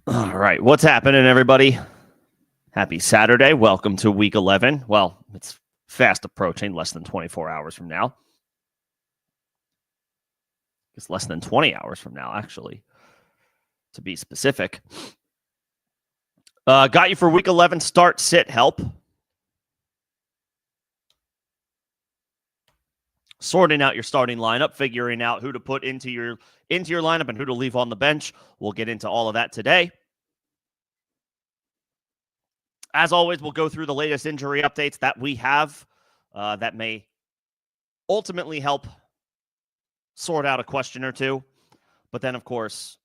All right, what's happening, everybody? Happy Saturday. Welcome to week 11. Well, it's fast approaching, less than 24 hours from now. It's less than 20 hours from now, actually, to be specific. Got you for week 11 start, sit, help. Sorting out your starting lineup, figuring out who to put into your lineup and who to leave on the bench. We'll get into all of that today. As always, we'll go through the latest injury updates that we have that may ultimately help sort out a question or two. But then, of course,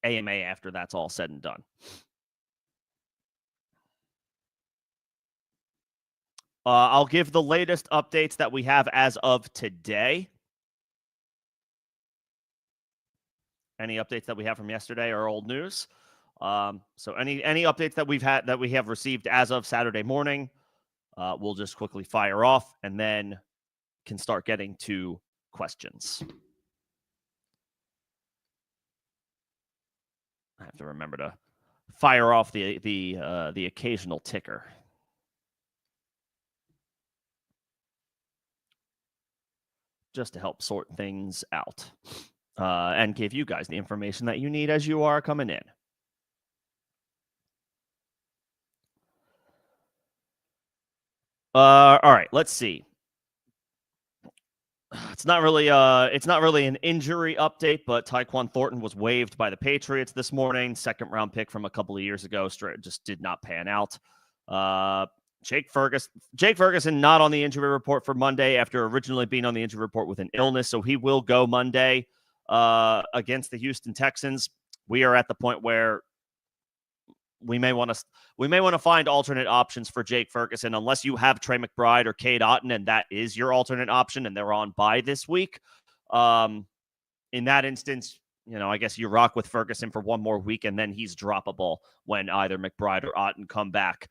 AMA after that's all said and done. I'll give the latest updates that we have as of today. Any updates that we have from yesterday are old news. So any updates that we have received as of Saturday morning, we'll just quickly fire off and then can start getting to questions. I have to remember to fire off the occasional ticker. Just to help sort things out and give you guys the information that you need as you are coming in. All right, let's see. It's not really an injury update, but Tyquan Thornton was waived by the Patriots this morning. Second round pick from a couple of years ago, just did not pan out. Jake Ferguson not on the injury report for Monday after originally being on the injury report with an illness, so he will go Monday against the Houston Texans. We are at the point where we may want to find alternate options for Jake Ferguson, unless you have Trey McBride or Cade Otton, and that is your alternate option, and they're on bye this week. In that instance, I guess you rock with Ferguson for one more week, and then he's droppable when either McBride or Otton come back.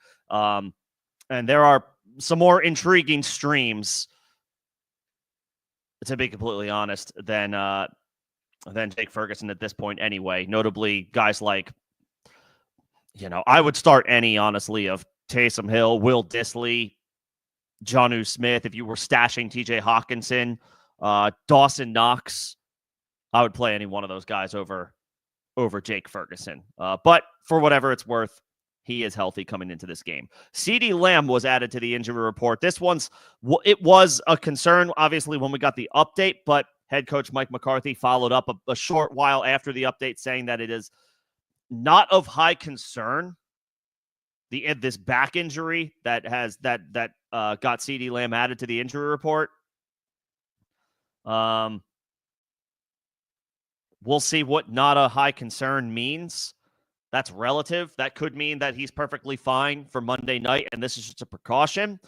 And there are some more intriguing streams, to be completely honest, than Jake Ferguson at this point anyway. Notably, guys like, I would start any, honestly, of Taysom Hill, Will Dissly, Jonnu Smith. If you were stashing TJ Hawkinson, Dawson Knox, I would play any one of those guys over Jake Ferguson. But for whatever it's worth, he is healthy coming into this game. CeeDee Lamb was added to the injury report. It was a concern, obviously, when we got the update, but head coach Mike McCarthy followed up a short while after the update saying that it is not of high concern. This back injury that got CeeDee Lamb added to the injury report. We'll see what not a high concern means. That's relative. That could mean that he's perfectly fine for Monday night, and this is just a precaution.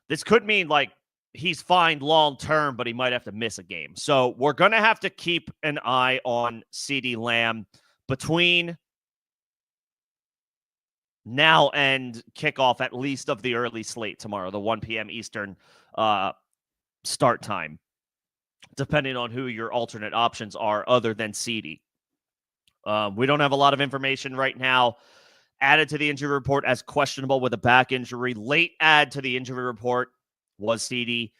This could mean like he's fine long term, but he might have to miss a game. So we're going to have to keep an eye on CeeDee Lamb between now and kickoff, at least of the early slate tomorrow, the 1 p.m. Eastern start time, depending on who your alternate options are other than CeeDee. We don't have a lot of information right now. Added to the injury report as questionable with a back injury. Late add to the injury report was CeeDee.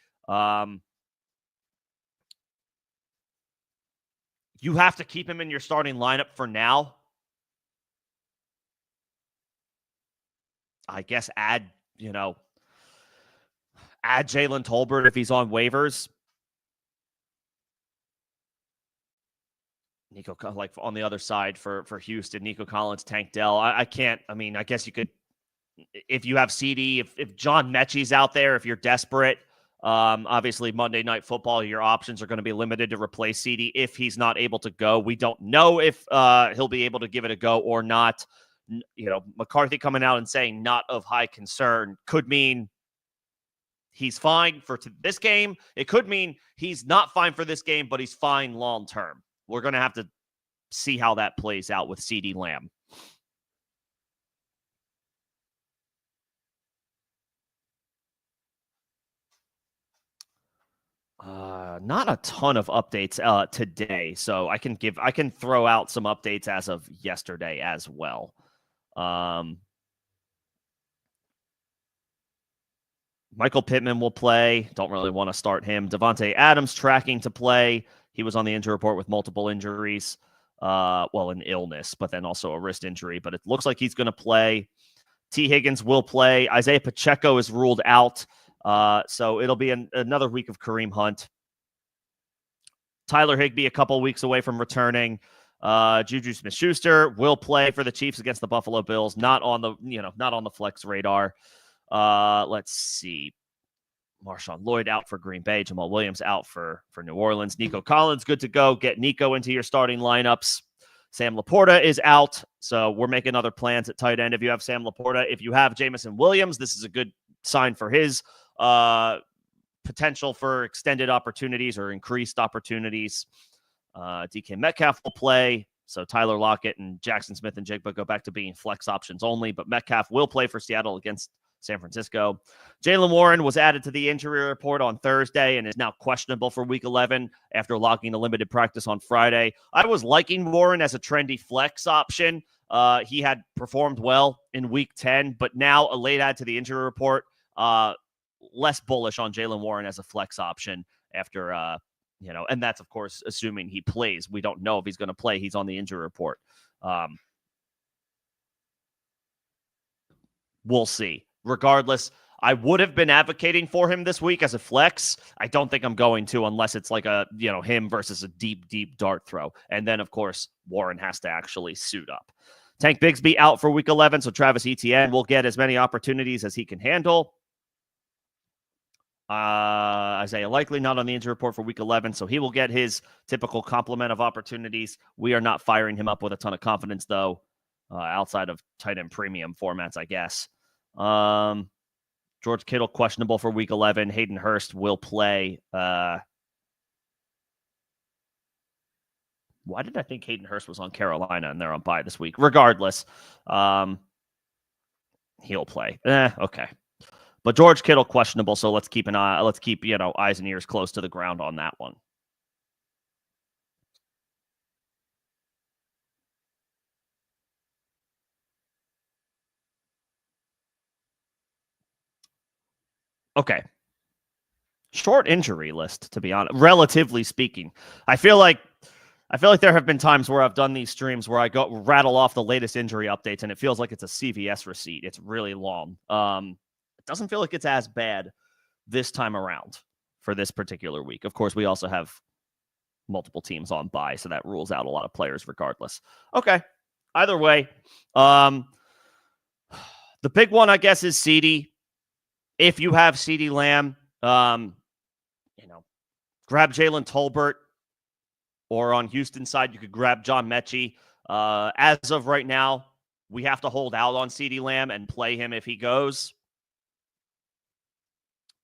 You have to keep him in your starting lineup for now. I guess add Jalen Tolbert if he's on waivers. Nico, like on the other side for Houston, Nico Collins, Tank Dell. I guess you could, if you have CeeDee, if John Mechie's out there, if you're desperate, obviously Monday Night Football, your options are going to be limited to replace CeeDee if he's not able to go. We don't know if he'll be able to give it a go or not. McCarthy coming out and saying not of high concern could mean he's fine for this game. It could mean he's not fine for this game, but he's fine long term. We're going to have to see how that plays out with CeeDee Lamb. Not a ton of updates today, so I can throw out some updates as of yesterday as well. Michael Pittman will play. Don't really want to start him. Devontae Adams tracking to play. He was on the injury report with multiple injuries. An illness, but then also a wrist injury. But it looks like he's going to play. T. Higgins will play. Isaiah Pacheco is ruled out. So it'll be another week of Kareem Hunt. Tyler Higbee a couple weeks away from returning. Juju Smith-Schuster will play for the Chiefs against the Buffalo Bills. Not on the flex radar. Let's see. Marshawn Lloyd out for Green Bay. Jamal Williams out for New Orleans. Nico Collins good to go. Get Nico into your starting lineups. Sam Laporta is out, so we're making other plans at tight end if you have Sam Laporta. If you have Jamison Williams, this is a good sign for his potential for extended opportunities or increased opportunities. DK Metcalf will play, so Tyler Lockett and Jackson Smith and Jigba go back to being flex options only, but Metcalf will play for Seattle against San Francisco. Jaylen Warren was added to the injury report on Thursday and is now questionable for Week 11 after logging a limited practice on Friday. I was liking Warren as a trendy flex option. He had performed well in Week 10, but now a late add to the injury report. Less bullish on Jaylen Warren as a flex option after, and that's, of course, assuming he plays. We don't know if he's going to play. He's on the injury report. We'll see. Regardless, I would have been advocating for him this week as a flex. I don't think I'm going to unless it's like him versus a deep, deep dart throw. And then, of course, Warren has to actually suit up. Tank Bigsby out for Week 11, so Travis Etienne will get as many opportunities as he can handle. Isaiah Likely not on the injury report for Week 11, so he will get his typical complement of opportunities. We are not firing him up with a ton of confidence, though, outside of tight end premium formats, I guess. George Kittle questionable for Week 11. Hayden Hurst will play. Why did I think Hayden Hurst was on Carolina and they're on bye this week? Regardless, he'll play. Okay. But George Kittle questionable, so let's keep eyes and ears close to the ground on that one. Okay. Short injury list, to be honest, relatively speaking. I feel like there have been times where I've done these streams where I rattle off the latest injury updates and it feels like it's a CVS receipt. It's really long. It doesn't feel like it's as bad this time around for this particular week. Of course, we also have multiple teams on bye, so that rules out a lot of players regardless. Okay. Either way, the big one, I guess, is CeeDee. If you have CeeDee Lamb, grab Jalen Tolbert, or on Houston's side, you could grab John Mechie. As of right now, we have to hold out on CeeDee Lamb and play him if he goes.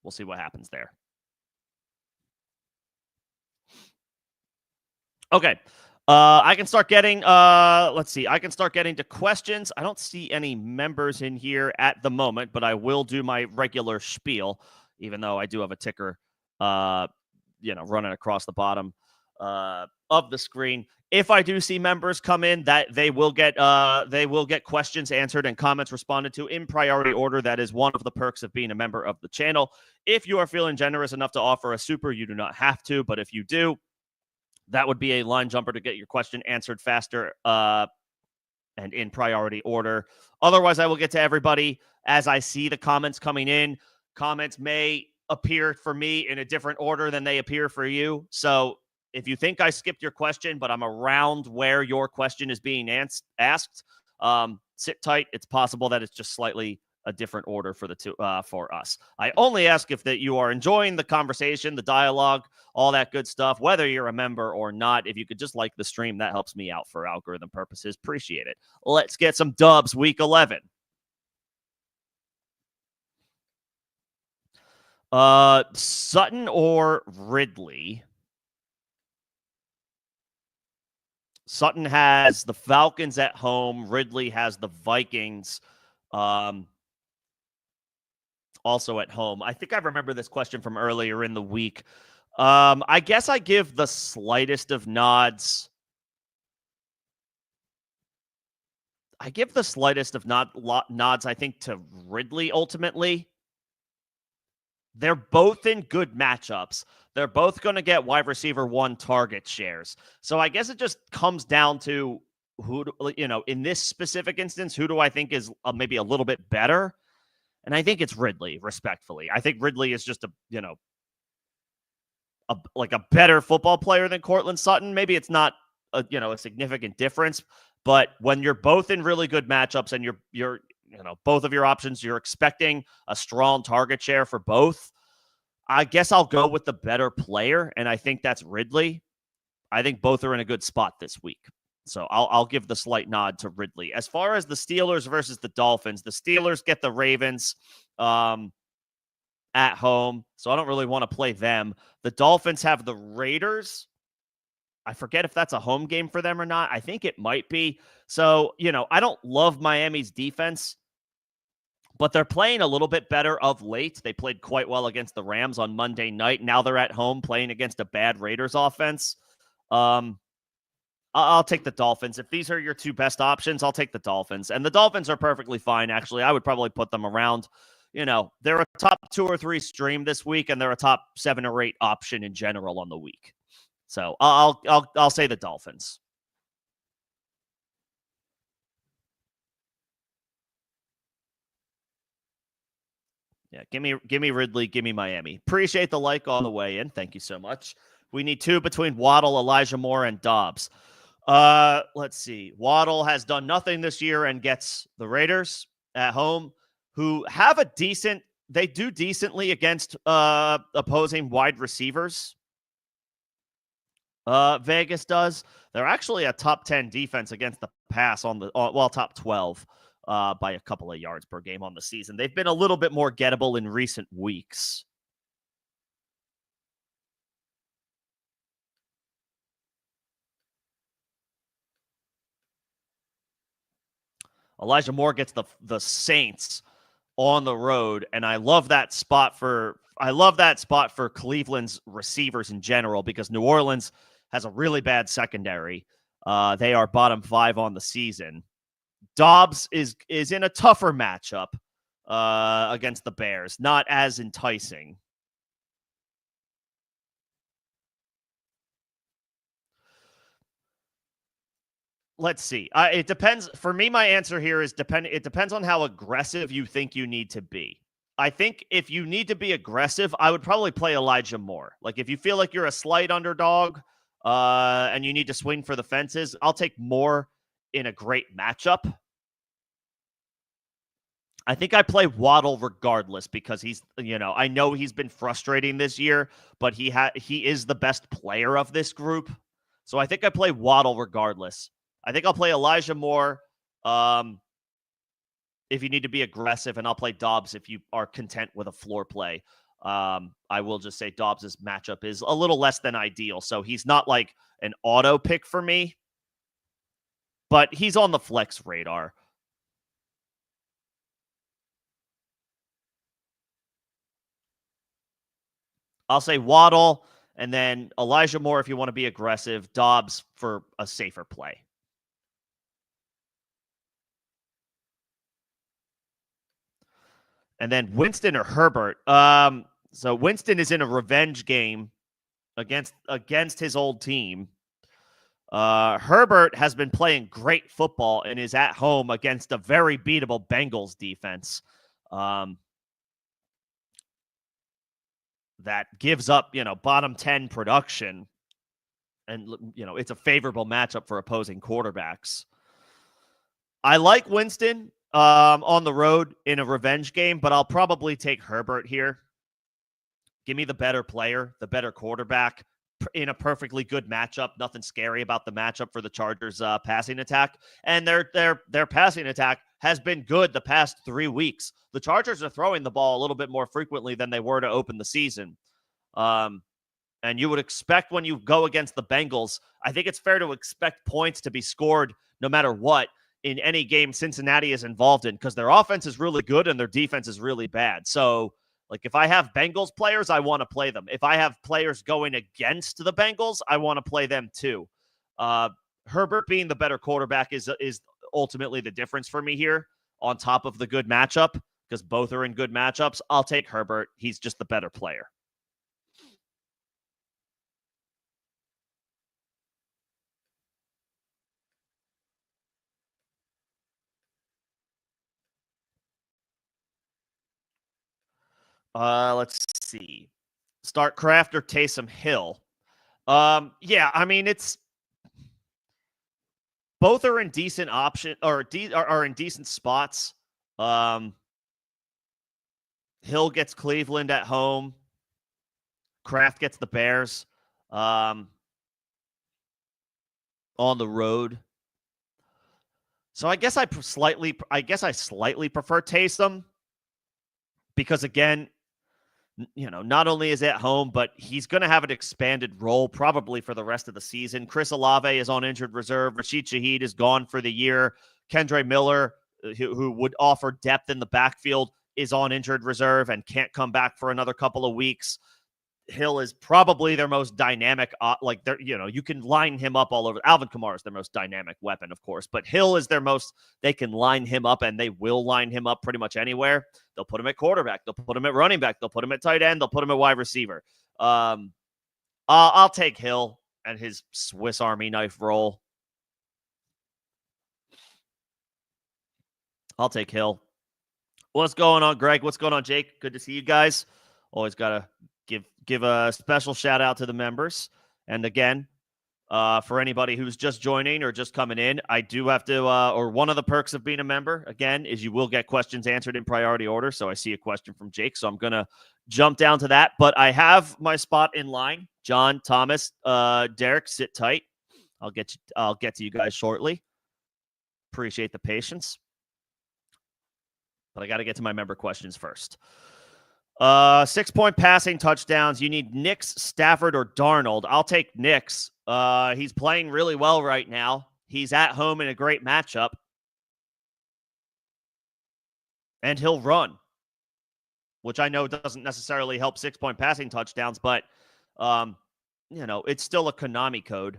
We'll see what happens there. Okay. I can start getting, I can start getting to questions. I don't see any members in here at the moment, but I will do my regular spiel, even though I do have a ticker, running across the bottom of the screen. If I do see members come in, that they will get questions answered and comments responded to in priority order. That is one of the perks of being a member of the channel. If you are feeling generous enough to offer a super, you do not have to, but if you do, that would be a line jumper to get your question answered faster and in priority order. Otherwise, I will get to everybody as I see the comments coming in. Comments may appear for me in a different order than they appear for you. So if you think I skipped your question, but I'm around where your question is being asked, sit tight. It's possible that it's just slightly a different order for the two for us. I only ask if that you are enjoying the conversation, the dialogue, all that good stuff, whether you're a member or not. If you could just like the stream, that helps me out for algorithm purposes. Appreciate it. Let's get some dubs Week 11. Sutton or Ridley? Sutton has the Falcons at home. Ridley has the Vikings also at home. I think I remember this question from earlier in the week. I guess I give the slightest of nods. I give the slightest of nods, I think, to Ridley ultimately. They're both in good matchups. They're both going to get wide receiver one target shares. So I guess it just comes down to who, in this specific instance, who do I think is maybe a little bit better? And I think it's Ridley, respectfully. I think Ridley is just a better football player than Courtland Sutton. Maybe it's not a significant difference, but when you're both in really good matchups and you're both of your options, you're expecting a strong target share for both. I guess I'll go with the better player, and I think that's Ridley. I think both are in a good spot this week. So I'll give the slight nod to Ridley. As far as the Steelers versus the Dolphins, the Steelers get the Ravens at home, so I don't really want to play them. The Dolphins have the Raiders. I forget if that's a home game for them or not. I think it might be. So, I don't love Miami's defense, but they're playing a little bit better of late. They played quite well against the Rams on Monday night. Now they're at home playing against a bad Raiders offense. I'll take the Dolphins. If these are your two best options, I'll take the Dolphins. And the Dolphins are perfectly fine, actually. I would probably put them around. They're a top 2 or 3 stream this week, and they're a top 7 or 8 option in general on the week. So I'll say the Dolphins. Yeah, give me Ridley, give me Miami. Appreciate the like on the way in. Thank you so much. We need 2 between Waddle, Elijah Moore, and Dobbs. Let's see. Waddle has done nothing this year and gets the Raiders at home, who have they do decently against opposing wide receivers. Vegas does. They're actually a top 10 defense against the pass top 12 by a couple of yards per game on the season. They've been a little bit more gettable in recent weeks. Elijah Moore gets the Saints on the road, and I love that spot for Cleveland's receivers in general, because New Orleans has a really bad secondary. They are bottom 5 on the season. Dobbs is in a tougher matchup against the Bears, not as enticing. Let's see. It depends. For me, my answer here is it depends on how aggressive you think you need to be. I think if you need to be aggressive, I would probably play Elijah Moore. Like, if you feel like you're a slight underdog and you need to swing for the fences, I'll take Moore in a great matchup. I think I play Waddle regardless, because I know he's been frustrating this year, but he is the best player of this group. So I think I play Waddle regardless. I think I'll play Elijah Moore if you need to be aggressive, and I'll play Dobbs if you are content with a floor play. I will just say Dobbs' matchup is a little less than ideal, so he's not like an auto pick for me, but he's on the flex radar. I'll say Waddle, and then Elijah Moore if you want to be aggressive, Dobbs for a safer play. And then Winston or Herbert. So Winston is in a revenge game against his old team. Herbert has been playing great football and is at home against a very beatable Bengals defense that gives up, bottom 10 production. And, it's a favorable matchup for opposing quarterbacks. I like Winston on the road in a revenge game, but I'll probably take Herbert here. Give me the better player, the better quarterback in a perfectly good matchup. Nothing scary about the matchup for the Chargers passing attack. And their passing attack has been good the past 3 weeks. The Chargers are throwing the ball a little bit more frequently than they were to open the season. And you would expect when you go against the Bengals, I think it's fair to expect points to be scored no matter what in any game Cincinnati is involved in, because their offense is really good and their defense is really bad. So, Like if I have Bengals players, I want to play them. If I have players going against the Bengals, I want to play them too. Herbert being the better quarterback is ultimately the difference for me here, on top of the good matchup, because both are in good matchups. I'll take Herbert. He's just the better player. Let's see. Start Kraft or Taysom Hill. Yeah, I mean, it's both are in decent option or are in decent spots. Hill gets Cleveland at home. Kraft gets the Bears on the road. So I guess I slightly prefer Taysom because, again, not only is it at home, but he's going to have an expanded role probably for the rest of the season. Chris Olave is on injured reserve. Rashid Shaheed is gone for the year. Kendre Miller, who would offer depth in the backfield, is on injured reserve and can't come back for another couple of weeks. Hill is probably their most dynamic, you can line him up all over. Alvin Kamara is their most dynamic weapon, of course, but Hill is their most, they can line him up, and they will line him up pretty much anywhere. They'll put him at quarterback. They'll put him at running back. They'll put him at tight end. They'll put him at wide receiver. I'll take Hill and his Swiss Army knife role. I'll take Hill. What's going on, Greg? What's going on, Jake? Good to see you guys. Always got to give a special shout out to the members. And again, for anybody who's just joining or just coming in, I do have to, or one of the perks of being a member, again, is you will get questions answered in priority order. So I see a question from Jake, so I'm going to jump down to that. But I have my spot in line. John, Thomas, Derek, sit tight. I'll get to you guys shortly. Appreciate the patience. But I got to get to my member questions first. 6-point passing touchdowns. You need Nix, Stafford, or Darnold. I'll take Nix. He's playing really well right now. He's at home in a great matchup. And he'll run, which I know doesn't necessarily help 6-point passing touchdowns, but, it's still a Konami code,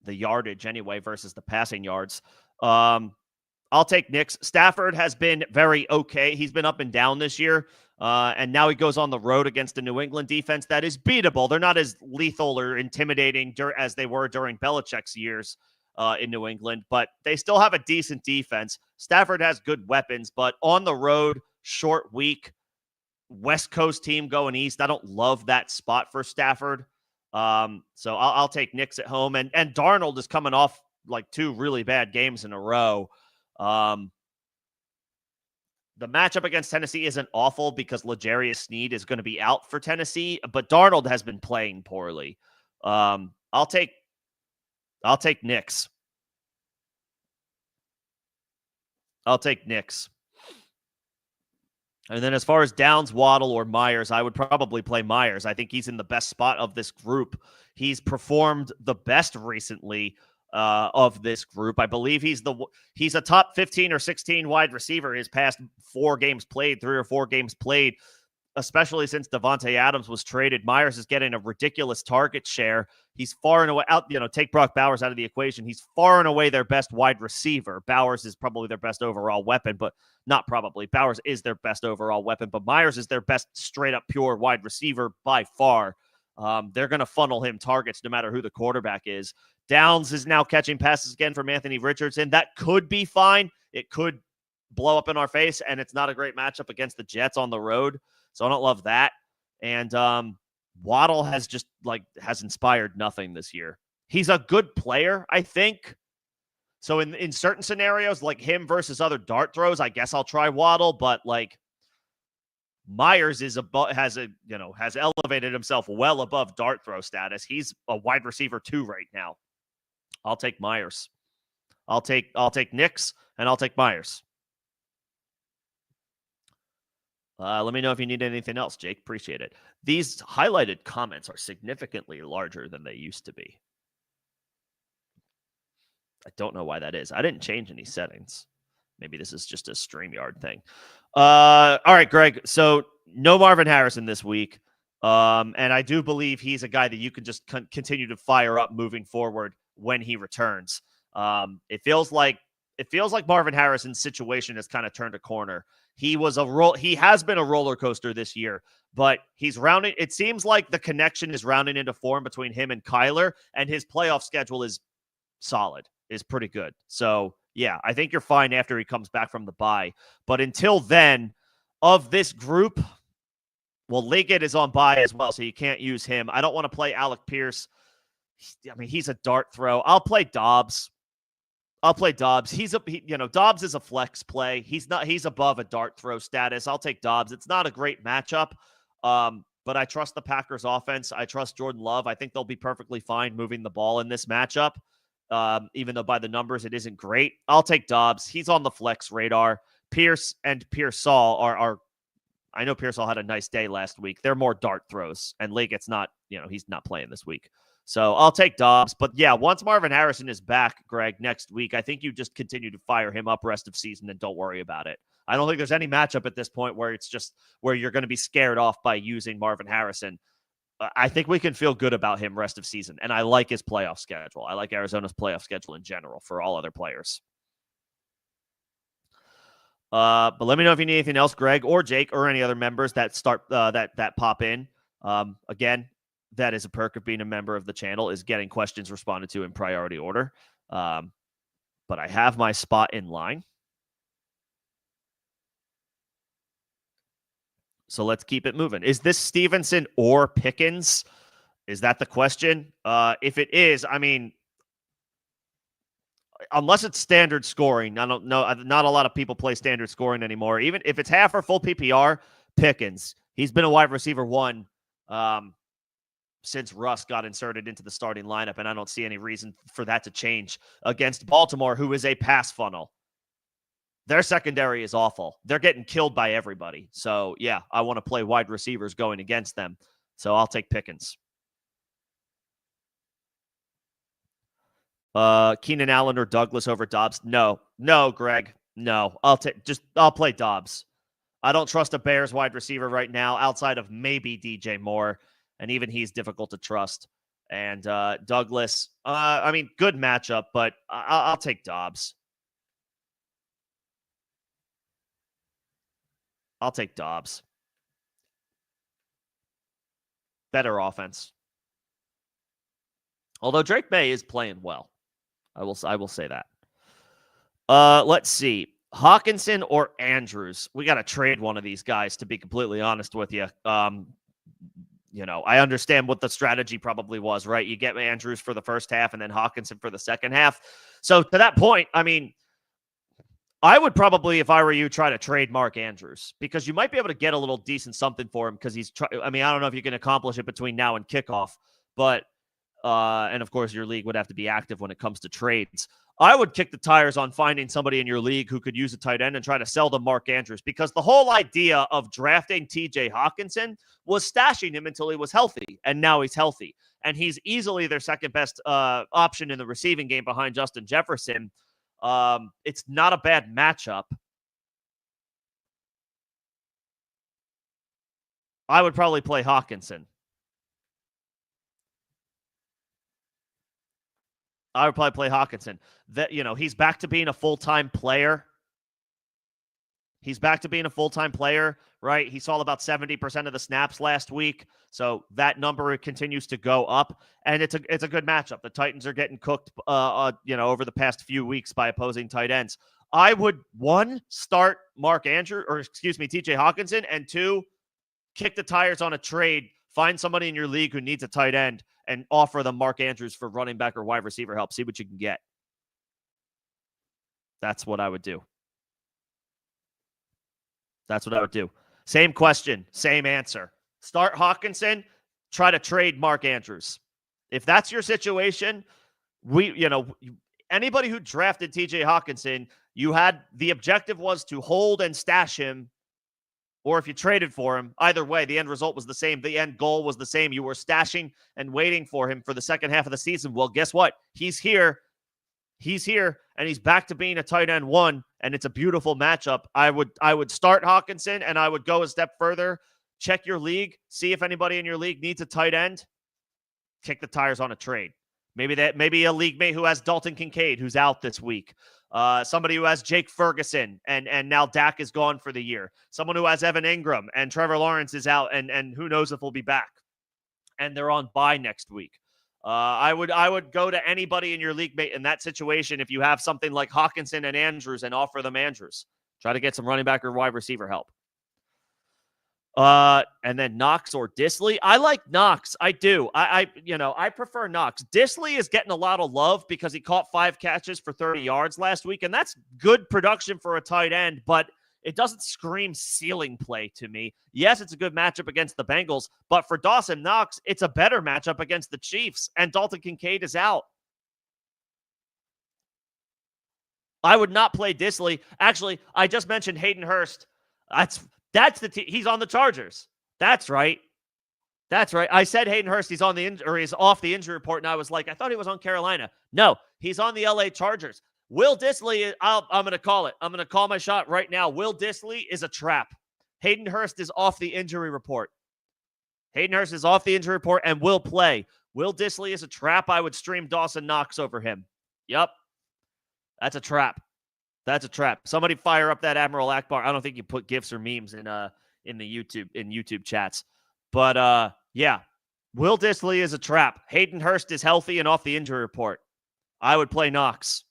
the yardage anyway versus the passing yards. I'll take Nix. Stafford has been very okay. He's been up and down this year. And now he goes on the road against a New England defense that is beatable. They're not as lethal or intimidating as they were during Belichick's years in New England, but they still have a decent defense. Stafford has good weapons, but on the road, short week, West Coast team going east. I don't love that spot for Stafford. So I'll take Nix at home. And Darnold is coming off like 2 really bad games in a row. The matchup against Tennessee isn't awful because L'Jarius Sneed is going to be out for Tennessee, but Darnold has been playing poorly. I'll take Nix. I'll take Nix. And then as far as Downs, Waddle, or Myers, I would probably play Myers. I think he's in the best spot of this group. He's performed the best recently of this group. I believe he's a top 15 or 16 wide receiver his past 3 or 4 games played, especially since Devontae Adams was traded. Myers is getting a ridiculous target share. He's far and away take Brock Bowers out of the equation. He's far and away their best wide receiver. Bowers is probably their best overall weapon, but not probably. Bowers is their best overall weapon, but Myers is their best straight up pure wide receiver by far. They're going to funnel him targets no matter who the quarterback is. Downs is now catching passes again from Anthony Richardson. That could be fine. It could blow up in our face, and it's not a great matchup against the Jets on the road. So I don't love that. And Waddle has inspired nothing this year. He's a good player, I think. So in certain scenarios, like him versus other dart throws, I guess I'll try Waddle, but Myers has elevated himself well above dart throw status. He's a wide receiver 2 right now. I'll take Myers. I'll take Nix, and I'll take Myers. Let me know if you need anything else, Jake. Appreciate it. These highlighted comments are significantly larger than they used to be. I don't know why that is. I didn't change any settings. Maybe this is just a StreamYard thing. All right, Greg. So no Marvin Harrison this week. And I do believe he's a guy that you can just continue to fire up moving forward when he returns. It feels like Marvin Harrison's situation has kind of turned a corner. He has been a roller coaster this year, but he's rounding. It seems like the connection is rounding into form between him and Kyler, and his playoff schedule is solid, is pretty good. So yeah, I think you're fine after he comes back from the bye. But until then, of this group, well, Liggett is on bye as well, so you can't use him. I don't want to play Alec Pierce. I mean, he's a dart throw. I'll play Dobbs. Dobbs is a flex play. He's above a dart throw status. I'll take Dobbs. It's not a great matchup, but I trust the Packers offense. I trust Jordan Love. I think they'll be perfectly fine moving the ball in this matchup, even though by the numbers it isn't great. I'll take Dobbs. He's on the flex radar. Pierce and Pearsall are I know Pearsall had a nice day last week. They're more dart throws, and Liggett's not, he's not playing this week. So I'll take Dobbs. But yeah, once Marvin Harrison is back, Greg, next week, I think you just continue to fire him up rest of season and don't worry about it. I don't think there's any matchup at this point where it's just where you're going to be scared off by using Marvin Harrison. I think we can feel good about him rest of season, and I like his playoff schedule. I like Arizona's playoff schedule in general for all other players. But let me know if you need anything else, Greg or Jake or any other members that start that pop in. Again, that is a perk of being a member of the channel, is getting questions responded to in priority order. But I have my spot in line. So let's keep it moving. Is this Stevenson or Pickens? Is that the question? If it is, I mean, unless it's standard scoring, I don't know. Not a lot of people play standard scoring anymore. Even if it's half or full PPR, Pickens. He's been a wide receiver one since Russ got inserted into the starting lineup, and I don't see any reason for that to change against Baltimore, who is a pass funnel. Their secondary is awful. They're getting killed by everybody. So, yeah, I want to play wide receivers going against them. So I'll take Pickens. Keenan Allen or Douglas over Dobbs? No, Greg. No, I'll play Dobbs. I don't trust a Bears wide receiver right now outside of maybe DJ Moore, and even he's difficult to trust. And Douglas, I mean, good matchup, but I'll take Dobbs. I'll take Dobbs. Better offense. Although Drake May is playing well. I will say that. Let's see. Hawkinson or Andrews? We got to trade one of these guys, to be completely honest with you. I understand what the strategy probably was, right? You get Andrews for the first half and then Hawkinson for the second half. So to that point, I mean, I would probably, if I were you, try to trade Mark Andrews, because you might be able to get a little decent something for him, because I don't know if you can accomplish it between now and kickoff, but and of course your league would have to be active when it comes to trades. I would kick the tires on finding somebody in your league who could use a tight end and try to sell them Mark Andrews, because the whole idea of drafting TJ Hawkinson was stashing him until he was healthy, and now he's healthy, and he's easily their second best option in the receiving game behind Justin Jefferson. It's not a bad matchup. I would probably play Hawkinson. I would probably play Hawkinson. That, he's back to being a full-time player. Right? He saw about 70% of the snaps last week, so that number continues to go up, and it's a good matchup. The Titans are getting cooked, over the past few weeks by opposing tight ends. I would, one, start TJ Hawkinson, and two, kick the tires on a trade. Find somebody in your league who needs a tight end and offer them Mark Andrews for running back or wide receiver help. See what you can get. That's what I would do. Same question, same answer. Start Hawkinson, try to trade Mark Andrews. If that's your situation, anybody who drafted TJ Hawkinson, the objective was to hold and stash him, or if you traded for him, either way, the end result was the same. The end goal was the same. You were stashing and waiting for him for the second half of the season. Well, guess what? He's here. And he's back to being a tight end one, and it's a beautiful matchup. I would start Hawkinson, and I would go a step further. check your league, see if anybody in your league needs a tight end, kick the tires on a trade. Maybe a league mate who has Dalton Kincaid, who's out this week. Somebody who has Jake Ferguson, and now Dak is gone for the year. Someone who has Evan Ingram, and Trevor Lawrence is out, and who knows if he'll be back. And they're on bye next week. I would go to anybody in your league mate in that situation if you have something like Hawkinson and Andrews and offer them Andrews. Try to get some running back or wide receiver help. And then Knox or Disley. I like Knox. I do. I prefer Knox. Disley is getting a lot of love because he caught 5 catches for 30 yards last week, and that's good production for a tight end, but it doesn't scream ceiling play to me. Yes, it's a good matchup against the Bengals, but for Dawson Knox, it's a better matchup against the Chiefs, and Dalton Kincaid is out. I would not play Disley. Actually, I just mentioned Hayden Hurst. He's on the Chargers. That's right. I said Hayden Hurst, he's off the injury report, and I was like, I thought he was on Carolina. No, he's on the LA Chargers. Will Disley, I'm going to call it. I'm going to call my shot right now. Will Disley is a trap. Hayden Hurst is off the injury report. And will play. Will Disley is a trap. I would stream Dawson Knox over him. Yep. That's a trap. Somebody fire up that Admiral Akbar. I don't think you put GIFs or memes in the YouTube chats. But yeah. Will Disley is a trap. Hayden Hurst is healthy and off the injury report. I would play Knox.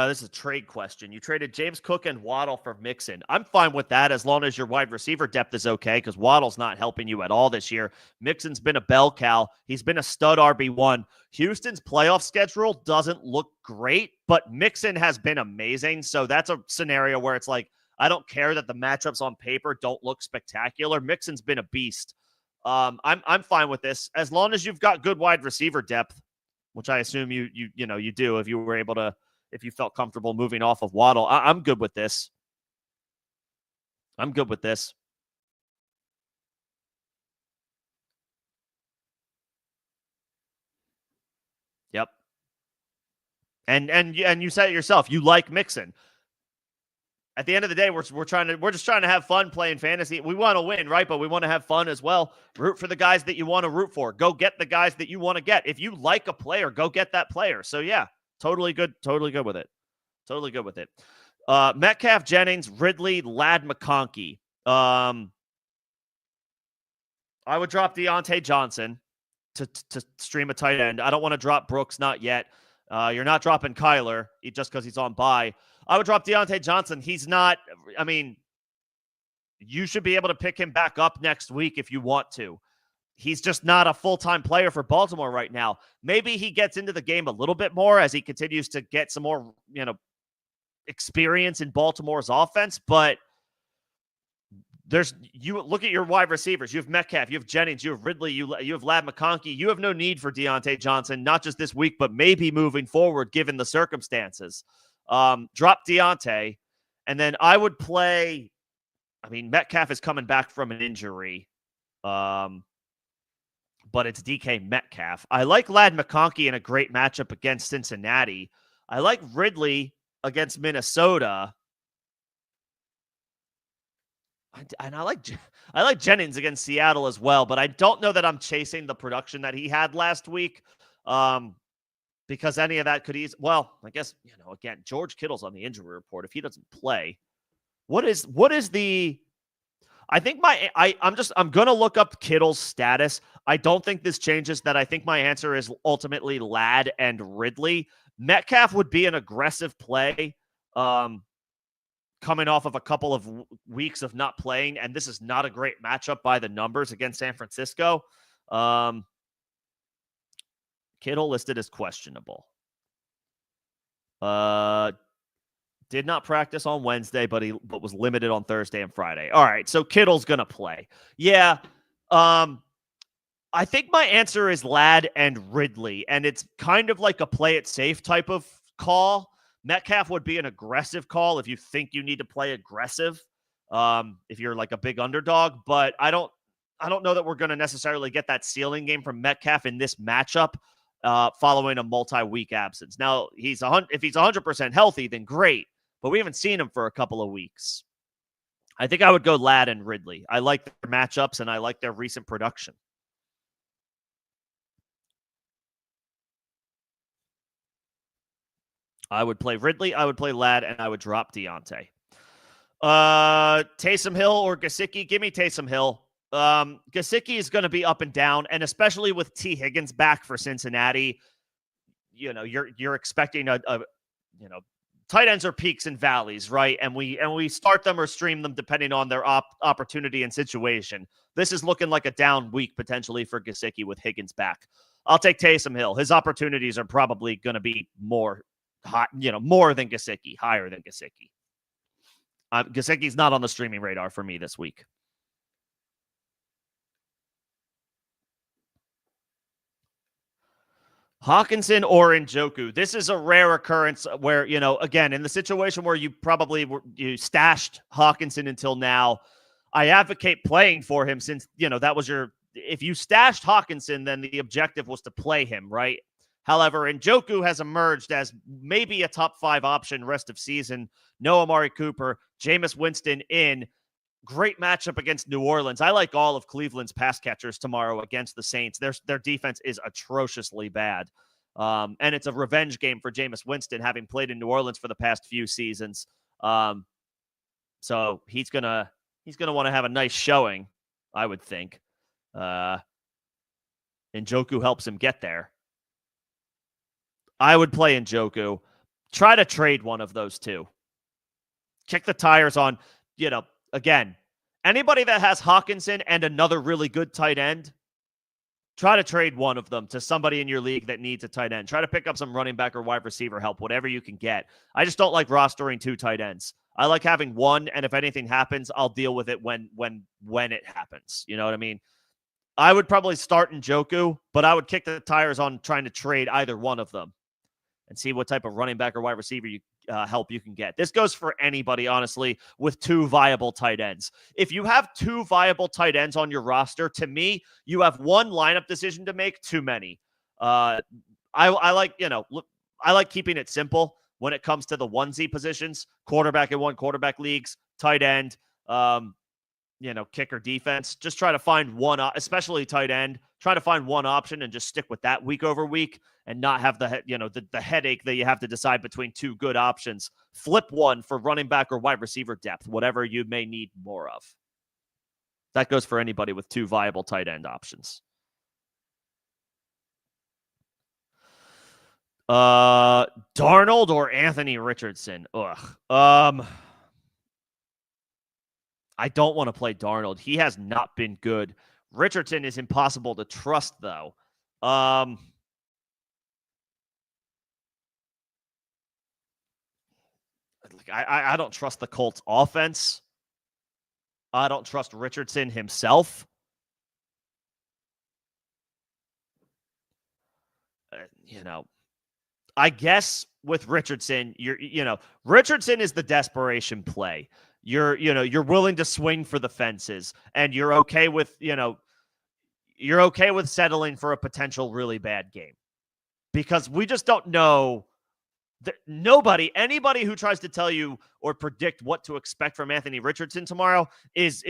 This is a trade question. You traded James Cook and Waddle for Mixon. I'm fine with that as long as your wide receiver depth is okay, because Waddle's not helping you at all this year. Mixon's been a bell cow. He's been a stud RB1. Houston's playoff schedule doesn't look great, but Mixon has been amazing. So that's a scenario where it's like, I don't care that the matchups on paper don't look spectacular. Mixon's been a beast. I'm fine with this as long as you've got good wide receiver depth, which I assume you do if you felt comfortable moving off of Waddle. I'm good with this. Yep. And you said it yourself. You like Mixon. At the end of the day, we're just trying to have fun playing fantasy. We want to win, right? But we want to have fun as well. Root for the guys that you want to root for. Go get the guys that you want to get. If you like a player, go get that player. So yeah, totally good with it. Metcalf, Jennings, Ridley, Ladd, McConkey. I would drop Deontay Johnson to stream a tight end. I don't want to drop Brooks, not yet. You're not dropping Kyler just because he's on bye. I would drop Deontay Johnson. He's not, you should be able to pick him back up next week if you want to. He's just not a full-time player for Baltimore right now. Maybe he gets into the game a little bit more as he continues to get some more, experience in Baltimore's offense, but you look at your wide receivers. You have Metcalf, you have Jennings, you have Ridley, you have Ladd McConkey. You have no need for Deontay Johnson, not just this week, but maybe moving forward, given the circumstances. Drop Deontay, and then I would play. Metcalf is coming back from an injury, but it's DK Metcalf. I like Ladd McConkey in a great matchup against Cincinnati. I like Ridley against Minnesota. And I like Jennings against Seattle as well, but I don't know that I'm chasing the production that he had last week. Because any of that could ease. Well, I guess, again, George Kittle's on the injury report. If he doesn't play, what is the, I think I'm going to look up Kittle's status. I don't think this changes that. I think my answer is ultimately Ladd and Ridley. Metcalf would be an aggressive play, coming off of a couple of weeks of not playing. And this is not a great matchup by the numbers against San Francisco. Kittle listed as questionable. Did not practice on Wednesday, but was limited on Thursday and Friday. All right, so Kittle's gonna play. Yeah. I think my answer is Ladd and Ridley, and it's kind of like a play it safe type of call. Metcalf would be an aggressive call if you think you need to play aggressive, if you're like a big underdog. But I don't know that we're going to necessarily get that ceiling game from Metcalf in this matchup following a multi-week absence. Now, if he's 100% healthy, then great. But we haven't seen him for a couple of weeks. I think I would go Ladd and Ridley. I like their matchups, and I like their recent production. I would play Ridley, I would play Ladd, and I would drop Deontay. Taysom Hill or Gesicki? Give me Taysom Hill. Gesicki is going to be up and down, and especially with T. Higgins back for Cincinnati, you're expecting a tight ends are peaks and valleys, right? And we start them or stream them depending on their opportunity and situation. This is looking like a down week potentially for Gesicki with Higgins back. I'll take Taysom Hill. His opportunities are probably going to be more than Gesicki, higher than Gesicki. Gesicki's not on the streaming radar for me this week. Hawkinson or Njoku. This is a rare occurrence where, again, in the situation where you stashed Hawkinson until now, I advocate playing for him since, that was if you stashed Hawkinson, then the objective was to play him, right? However, Njoku has emerged as maybe a top 5 option rest of season. No Amari Cooper, Jameis Winston in. Great matchup against New Orleans. I like all of Cleveland's pass catchers tomorrow against the Saints. Their defense is atrociously bad. And it's a revenge game for Jameis Winston, having played in New Orleans for the past few seasons. So he's gonna want to have a nice showing, I would think. Njoku helps him get there. I would play Njoku. Try to trade one of those two. Kick the tires on, again, anybody that has Hawkinson and another really good tight end, try to trade one of them to somebody in your league that needs a tight end. Try to pick up some running back or wide receiver help, whatever you can get. I just don't like rostering 2 tight ends. I like having one, and if anything happens, I'll deal with it when it happens. You know what I mean? I would probably start Njoku, but I would kick the tires on trying to trade either one of them and see what type of running back or wide receiver help you can get. This goes for anybody, honestly, with 2 viable tight ends. If you have 2 viable tight ends on your roster, to me, you have one lineup decision to make too many. I like keeping it simple when it comes to the onesie positions, quarterback in 1 quarterback leagues, tight end, kicker defense. Just try to find one, especially tight end. Try to find one option and just stick with that week over week, and not have the headache that you have to decide between 2 good options. Flip one for running back or wide receiver depth, whatever you may need more of. That goes for anybody with 2 viable tight end options. Darnold or Anthony Richardson? Ugh. I don't want to play Darnold. He has not been good. Richardson is impossible to trust, though. I don't trust the Colts offense. I don't trust Richardson himself. I guess with Richardson, Richardson is the desperation play. You're willing to swing for the fences, and you're okay with settling for a potential really bad game, because we just don't know. Anybody who tries to tell you or predict what to expect from Anthony Richardson tomorrow is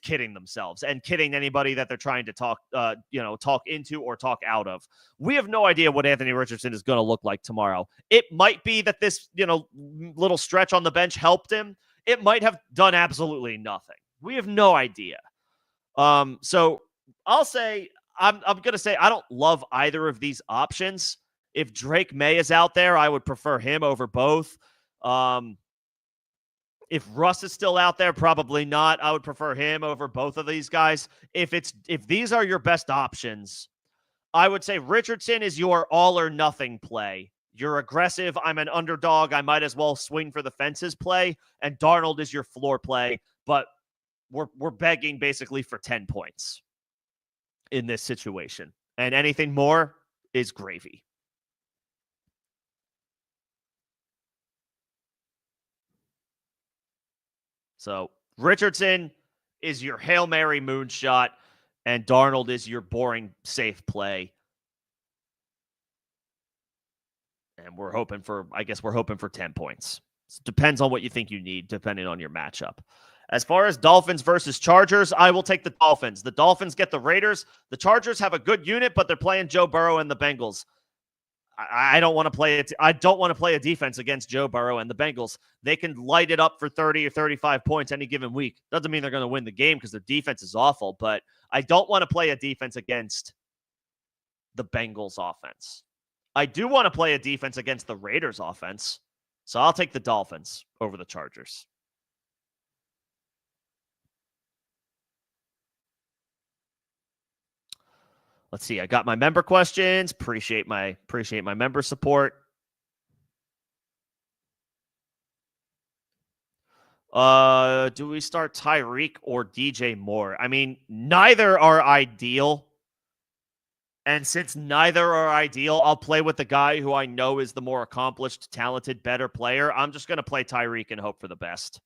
kidding themselves and kidding anybody that they're trying to talk into or talk out of. We have no idea what Anthony Richardson is going to look like tomorrow. It might be that this, little stretch on the bench helped him. It might have done absolutely nothing. We have no idea. So I'll say, I'm going to say I don't love either of these options. If Drake May is out there, I would prefer him over both. If Russ is still out there, probably not. I would prefer him over both of these guys. If these are your best options, I would say Richardson is your all or nothing play. You're aggressive. I'm an underdog. I might as well swing for the fences play. And Darnold is your floor play. But we're begging basically for 10 points in this situation. And anything more is gravy. So Richardson is your Hail Mary moonshot, and Darnold is your boring, safe play. And we're hoping for 10 points. It depends on what you think you need, depending on your matchup. As far as Dolphins versus Chargers, I will take the Dolphins. The Dolphins get the Raiders. The Chargers have a good unit, but they're playing Joe Burrow and the Bengals. I don't want to play it. I don't want to play a defense against Joe Burrow and the Bengals. They can light it up for 30 or 35 points any given week. Doesn't mean they're going to win the game because their defense is awful, but I don't want to play a defense against the Bengals offense. I do want to play a defense against the Raiders offense, so I'll take the Dolphins over the Chargers. Let's see. I got my member questions. Appreciate my member support. Do we start Tyreek or DJ Moore? I mean, neither are ideal. And since neither are ideal, I'll play with the guy who I know is the more accomplished, talented, better player. I'm just going to play Tyreek and hope for the best.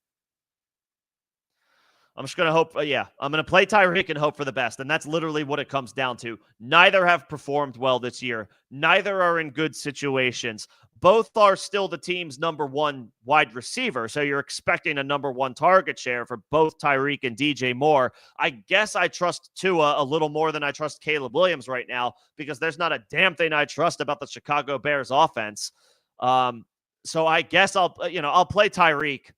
I'm just going to hope, I'm going to play Tyreek and hope for the best. And that's literally what it comes down to. Neither have performed well this year. Neither are in good situations. Both are still the team's number one wide receiver. So you're expecting a number one target share for both Tyreek and DJ Moore. I guess I trust Tua a little more than I trust Caleb Williams right now because there's not a damn thing I trust about the Chicago Bears offense. So I guess I'll play Tyreek.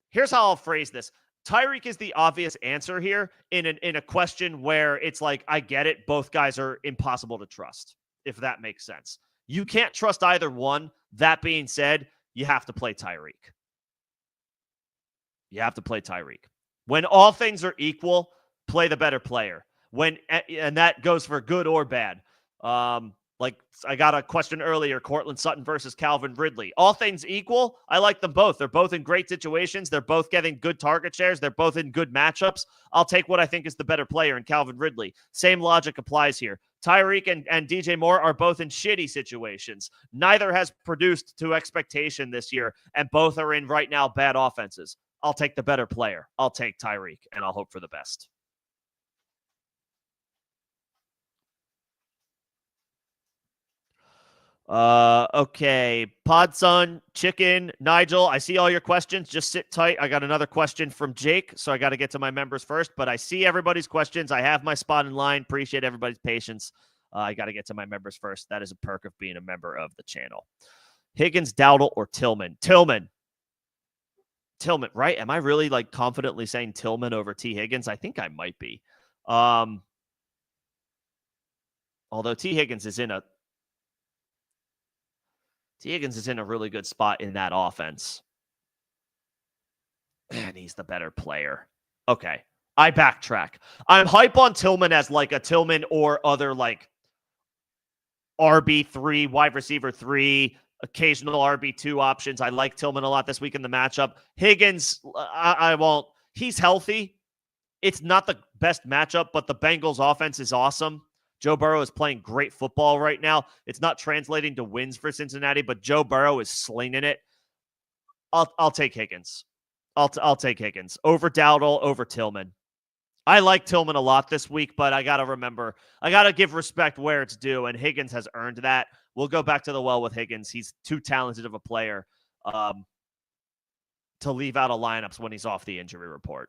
Here's how I'll phrase this. Tyreek is the obvious answer here in a question where it's like, I get it. Both guys are impossible to trust, if that makes sense. You can't trust either one. That being said, you have to play Tyreek. You have to play Tyreek. When all things are equal, play the better player. And that goes for good or bad. Like I got a question earlier, Cortland Sutton versus Calvin Ridley. All things equal, I like them both. They're both in great situations. They're both getting good target shares. They're both in good matchups. I'll take what I think is the better player in Calvin Ridley. Same logic applies here. Tyreek and DJ Moore are both in shitty situations. Neither has produced to expectation this year, and both are in right now bad offenses. I'll take the better player. I'll take Tyreek, and I'll hope for the best. Okay. Podson, Chicken, Nigel, I see all your questions. Just sit tight. I got another question from Jake, so I got to get to my members first, but I see everybody's questions. I have my spot in line. Appreciate everybody's patience. I got to get to my members first. That is a perk of being a member of the channel. Higgins, Dowdle, or Tillman? Tillman, right? Am I really like confidently saying Tillman over T. Higgins? I think I might be. Although T. Higgins is in a really good spot in that offense. And he's the better player. Okay. I backtrack. I'm hype on Tillman as like a Tillman or other like RB3, wide receiver 3, occasional RB2 options. I like Tillman a lot this week in the matchup. Higgins, I won't. He's healthy. It's not the best matchup, but the Bengals offense is awesome. Joe Burrow is playing great football right now. It's not translating to wins for Cincinnati, but Joe Burrow is slinging it. I'll take Higgins. I'll take Higgins over Dowdle, over Tillman. I like Tillman a lot this week, but I got to remember, I got to give respect where it's due, and Higgins has earned that. We'll go back to the well with Higgins. He's too talented of a player to leave out of lineups when he's off the injury report.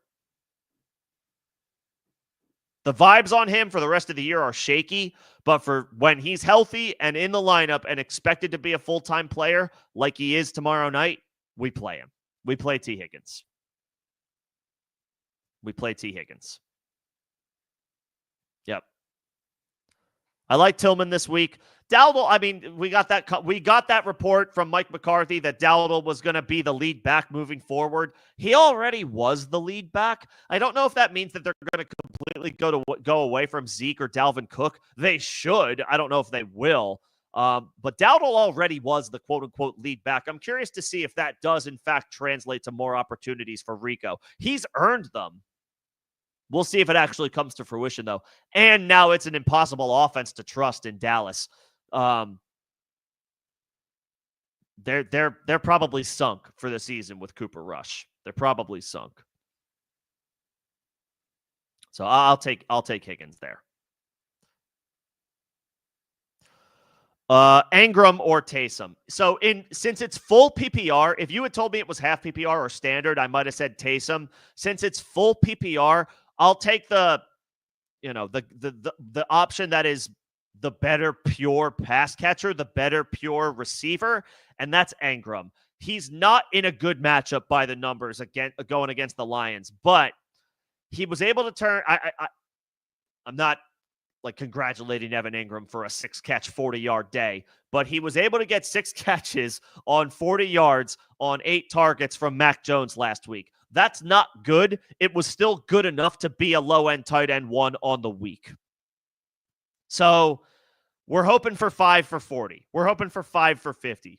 The vibes on him for the rest of the year are shaky, but for when he's healthy and in the lineup and expected to be a full-time player like he is tomorrow night, we play him. We play T. Higgins. Yep. I like Tillman this week. Dowdle, I mean, we got that report from Mike McCarthy that Dowdle was going to be the lead back moving forward. He already was the lead back. I don't know if that means that they're going to completely go away from Zeke or Dalvin Cook. They should. I don't know if they will. But Dowdle already was the quote-unquote lead back. I'm curious to see if that does, in fact, translate to more opportunities for Rico. He's earned them. We'll see if it actually comes to fruition, though. And now it's an impossible offense to trust in Dallas. they're probably sunk for the season with Cooper Rush. They're probably sunk. So I'll take Higgins there. Engram or Taysom. So since it's full PPR, if you had told me it was half PPR or standard, I might have said Taysom. Since it's full PPR, I'll take the option that is the better pure pass catcher, the better pure receiver, and that's Engram. He's not in a good matchup by the numbers going against the Lions, but he was able to turn. I'm not like congratulating Evan Engram for a 6-catch, 40-yard day, but he was able to get 6 catches on 40 yards on 8 targets from Mac Jones last week. That's not good. It was still good enough to be a low-end tight end 1 on the week. So we're hoping for 5 for 40. We're hoping for 5 for 50.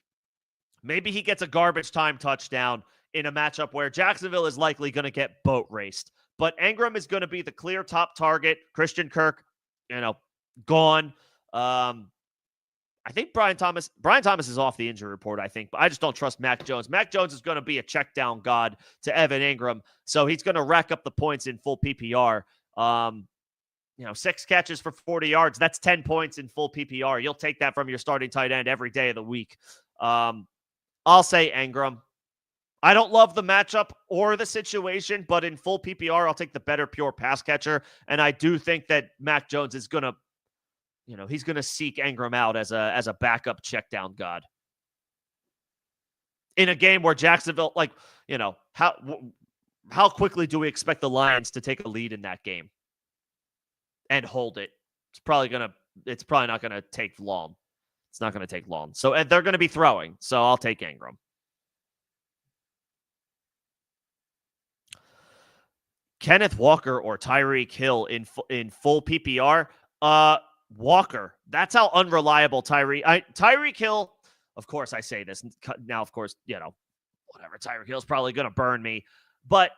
Maybe he gets a garbage time touchdown in a matchup where Jacksonville is likely going to get boat raced. But Engram is going to be the clear top target. Christian Kirk, gone. I think Brian Thomas is off the injury report, I think, but I just don't trust Mac Jones. Mac Jones is going to be a check down god to Evan Engram, so he's going to rack up the points in full PPR. 6 catches for 40 yards, that's 10 points in full PPR. You'll take that from your starting tight end every day of the week. I'll say Engram. I don't love the matchup or the situation, but in full PPR, I'll take the better pure pass catcher, and I do think that Mac Jones is going to he's going to seek Engram out as a backup check down god in a game where Jacksonville, how quickly do we expect the Lions to take a lead in that game and hold it? It's probably not going to take long. It's not going to take long. So they're going to be throwing. So I'll take Engram. Kenneth Walker or Tyreek Hill in full PPR. Walker. That's how unreliable Tyreek Hill. Of course, I say this now. Of course, whatever. Tyreek Hill's probably going to burn me, but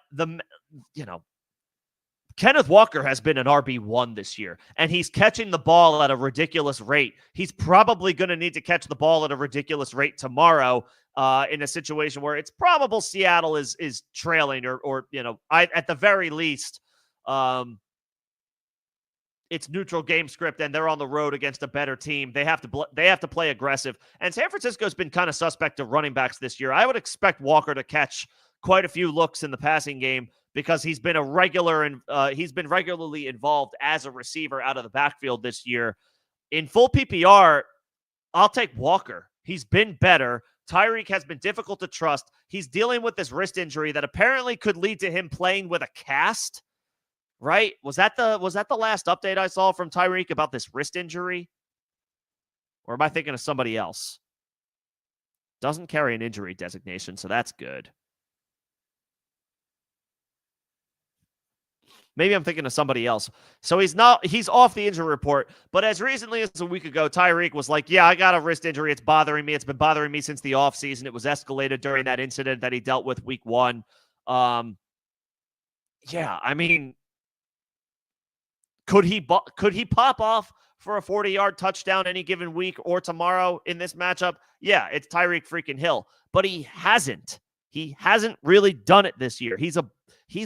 Kenneth Walker has been an RB1 this year, and he's catching the ball at a ridiculous rate. He's probably going to need to catch the ball at a ridiculous rate tomorrow in a situation where it's probable Seattle is trailing or at the very least, it's neutral game script and they're on the road against a better team. They have to play aggressive. And San Francisco's been kind of suspect to running backs this year. I would expect Walker to catch quite a few looks in the passing game because he's been he's been regularly involved as a receiver out of the backfield this year. In full PPR, I'll take Walker. He's been better. Tyreek has been difficult to trust. He's dealing with this wrist injury that apparently could lead to him playing with a cast. Right? Was that the last update I saw from Tyreek about this wrist injury? Or am I thinking of somebody else? Doesn't carry an injury designation, so that's good. Maybe I'm thinking of somebody else. So he's off the injury report, but as recently as a week ago, Tyreek was like, yeah, I got a wrist injury. It's bothering me. It's been bothering me since the offseason. It was escalated during that incident that he dealt with week 1. Yeah, I mean, could he pop off for a 40-yard touchdown any given week or tomorrow in this matchup? Yeah, it's Tyreek freaking Hill, but he hasn't. He hasn't really done it this year. He's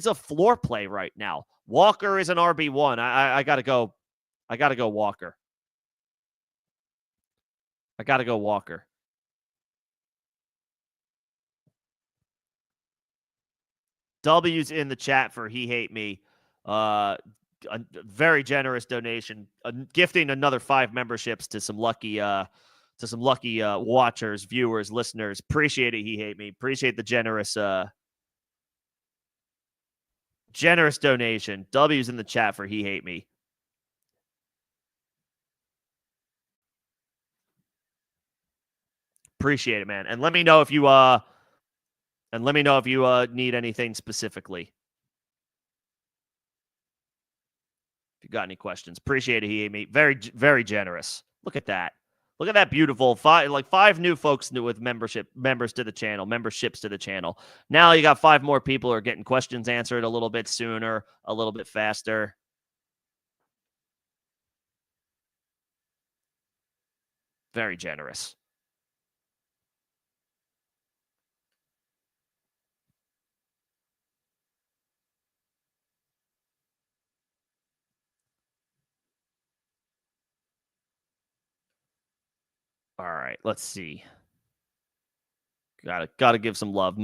a floor play right now. Walker is an RB1. I gotta go. I gotta go Walker. I gotta go Walker. W's in the chat for he hate me. A very generous donation, gifting another 5 memberships to some lucky watchers, viewers, listeners. Appreciate it. He hate me. Appreciate the generous donation. W's in the chat for he hate me. Appreciate it, man. And let me know if you need anything specifically. If you got any questions, appreciate it. He hate me. Very, very generous. Look at that. Look at that beautiful 5 new folks with memberships to the channel. Now you got 5 more people who are getting questions answered a little bit sooner, a little bit faster. Very generous. All right, let's see. Gotta give some love.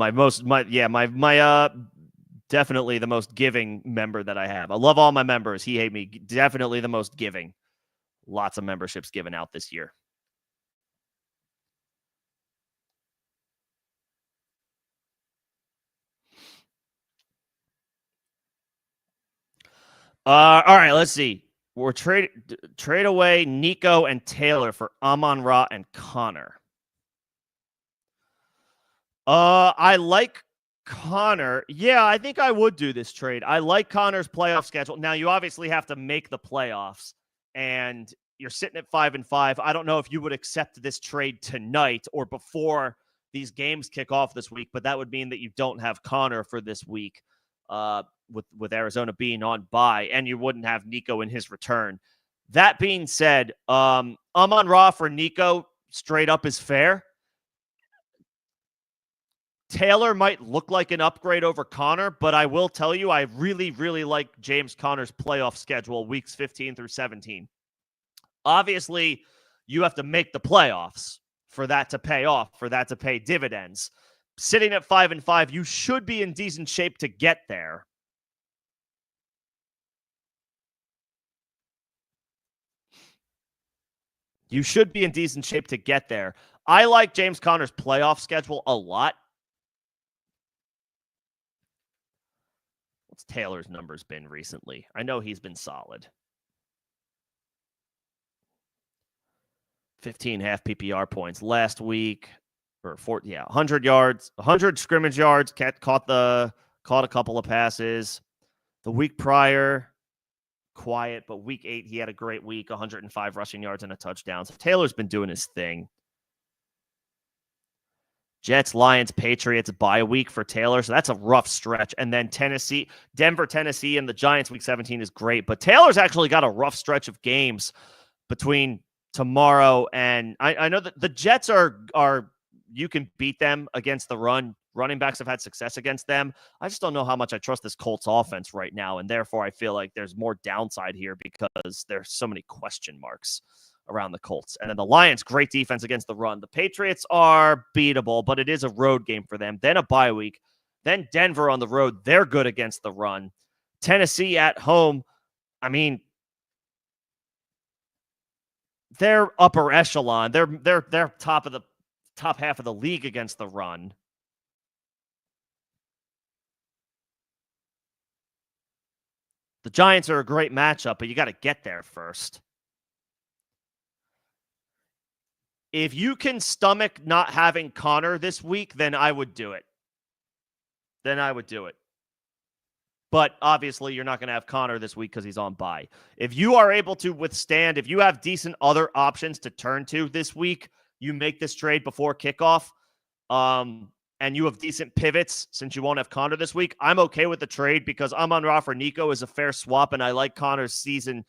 Definitely the most giving member that I have. I love all my members. He hate me. Definitely the most giving. Lots of memberships given out this year. All right, let's see. We're trade away Nico and Taylor for Amon-Ra and Connor. I like Connor. Yeah, I think I would do this trade. I like Connor's playoff schedule. Now, you obviously have to make the playoffs, and you're sitting at 5-5. I don't know if you would accept this trade tonight or before these games kick off this week, but that would mean that you don't have Connor for this week, with Arizona being on bye, and you wouldn't have Nico in his return. That being said, Amon-Ra for Nico straight up is fair. Taylor might look like an upgrade over Connor, but I will tell you, I really, really like James Conner's playoff schedule, weeks 15 through 17. Obviously, you have to make the playoffs for that to pay off, for that to pay dividends. Sitting at 5-5, you should be in decent shape to get there. You should be in decent shape to get there. I like James Conner's playoff schedule a lot. What's Taylor's numbers been recently? I know he's been solid. 15 half PPR points last week, or 100 yards, 100 scrimmage yards. Caught a couple of passes. The week prior, quiet, but week 8 he had a great week, 105 rushing yards and a touchdown. So Taylor's been doing his thing. Jets, Lions, Patriots, bye week for Taylor. So that's a rough stretch. And then Denver, Tennessee, and the Giants week 17 is great. But Taylor's actually got a rough stretch of games between tomorrow and I know that the Jets are you can beat them against the run. Running backs have had success against them. I just don't know how much I trust this Colts offense right now. And therefore, I feel like there's more downside here because there's so many question marks around the Colts. And then the Lions, great defense against the run. The Patriots are beatable, but it is a road game for them. Then a bye week. Then Denver on the road. They're good against the run. Tennessee at home. I mean, they're upper echelon. They're top half of the league against the run. The Giants are a great matchup, but you got to get there first. If you can stomach not having Connor this week, then I would do it. But obviously, you're not going to have Connor this week because he's on bye. If you are able to withstand, if you have decent other options to turn to this week, you make this trade before kickoff, and you have decent pivots since you won't have Connor this week, I'm okay with the trade because Amon-Ra for Nico is a fair swap, and I like Connor's season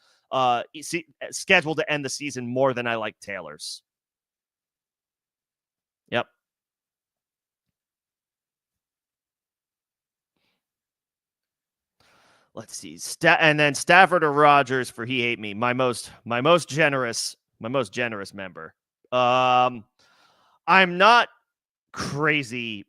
scheduled to end the season more than I like Taylor's. Yep. Let's see. And then Stafford or Rodgers for He Hate Me. My most generous member. I'm not crazy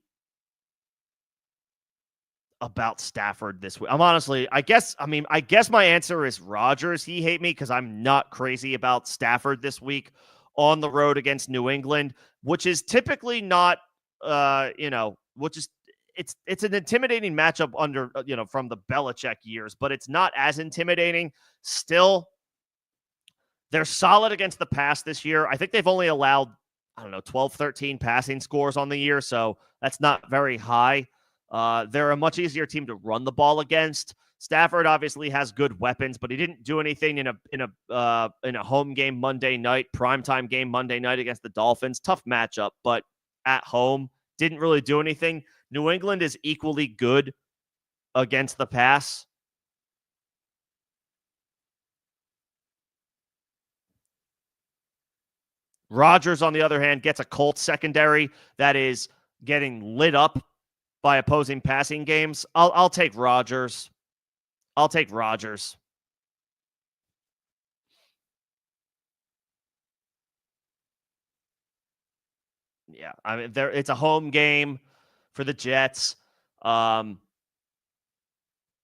about Stafford this week. I guess my answer is Rodgers. He hate me because I'm not crazy about Stafford this week on the road against New England, which is typically not, it's an intimidating matchup under, from the Belichick years, but it's not as intimidating. Still, they're solid against the pass this year. I think they've only allowed, 12, 13 passing scores on the year, so that's not very high. They're a much easier team to run the ball against. Stafford obviously has good weapons, but he didn't do anything in a home game Monday night, primetime game Monday night against the Dolphins. Tough matchup, but at home didn't really do anything. New England is equally good against the pass. Rodgers, on the other hand, gets a Colts secondary that is getting lit up by opposing passing games. I'll take Rodgers. Yeah, I mean, it's a home game for the Jets. Um,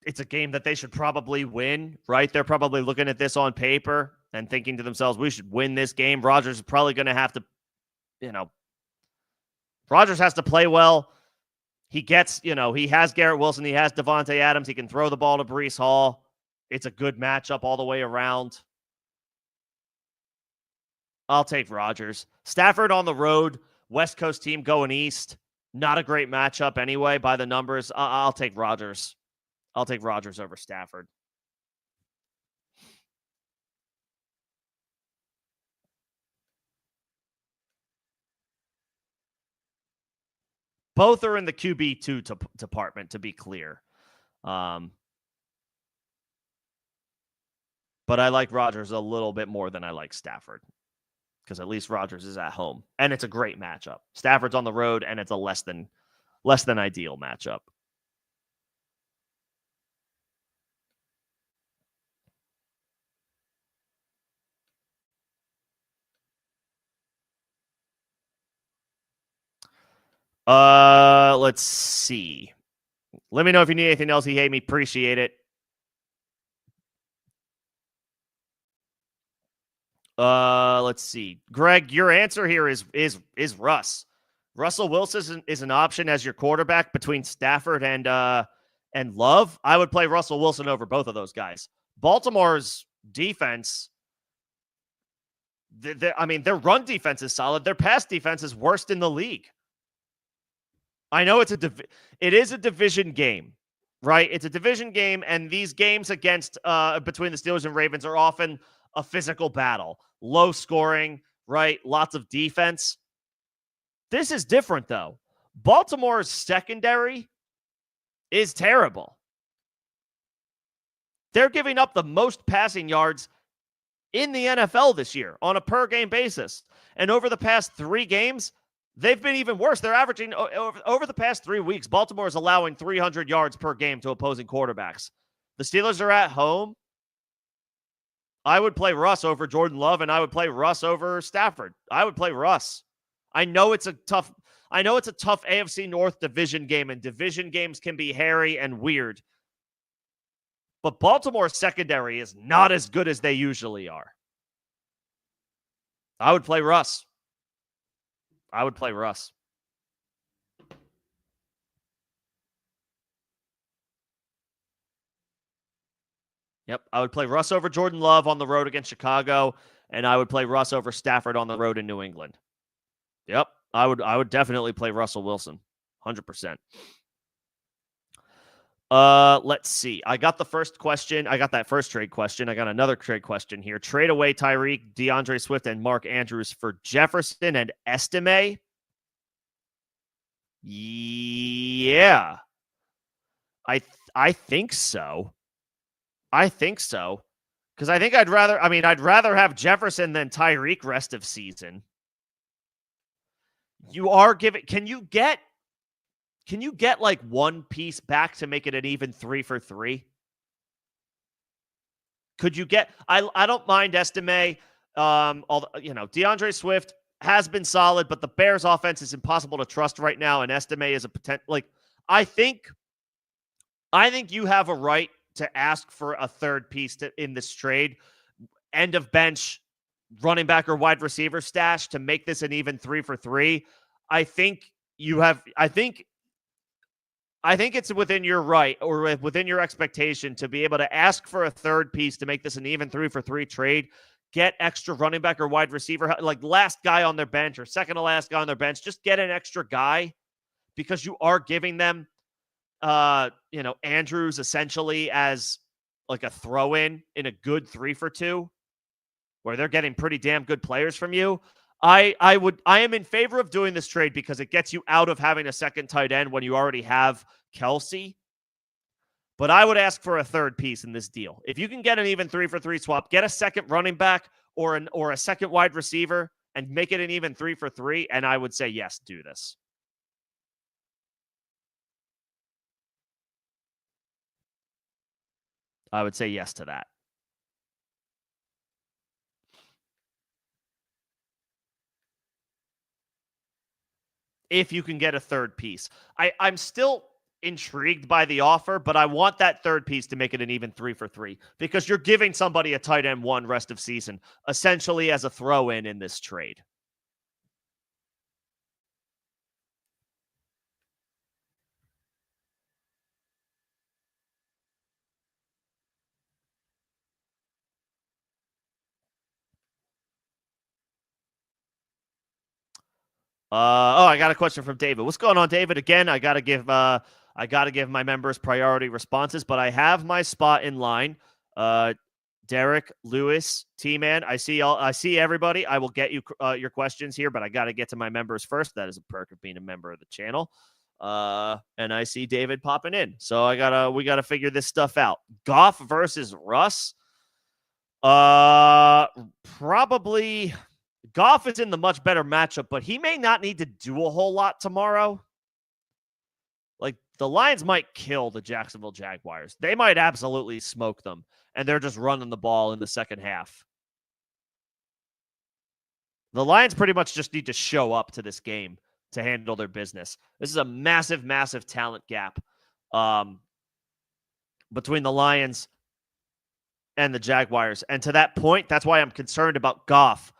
it's a game that they should probably win, right? They're probably looking at this on paper and thinking to themselves, we should win this game. Rodgers is probably going to have to, you know, Rodgers has to play well. He gets, he has Garrett Wilson. He has Devontae Adams. He can throw the ball to Breece Hall. It's a good matchup all the way around. I'll take Rodgers. Stafford on the road, West Coast team going east. Not a great matchup anyway by the numbers. I'll take Rodgers. I'll take Rodgers over Stafford. Both are in the QB2 department, to be clear. But I like Rodgers a little bit more than I like Stafford because at least Rodgers is at home, and it's a great matchup. Stafford's on the road, and it's a less than ideal matchup. Let's see. Let me know if you need anything else. He hate me. Appreciate it. Let's see. Greg, your answer here is Russ. Russell Wilson is an option as your quarterback between Stafford and Love. I would play Russell Wilson over both of those guys. Baltimore's defense, their run defense is solid. Their pass defense is worst in the league. I know it is a division game, right? It's a division game, and these games against between the Steelers and Ravens are often a physical battle, low scoring, right? Lots of defense. This is different, though. Baltimore's secondary is terrible. They're giving up the most passing yards in the NFL this year on a per game basis. And over the past 3 games, they've been even worse. They're averaging over the past 3 weeks, Baltimore is allowing 300 yards per game to opposing quarterbacks. The Steelers are at home. I would play Russ over Jordan Love, and I would play Russ over Stafford. I would play Russ. I know it's a tough AFC North division game, and division games can be hairy and weird. But Baltimore's secondary is not as good as they usually are. I would play Russ. Yep, I would play Russ over Jordan Love on the road against Chicago, and I would play Russ over Stafford on the road in New England. Yep, I would definitely play Russell Wilson, 100%. Let's see. I got the first question. I got that first trade question. I got another trade question here. Trade away Tyreek, DeAndre Swift, and Mark Andrews for Jefferson and Estime. Yeah, I think so. Because I think I'd rather have Jefferson than Tyreek rest of season. You are giving, can you get like one piece back to make it an even 3 for 3? Could you get, I don't mind Estime. DeAndre Swift has been solid, but the Bears offense is impossible to trust right now. And Estime is a potential, I think you have a right to ask for a third piece in this trade, end of bench running back or wide receiver stash to make this an even 3 for 3. I think it's within your right or within your expectation to be able to ask for a third piece to make this an even 3 for 3 trade. Get extra running back or wide receiver, like last guy on their bench or second to last guy on their bench. Just get an extra guy because you are giving them Andrews essentially as like a throw-in in a good 3 for 2 where they're getting pretty damn good players from you. I am in favor of doing this trade because it gets you out of having a second tight end when you already have Kelsey. But I would ask for a third piece in this deal. If you can get an even 3 for 3 swap, get a second running back or a second wide receiver and make it an even 3 for 3, and I would say yes, do this. I would say yes to that. if you can get a third piece. I'm still intrigued by the offer, but I want that third piece to make it an even 3-for-3 because you're giving somebody a tight end one rest of season, essentially as a throw in this trade. I got a question from David. What's going on, David? Again, I gotta give my members priority responses, but I have my spot in line. Derek, Lewis, T-Man, I see everybody. I will get you your questions here, but I got to get to my members first. That is a perk of being a member of the channel. And I see David popping in, so we gotta figure this stuff out. Goff versus Russ. Probably Goff is in the much better matchup, but he may not need to do a whole lot tomorrow. Like, the Lions might kill the Jacksonville Jaguars. They might absolutely smoke them, and they're just running the ball in the second half. The Lions pretty much just need to show up to this game to handle their business. This is a massive, massive talent gap between the Lions and the Jaguars. And to that point, that's why I'm concerned about Goff.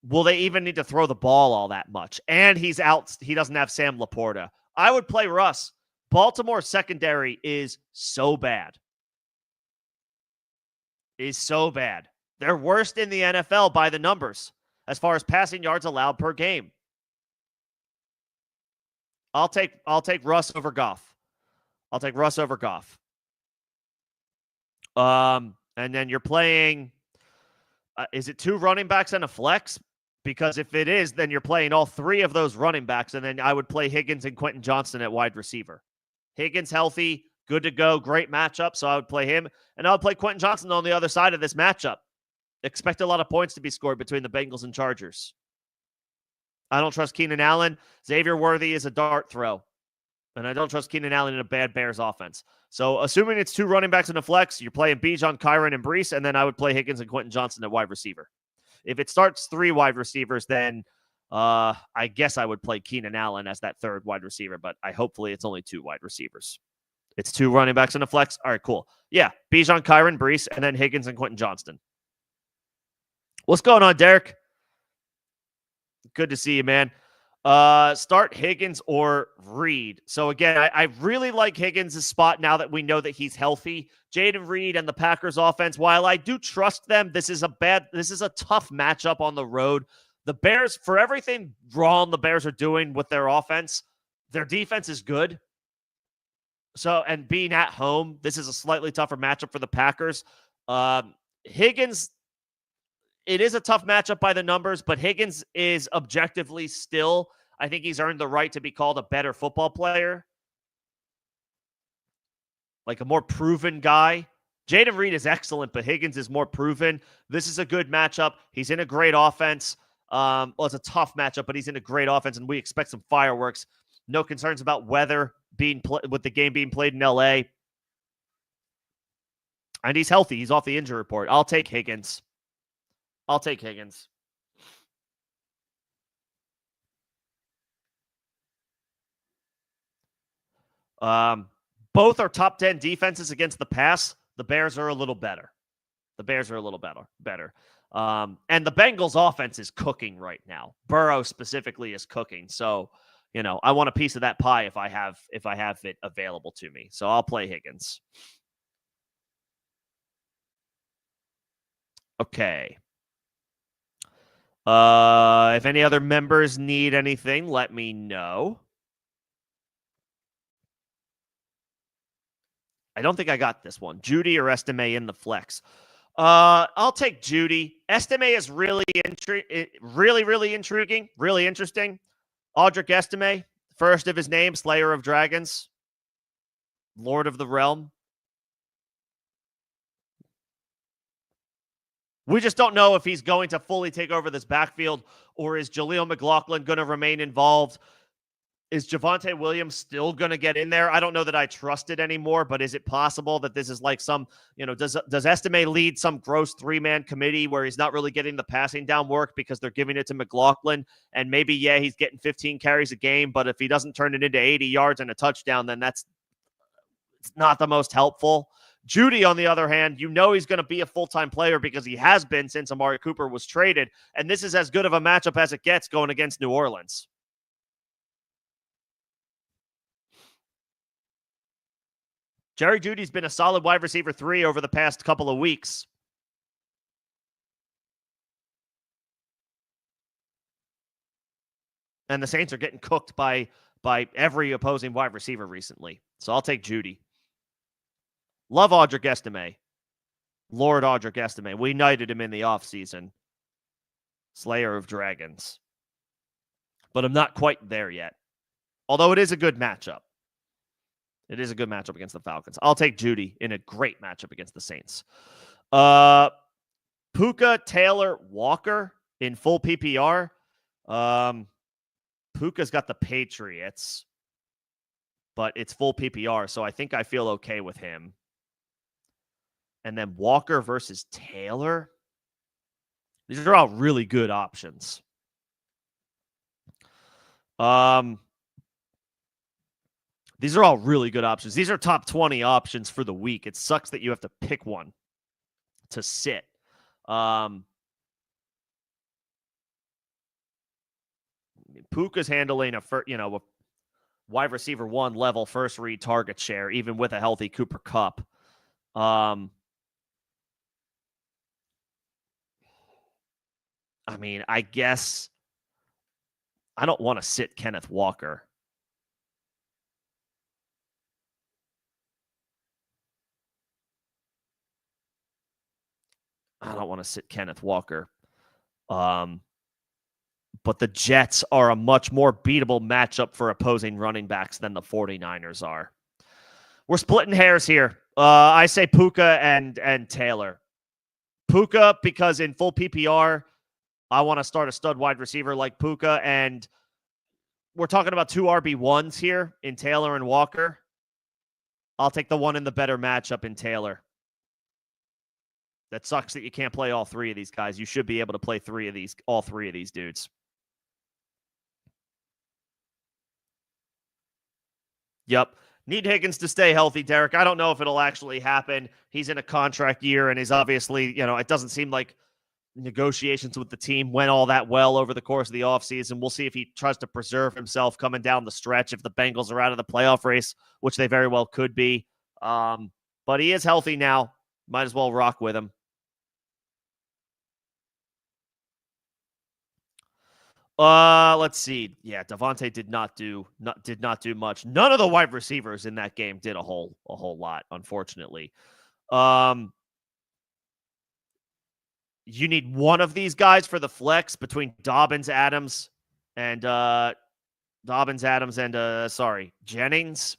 Will they even need to throw the ball all that much? And he's out. He doesn't have Sam Laporta. I would play Russ. Baltimore's secondary is so bad. They're worst in the NFL by the numbers as far as passing yards allowed per game. I'll take Russ over Goff. And then you're playing. Is it 2 running backs and a flex? Because if it is, then you're playing all 3 of those running backs, and then I would play Higgins and Quentin Johnston at wide receiver. Higgins healthy, good to go, great matchup, so I would play him. And I would play Quentin Johnston on the other side of this matchup. Expect a lot of points to be scored between the Bengals and Chargers. I don't trust Keenan Allen. Xavier Worthy is a dart throw. And I don't trust Keenan Allen in a bad Bears offense. So assuming it's 2 running backs and a flex, you're playing Bijan, Kyron, and Breece, and then I would play Higgins and Quentin Johnston at wide receiver. If it starts 3 wide receivers, then I guess I would play Keenan Allen as that 3rd wide receiver, but hopefully it's only 2 wide receivers. It's 2 running backs and a flex. All right, cool. Yeah, Bijan, Kyron, Breece, and then Higgins and Quentin Johnston. What's going on, Derek? Good to see you, man. Start Higgins or Reed. So again, I really like Higgins' spot now that we know that he's healthy. Jaden Reed and the Packers offense, while I do trust them, this is a tough matchup on the road. The Bears, for everything wrong the Bears are doing with their offense, their defense is good. So, and being at home, this is a slightly tougher matchup for the Packers. Higgins, it is a tough matchup by the numbers, but Higgins is objectively still, I think he's earned the right to be called a better football player. Like a more proven guy. Jaden Reed is excellent, but Higgins is more proven. This is a good matchup. He's in a great offense. Well, it's a tough matchup, but he's in a great offense, and we expect some fireworks. No concerns about weather with the game being played in LA. And he's healthy. He's off the injury report. I'll take Higgins. Both are top 10 defenses against the pass. The Bears are a little better. And the Bengals offense is cooking right now. Burrow specifically is cooking. So, I want a piece of that pie if I have it available to me. So I'll play Higgins. Okay. If any other members need anything, let me know. I don't think I got this one. Judy or Estime in the flex. I'll take Judy. Estime is really intriguing, really interesting. Audric Estime, first of his name, Slayer of Dragons, Lord of the Realm. We just don't know if he's going to fully take over this backfield, or is Jaleel McLaughlin going to remain involved? Is Javonte Williams still going to get in there? I don't know that I trust it anymore, but is it possible that this is like some, does Estime lead some gross 3-man committee where he's not really getting the passing down work because they're giving it to McLaughlin? And maybe, yeah, he's getting 15 carries a game, but if he doesn't turn it into 80 yards and a touchdown, then it's not the most helpful. Judy, on the other hand, he's going to be a full-time player because he has been since Amari Cooper was traded. And this is as good of a matchup as it gets going against New Orleans. Jerry Jeudy's been a solid wide receiver 3 over the past couple of weeks. And the Saints are getting cooked by every opposing wide receiver recently. So I'll take Jeudy. Love Audric Estime. Lord Audric Estime. We knighted him in the offseason. Slayer of Dragons. But I'm not quite there yet. Although it is a good matchup. It is a good matchup against the Falcons. I'll take Jeudy in a great matchup against the Saints. Puka, Taylor, Walker in full PPR. Puka's got the Patriots, but it's full PPR, so I think I feel okay with him. And then Walker versus Taylor. These are all really good options. These are all really good options. These are top 20 options for the week. It sucks that you have to pick one to sit. Puka's handling a wide receiver 1 level first read target share, even with a healthy Cooper Kupp. I guess I don't want to sit Kenneth Walker. But the Jets are a much more beatable matchup for opposing running backs than the 49ers are. We're splitting hairs here. I say Puka and Taylor. Puka, because in full PPR, I want to start a stud wide receiver like Puka, and we're talking about 2 RB1s here in Taylor and Walker. I'll take the one in the better matchup in Taylor. That sucks that you can't play all 3 of these guys. You should be able to play all three of these dudes. Yep. Need Higgins to stay healthy, Derek. I don't know if it'll actually happen. He's in a contract year, and he's obviously, it doesn't seem like negotiations with the team went all that well over the course of the offseason. We'll see if he tries to preserve himself coming down the stretch if the Bengals are out of the playoff race, which they very well could be. But he is healthy now. Might as well rock with him. Let's see. Yeah, Davante did not do much. None of the wide receivers in that game did a whole lot, unfortunately. You need one of these guys for the flex between Dobbins, Adams, and Jennings.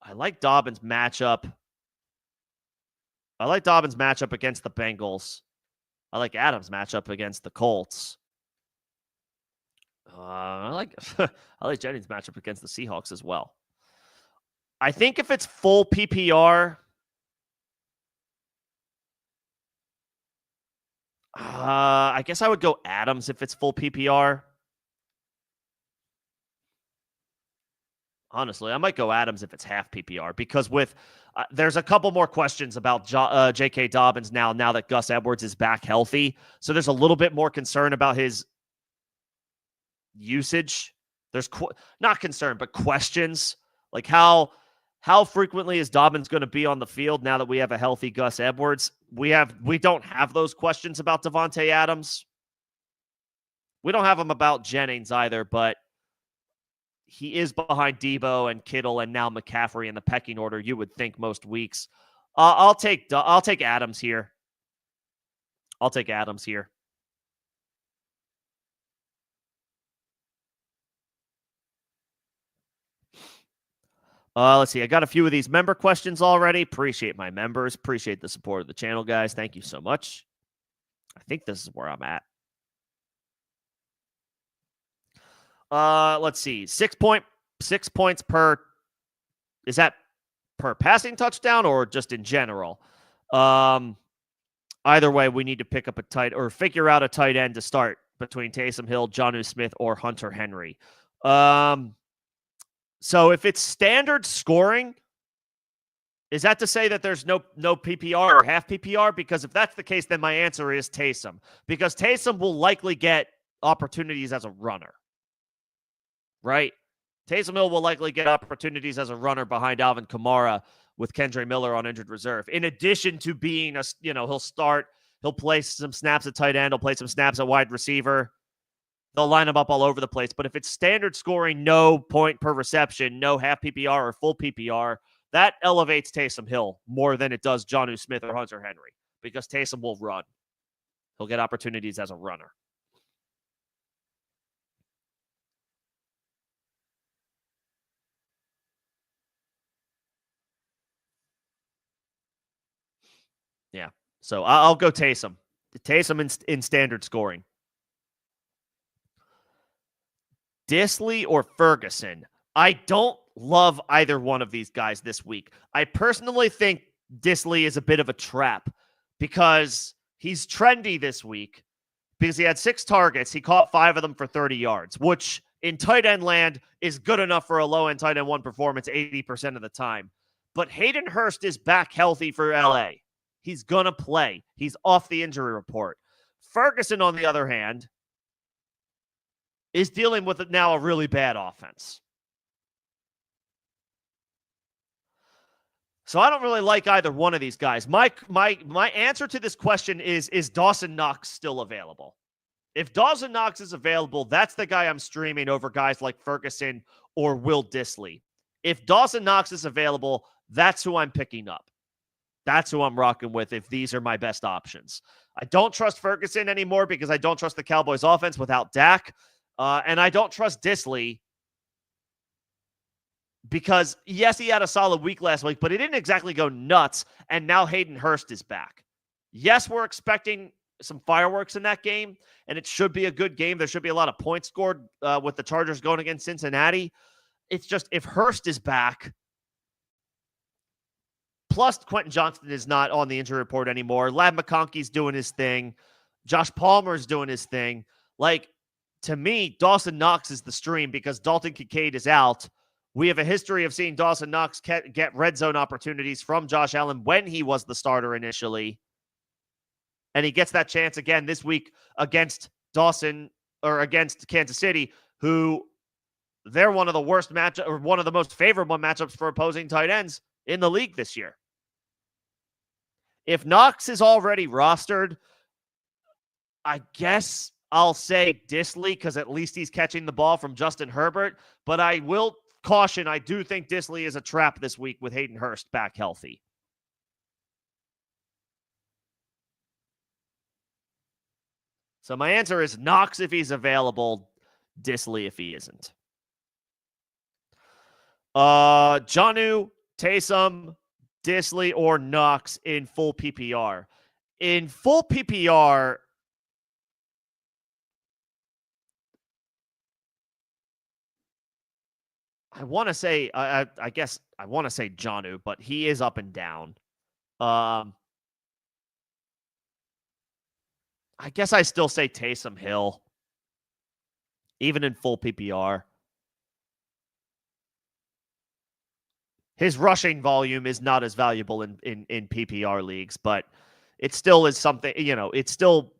I like Dobbins' matchup. Against the Bengals. I like Adams' matchup against the Colts. I like Jennings' matchup against the Seahawks as well. I think if it's full PPR, I guess I would go Adams if it's full PPR. Honestly, I might go Adams if it's half PPR because there's a couple more questions about J.K. Dobbins now that Gus Edwards is back healthy. So there's a little bit more concern about his usage. There's not concern, but questions like how frequently is Dobbins going to be on the field now that we have a healthy Gus Edwards? We don't have those questions about Davante Adams. We don't have them about Jennings either, but he is behind Debo and Kittle and now McCaffrey in the pecking order. You would think most weeks. I'll take Adams here. Let's see. I got a few of these member questions already. Appreciate my members. Appreciate the support of the channel, guys. Thank you so much. I think this is where I'm at. Let's see. 6 points per. Is that per passing touchdown or just in general? Either way, we need to pick up a tight or figure out a tight end to start between Taysom Hill, Jonnu Smith, or Hunter Henry. So if it's standard scoring, is that to say that there's no PPR or half PPR? Because if that's the case, then my answer is Taysom. Because Taysom will likely get opportunities as a runner. Right? Taysom Hill will likely get opportunities as a runner behind Alvin Kamara with Kendre Miller on injured reserve. In addition to being he'll play some snaps at tight end, he'll play some snaps at wide receiver. They'll line him up all over the place. But if it's standard scoring, no point per reception, no half PPR or full PPR, that elevates Taysom Hill more than it does Jonnu Smith or Hunter Henry, because Taysom will run. He'll get opportunities as a runner. Yeah. So I'll go Taysom. Taysom in standard scoring. Disley or Ferguson? I don't love either one of these guys this week. I personally think Disley is a bit of a trap because he's trendy this week because he had 6 targets. He caught 5 of them for 30 yards, which in tight end land is good enough for a low-end tight end 1 performance 80% of the time. But Hayden Hurst is back healthy for LA. He's going to play. He's off the injury report. Ferguson, on the other hand, is dealing with now a really bad offense. So I don't really like either one of these guys. My answer to this question is Dawson Knox still available? If Dawson Knox is available, that's the guy I'm streaming over guys like Ferguson or Will Disley. If Dawson Knox is available, that's who I'm picking up. That's who I'm rocking with if these are my best options. I don't trust Ferguson anymore because I don't trust the Cowboys offense without Dak. And I don't trust Disley because, yes, he had a solid week last week, but he didn't exactly go nuts, and now Hayden Hurst is back. Yes, we're expecting some fireworks in that game, and it should be a good game. There should be a lot of points scored with the Chargers going against Cincinnati. It's just if Hurst is back, plus Quentin Johnston is not on the injury report anymore. Ladd McConkey's doing his thing. Josh Palmer's doing his thing. Like, to me, Dawson Knox is the stream because Dalton Kincaid is out. We have a history of seeing Dawson Knox get red zone opportunities from Josh Allen when he was the starter initially. And he gets that chance again this week against against Kansas City, who they're one of the worst matchups or one of the most favorable matchups for opposing tight ends in the league this year. If Knox is already rostered, I guess I'll say Disley because at least he's catching the ball from Justin Herbert. But I will caution, I do think Disley is a trap this week with Hayden Hurst back healthy. So my answer is Knox if he's available, Disley if he isn't. Jonnu, Taysom, Disley, or Knox in full PPR. In full PPR, I want to say, I guess I want to say Jonnu, but he is up and down. I guess I still say Taysom Hill, even in full PPR. His rushing volume is not as valuable in PPR leagues, but it still is something, it's still,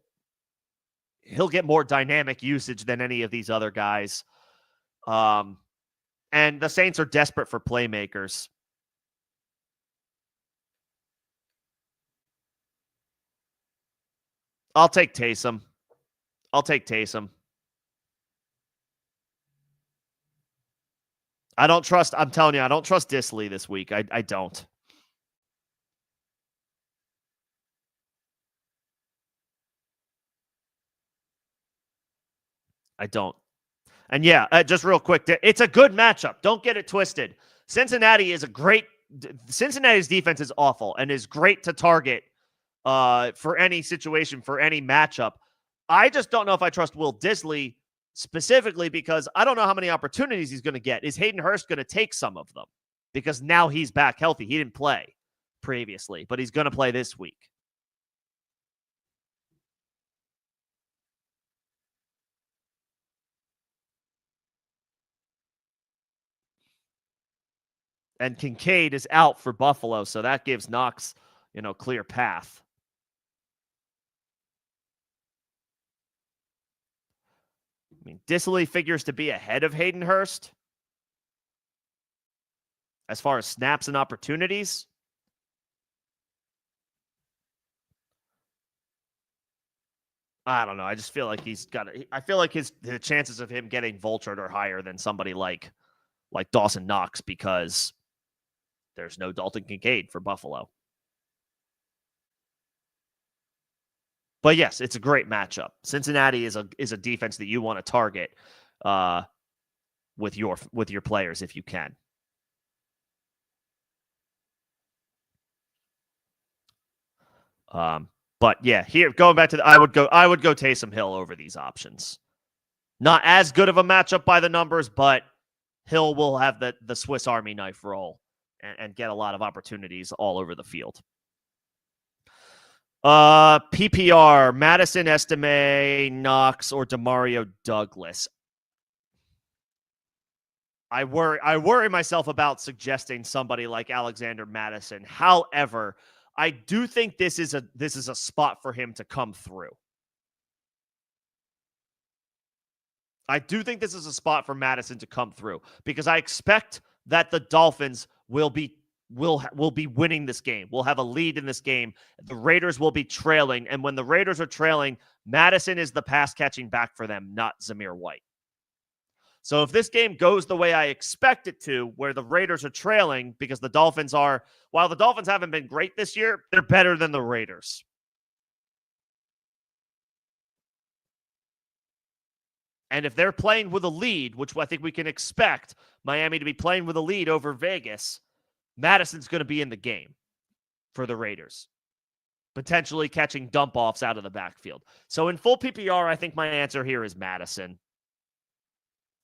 he'll get more dynamic usage than any of these other guys. And the Saints are desperate for playmakers. I'll take Taysom. I'm telling you, I don't trust Disley this week. I don't. I don't. And yeah, just real quick, it's a good matchup. Don't get it twisted. Cincinnati's defense is awful and is great to target for any situation, for any matchup. I just don't know if I trust Will Disley specifically because I don't know how many opportunities he's going to get. Is Hayden Hurst going to take some of them? Because now he's back healthy. He didn't play previously, but he's going to play this week. And Kincaid is out for Buffalo, so that gives Knox, clear path. I mean, Dissly figures to be ahead of Hayden Hurst as far as snaps and opportunities. I don't know. I just feel like I feel like the chances of him getting vultured are higher than somebody like Dawson Knox because there's no Dalton Kincaid for Buffalo. But yes, it's a great matchup. Cincinnati is a defense that you want to target with your players if you can. But yeah, here going back to I would go Taysom Hill over these options. Not as good of a matchup by the numbers, but Hill will have the Swiss Army knife roll and get a lot of opportunities all over the field. PPR, Madison, Estime, Knox, or Demario Douglas. I worry myself about suggesting somebody like Alexander Madison. However, I do think this is a spot for him to come through. I do think this is a spot for Madison to come through because I expect that the Dolphins will be winning this game. We'll have a lead in this game. The Raiders will be trailing, and when the Raiders are trailing, Madison is the pass catching back for them, not Zamir White. So if this game goes the way I expect it to, where the Raiders are trailing because the Dolphins while the Dolphins haven't been great this year, they're better than the Raiders. And if they're playing with a lead, which I think we can expect Miami to be playing with a lead over Vegas, Madison's going to be in the game for the Raiders, potentially catching dump-offs out of the backfield. So in full PPR, I think my answer here is Madison.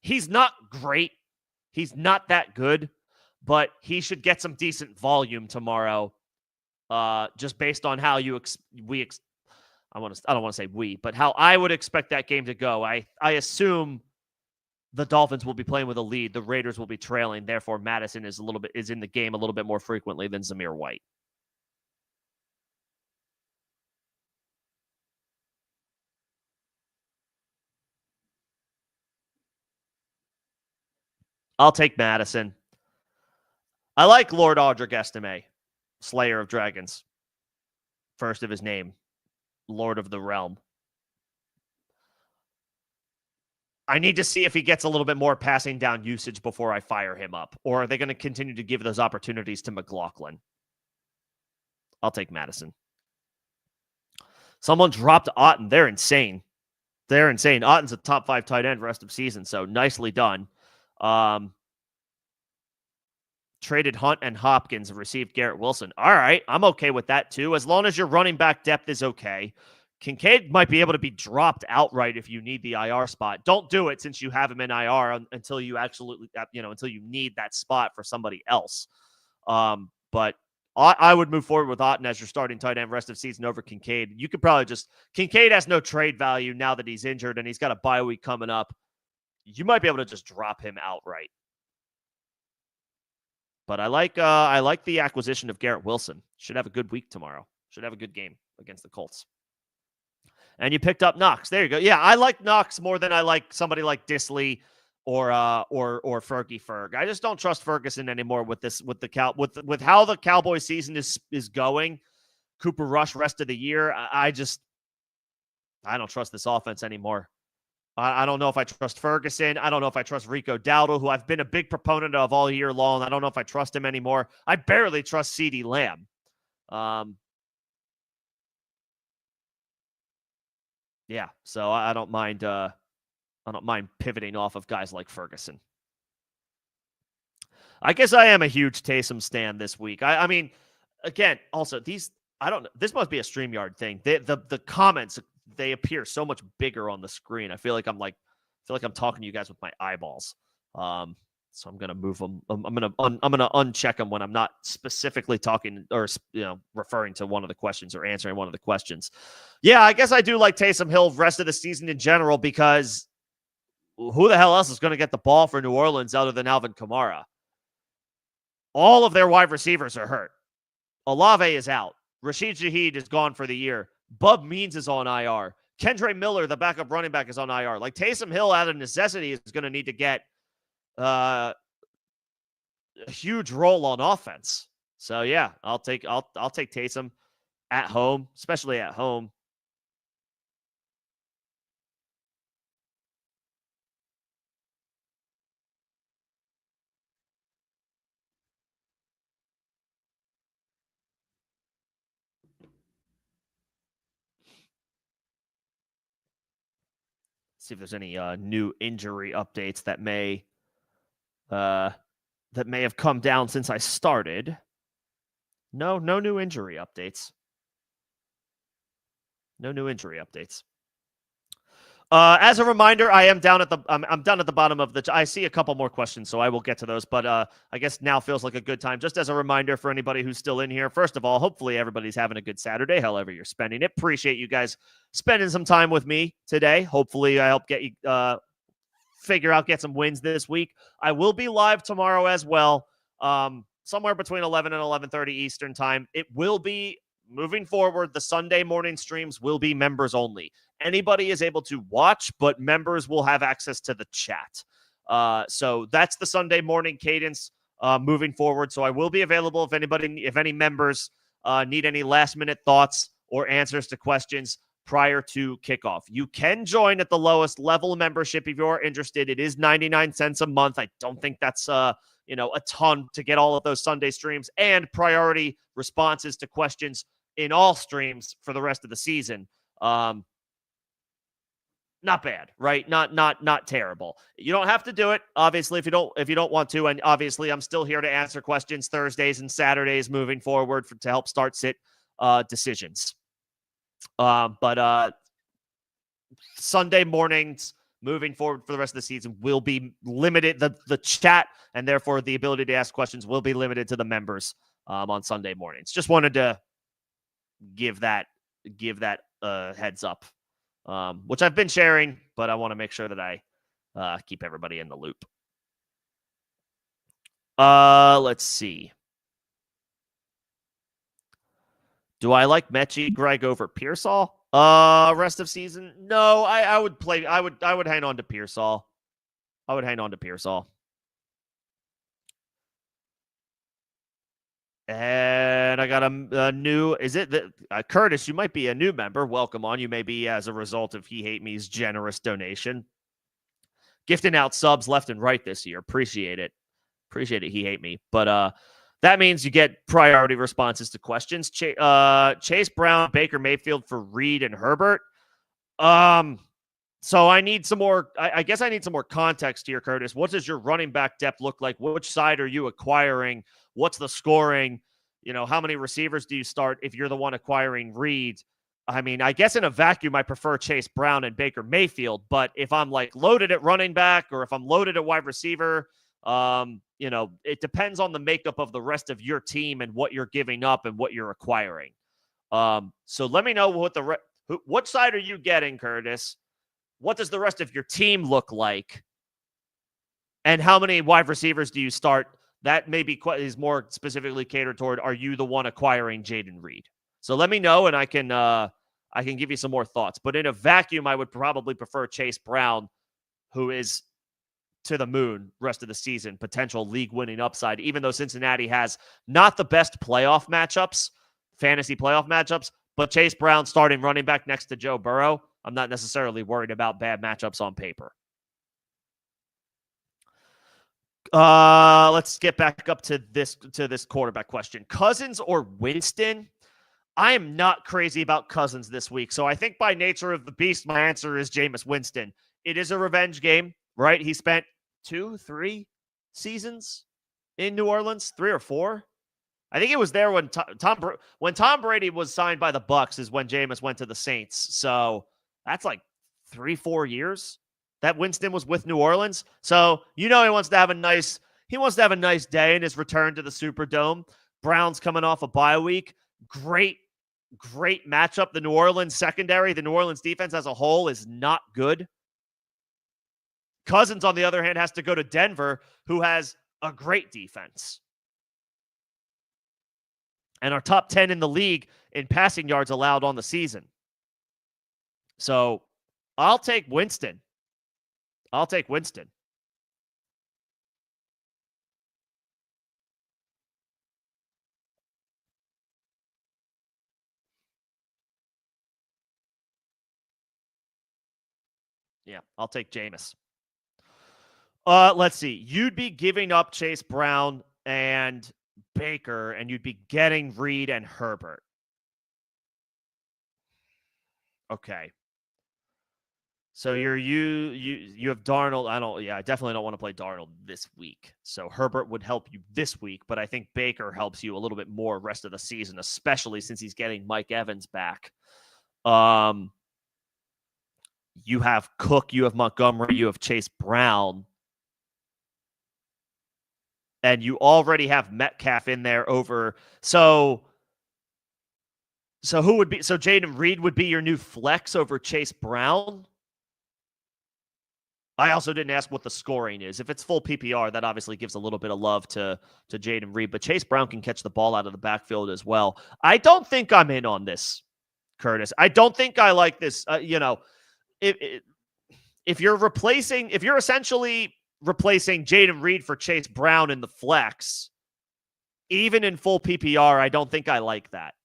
He's not great. He's not that good, but he should get some decent volume tomorrow, just based on how I don't want to say we, but how I would expect that game to go. I assume the Dolphins will be playing with a lead. The Raiders will be trailing. Therefore, Madison is in the game a little bit more frequently than Zamir White. I'll take Madison. I like Lord Audric Estime, Slayer of Dragons. First of his name, Lord of the Realm. I need to see if he gets a little bit more passing down usage before I fire him up. Or are they going to continue to give those opportunities to McLaughlin? I'll take Madison. Someone dropped Otten. They're insane. Otten's a top 5 tight end rest of season, so nicely done. Traded Hunt and Hopkins and received Garrett Wilson. All right, I'm okay with that too, as long as your running back depth is okay. Kincaid might be able to be dropped outright if you need the IR spot. Don't do it since you have him in IR until you until you need that spot for somebody else. But I would move forward with Otten as your starting tight end rest of season over Kincaid. You could probably Kincaid has no trade value now that he's injured and he's got a bye week coming up. You might be able to just drop him outright. But I like the acquisition of Garrett Wilson. Should have a good week tomorrow. Should have a good game against the Colts. And you picked up Knox. There you go. Yeah, I like Knox more than I like somebody like Dissly or Fergie Ferg. I just don't trust Ferguson anymore with how the Cowboy season is going. Cooper Rush rest of the year. I don't trust this offense anymore. I don't know if I trust Ferguson. I don't know if I trust Rico Dowdle, who I've been a big proponent of all year long. I don't know if I trust him anymore. I barely trust CeeDee Lamb. Yeah, so I don't mind. I don't mind pivoting off of guys like Ferguson. I guess I am a huge Taysom stan this week. I mean, again, also this must be a StreamYard thing. The comments, they appear so much bigger on the screen. I feel like I'm like feel like I'm talking to you guys with my eyeballs. So I'm gonna move them. I'm gonna uncheck them when I'm not specifically talking or referring to one of the questions or answering one of the questions. Yeah, I guess I do like Taysom Hill rest of the season in general because who the hell else is going to get the ball for New Orleans other than Alvin Kamara? All of their wide receivers are hurt. Olave is out. Rashid Shaheed is gone for the year. Bub Means is on IR. Kendre Miller, the backup running back, is on IR. Like Taysom Hill, out of necessity, is going to need to get a huge role on offense. So yeah, I'll take Taysom at home, especially at home. See if there's any new injury updates that may have come down since I started. No new injury updates. No new injury updates. As a reminder, I am down at the I'm down at the bottom of the. I see a couple more questions, so I will get to those. But I guess now feels like a good time. Just as a reminder for anybody who's still in here. First of all, hopefully everybody's having a good Saturday, however you're spending it. Appreciate you guys spending some time with me today. Hopefully, I help get you get some wins this week. I will be live tomorrow as well, somewhere between 11 and 11:30 Eastern time. It will be. Moving forward, the Sunday morning streams will be members only. Anybody is able to watch, but members will have access to the chat. So that's the Sunday morning cadence moving forward. So I will be available if any members need any last minute thoughts or answers to questions prior to kickoff. You can join at the lowest level membership if you're interested. It is 99 cents a month. I don't think that's a ton to get all of those Sunday streams and priority responses to questions in all streams for the rest of the season. Not bad, right? Not terrible. You don't have to do it, obviously, if you don't want to. And obviously, I'm still here to answer questions Thursdays and Saturdays moving forward to help start sit decisions. But Sunday mornings moving forward for the rest of the season will be limited. The chat and therefore the ability to ask questions will be limited to the members on Sunday mornings. Just wanted to give that heads up, which I've been sharing, but I want to make sure that I keep everybody in the loop. Let's see. Do I like Mechie Greg over Pearsall? Rest of season? No, I would play. I would hang on to Pearsall. I would hang on to Pearsall. And I got a new. Is it Curtis? You might be a new member. Welcome on. You may be as a result of He Hate Me's generous donation. Gifting out subs left and right this year. Appreciate it. He Hate Me. But that means you get priority responses to questions. Chase Brown, Baker Mayfield for Reed and Herbert. So I need some more. I guess I need some more context here, Curtis. What does your running back depth look like? Which side are you acquiring? What's the scoring? How many receivers do you start if you're the one acquiring Reed? I mean, I guess in a vacuum, I prefer Chase Brown and Baker Mayfield. But if I'm loaded at running back or if I'm loaded at wide receiver, it depends on the makeup of the rest of your team and what you're giving up and what you're acquiring. So let me know what side are you getting, Curtis? What does the rest of your team look like? And how many wide receivers do you start? That maybe is more specifically catered toward, are you the one acquiring Jaden Reed? So let me know, and I can give you some more thoughts. But in a vacuum, I would probably prefer Chase Brown, who is to the moon rest of the season, potential league-winning upside, even though Cincinnati has not the best playoff matchups, fantasy playoff matchups, but Chase Brown starting running back next to Joe Burrow, I'm not necessarily worried about bad matchups on paper. Let's get back up to this quarterback question. Cousins or Winston? I am not crazy about Cousins this week. So I think by nature of the beast, my answer is Jameis Winston. It is a revenge game, right? He spent 2-3 seasons in New Orleans, 3 or 4. I think it was there when Tom Brady was signed by the Bucs is when Jameis went to the Saints. So that's 3-4 years. that Winston was with New Orleans. So, he wants to have a nice day in his return to the Superdome. Browns coming off a bye week. Great matchup. The New Orleans secondary, the New Orleans defense as a whole is not good. Cousins, on the other hand, has to go to Denver, who has a great defense and are top 10 in the league in passing yards allowed on the season. So I'll take Winston. Yeah, I'll take Jameis. Let's see. You'd be giving up Chase Brown and Baker, and you'd be getting Reed and Herbert. Okay. So you have Darnold. I definitely don't want to play Darnold this week. So Herbert would help you this week, but I think Baker helps you a little bit more rest of the season, especially since he's getting Mike Evans back. You have Cook, you have Montgomery, you have Chase Brown, and you already have Metcalf in there over. So who would be? So Jaden Reed would be your new flex over Chase Brown. I also didn't ask what the scoring is. If it's full PPR, that obviously gives a little bit of love to Jaden Reed, but Chase Brown can catch the ball out of the backfield as well. I don't think I'm in on this, Curtis. I don't think I like this. If you're essentially replacing Jaden Reed for Chase Brown in the flex, even in full PPR, I don't think I like that.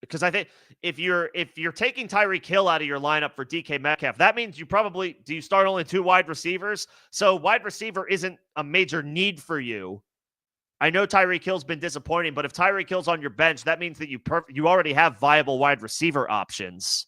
Because I think if you're taking Tyreek Hill out of your lineup for DK Metcalf, that means do you start only 2 wide receivers? So wide receiver isn't a major need for you. I know Tyreek Hill's been disappointing, but if Tyreek Hill's on your bench, that means that you already have viable wide receiver options.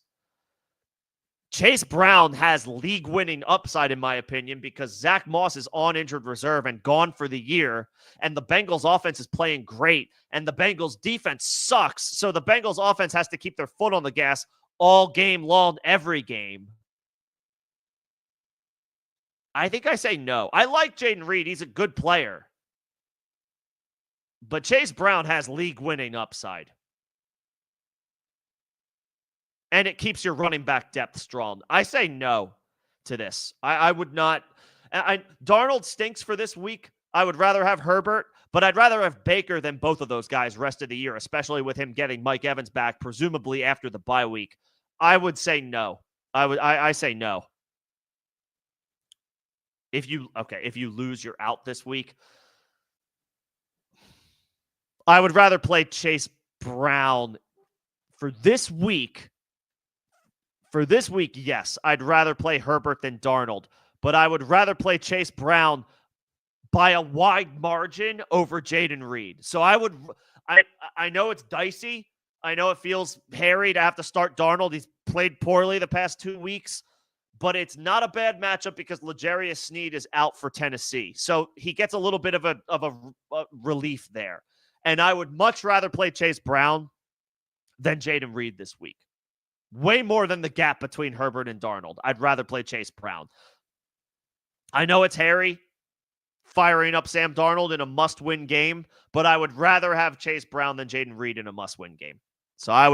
Chase Brown has league-winning upside, in my opinion, because Zach Moss is on injured reserve and gone for the year, and the Bengals' offense is playing great, and the Bengals' defense sucks, so the Bengals' offense has to keep their foot on the gas all game long, every game. I think I say no. I like Jaden Reed. He's a good player. But Chase Brown has league-winning upside. And it keeps your running back depth strong. I say no to this. I would not. Darnold stinks for this week. I would rather have Herbert, but I'd rather have Baker than both of those guys rest of the year, especially with him getting Mike Evans back, presumably after the bye week. I would say no. I say no. If you lose, you're out this week. I would rather play Chase Brown for this week. For this week, yes, I'd rather play Herbert than Darnold, but I would rather play Chase Brown by a wide margin over Jaden Reed. So I know it's dicey. I know it feels hairy to have to start Darnold. He's played poorly the past 2 weeks, but it's not a bad matchup because L'Jarius Sneed is out for Tennessee. So he gets a little bit of a relief there. And I would much rather play Chase Brown than Jaden Reed this week. Way more than the gap between Herbert and Darnold. I'd rather play Chase Brown. I know it's hairy firing up Sam Darnold in a must-win game, but I would rather have Chase Brown than Jaden Reed in a must-win game. So I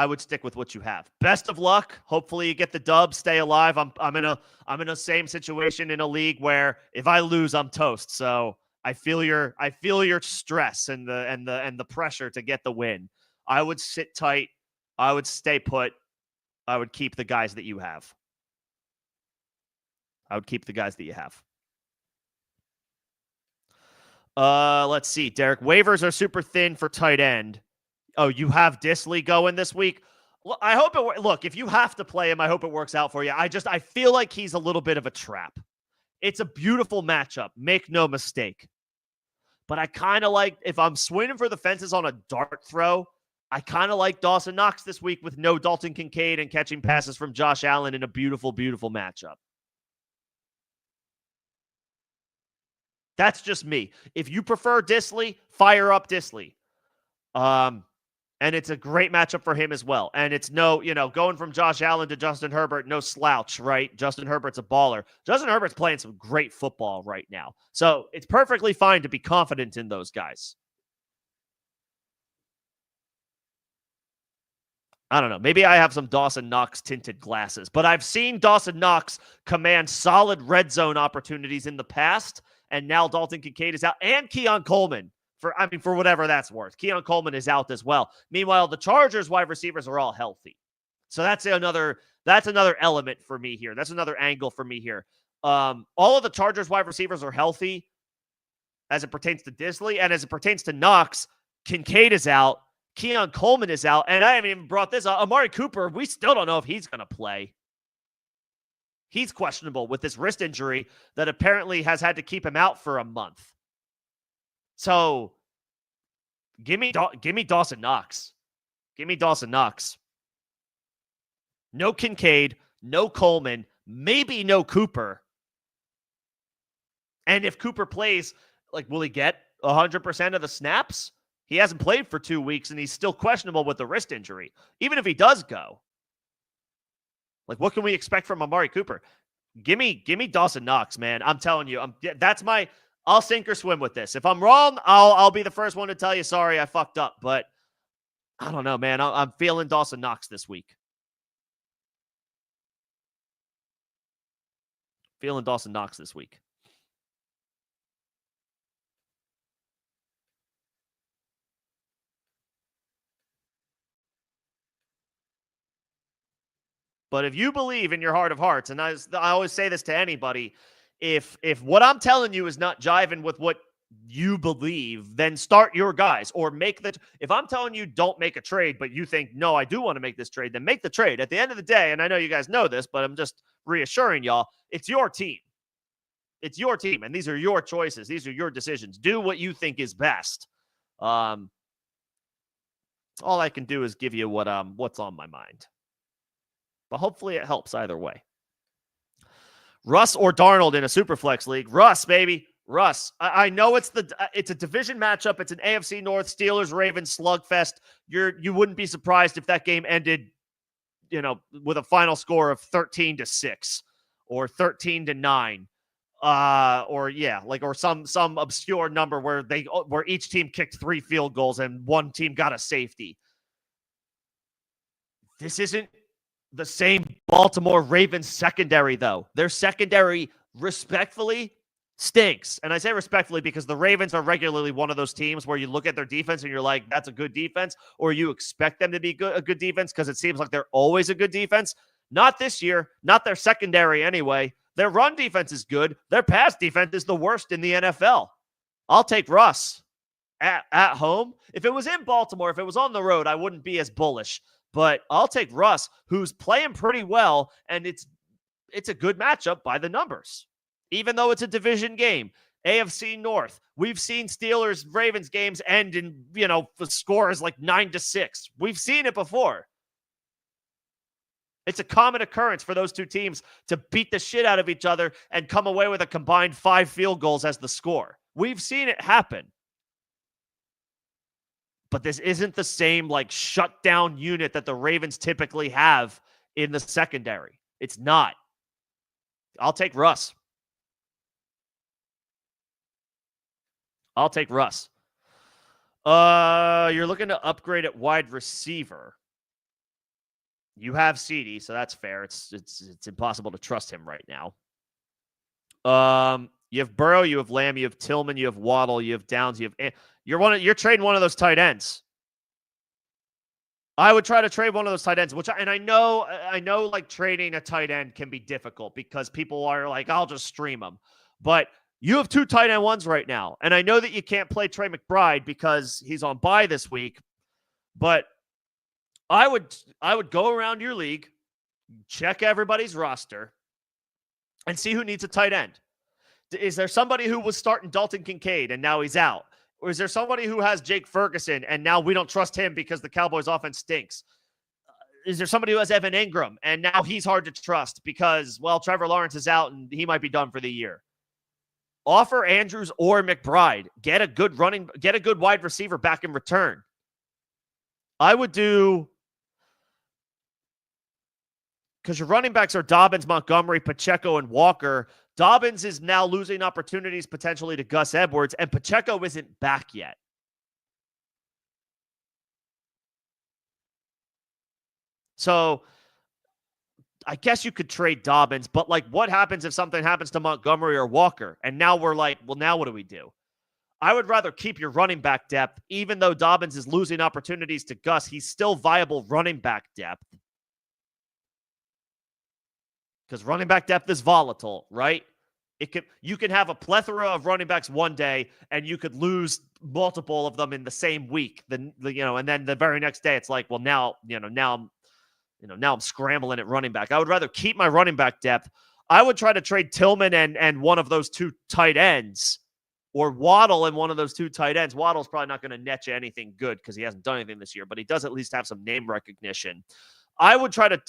would stick with what you have. Best of luck. Hopefully you get the dub, stay alive. I'm in a same situation in a league where if I lose, I'm toast. So I feel your stress and the pressure to get the win. I would sit tight. I would stay put. I would keep the guys that you have. Let's see. Derek, waivers are super thin for tight end. Oh, you have Disley going this week? Well, I hope it look, if you have to play him, I hope it works out for you. I feel like he's a little bit of a trap. It's a beautiful matchup. Make no mistake. But I kind of like, if I'm swinging for the fences on a dart throw, I kind of like Dawson Knox this week with no Dalton Kincaid and catching passes from Josh Allen in a beautiful, beautiful matchup. That's just me. If you prefer Disley, fire up Disley. And it's a great matchup for him as well. And it's no, going from Josh Allen to Justin Herbert, no slouch, right? Justin Herbert's a baller. Justin Herbert's playing some great football right now. So it's perfectly fine to be confident in those guys. I don't know. Maybe I have some Dawson Knox tinted glasses, but I've seen Dawson Knox command solid red zone opportunities in the past. And now Dalton Kincaid is out, and Keon Coleman. For whatever that's worth. Keon Coleman is out as well. Meanwhile, the Chargers wide receivers are all healthy. So that's another element for me here. That's another angle for me here. All of the Chargers wide receivers are healthy as it pertains to Disley, and as it pertains to Knox, Kincaid is out, Keon Coleman is out, and I haven't even brought this up. Amari Cooper, we still don't know if he's going to play. He's questionable with this wrist injury that apparently has had to keep him out for a month. So, give me Dawson Knox. Give me Dawson Knox. No Kincaid, no Coleman, maybe no Cooper. And if Cooper plays, will he get 100% of the snaps? He hasn't played for 2 weeks, and he's still questionable with the wrist injury. Even if he does go, what can we expect from Amari Cooper? Give me Dawson Knox, man. I'm telling you, I'll sink or swim with this. If I'm wrong, I'll be the first one to tell you, sorry, I fucked up. But I don't know, man. I'm feeling Dawson Knox this week. Feeling Dawson Knox this week. But if you believe in your heart of hearts, and I always say this to anybody, if what I'm telling you is not jiving with what you believe, then start your guys or if I'm telling you don't make a trade, but you think, no, I do want to make this trade, then make the trade. At the end of the day, and I know you guys know this, but I'm just reassuring y'all, it's your team. It's your team, and these are your choices. These are your decisions. Do what you think is best. All I can do is give you what's on my mind. But hopefully it helps either way. Russ or Darnold in a Superflex league. Russ, baby. Russ. I know it's a division matchup. It's an AFC North Steelers-Ravens slugfest. You wouldn't be surprised if that game ended, with a final score of 13-6 or 13-9. Or some obscure number where each team kicked 3 field goals and one team got a safety. This isn't the same Baltimore Ravens secondary, though. Their secondary, respectfully, stinks. And I say respectfully because the Ravens are regularly one of those teams where you look at their defense and you're like, that's a good defense, or you expect them to be a good defense because it seems like they're always a good defense. Not this year. Not their secondary anyway. Their run defense is good. Their pass defense is the worst in the NFL. I'll take Russ at home. If it was in Baltimore, if it was on the road, I wouldn't be as bullish. But I'll take Russ, who's playing pretty well, and it's a good matchup by the numbers. Even though it's a division game, AFC North, we've seen Steelers-Ravens games end in, the score is 9-6. We've seen it before. It's a common occurrence for those two teams to beat the shit out of each other and come away with a combined 5 field goals as the score. We've seen it happen. But this isn't the same shutdown unit that the Ravens typically have in the secondary. It's not. I'll take Russ. I'll take Russ. You're looking to upgrade at wide receiver. You have CeeDee, so that's fair. It's impossible to trust him right now. You have Burrow, you have Lamb, you have Tillman, you have Waddle, you have Downs, you're trading one of those tight ends. I would try to trade one of those tight ends, I know trading a tight end can be difficult because people are I'll just stream them. But you have 2 tight end ones right now. And I know that you can't play Trey McBride because he's on bye this week. But I would go around your league, check everybody's roster, and see who needs a tight end. Is there somebody who was starting Dalton Kincaid and now he's out? Or is there somebody who has Jake Ferguson and now we don't trust him because the Cowboys offense stinks? Is there somebody who has Evan Ingram and now he's hard to trust because, Trevor Lawrence is out and he might be done for the year? Offer Andrews or McBride. Get a good wide receiver back in return. I would do, because your running backs are Dobbins, Montgomery, Pacheco, and Walker. Dobbins is now losing opportunities potentially to Gus Edwards, and Pacheco isn't back yet. So I guess you could trade Dobbins, but like, what happens if something happens to Montgomery or Walker? And now we're like, well, now what do we do? I would rather keep your running back depth, even though Dobbins is losing opportunities to Gus. He's still viable running back depth, because running back depth is volatile, right? You can have a plethora of running backs one day, and you could lose multiple of them in the same week. And then the very next day, it's like, well, now I'm scrambling at running back. I would rather keep my running back depth. I would try to trade Tillman and one of those two tight ends, or Waddle and one of those two tight ends. Waddle's probably not going to net you anything good because he hasn't done anything this year, but he does at least have some name recognition. I would try to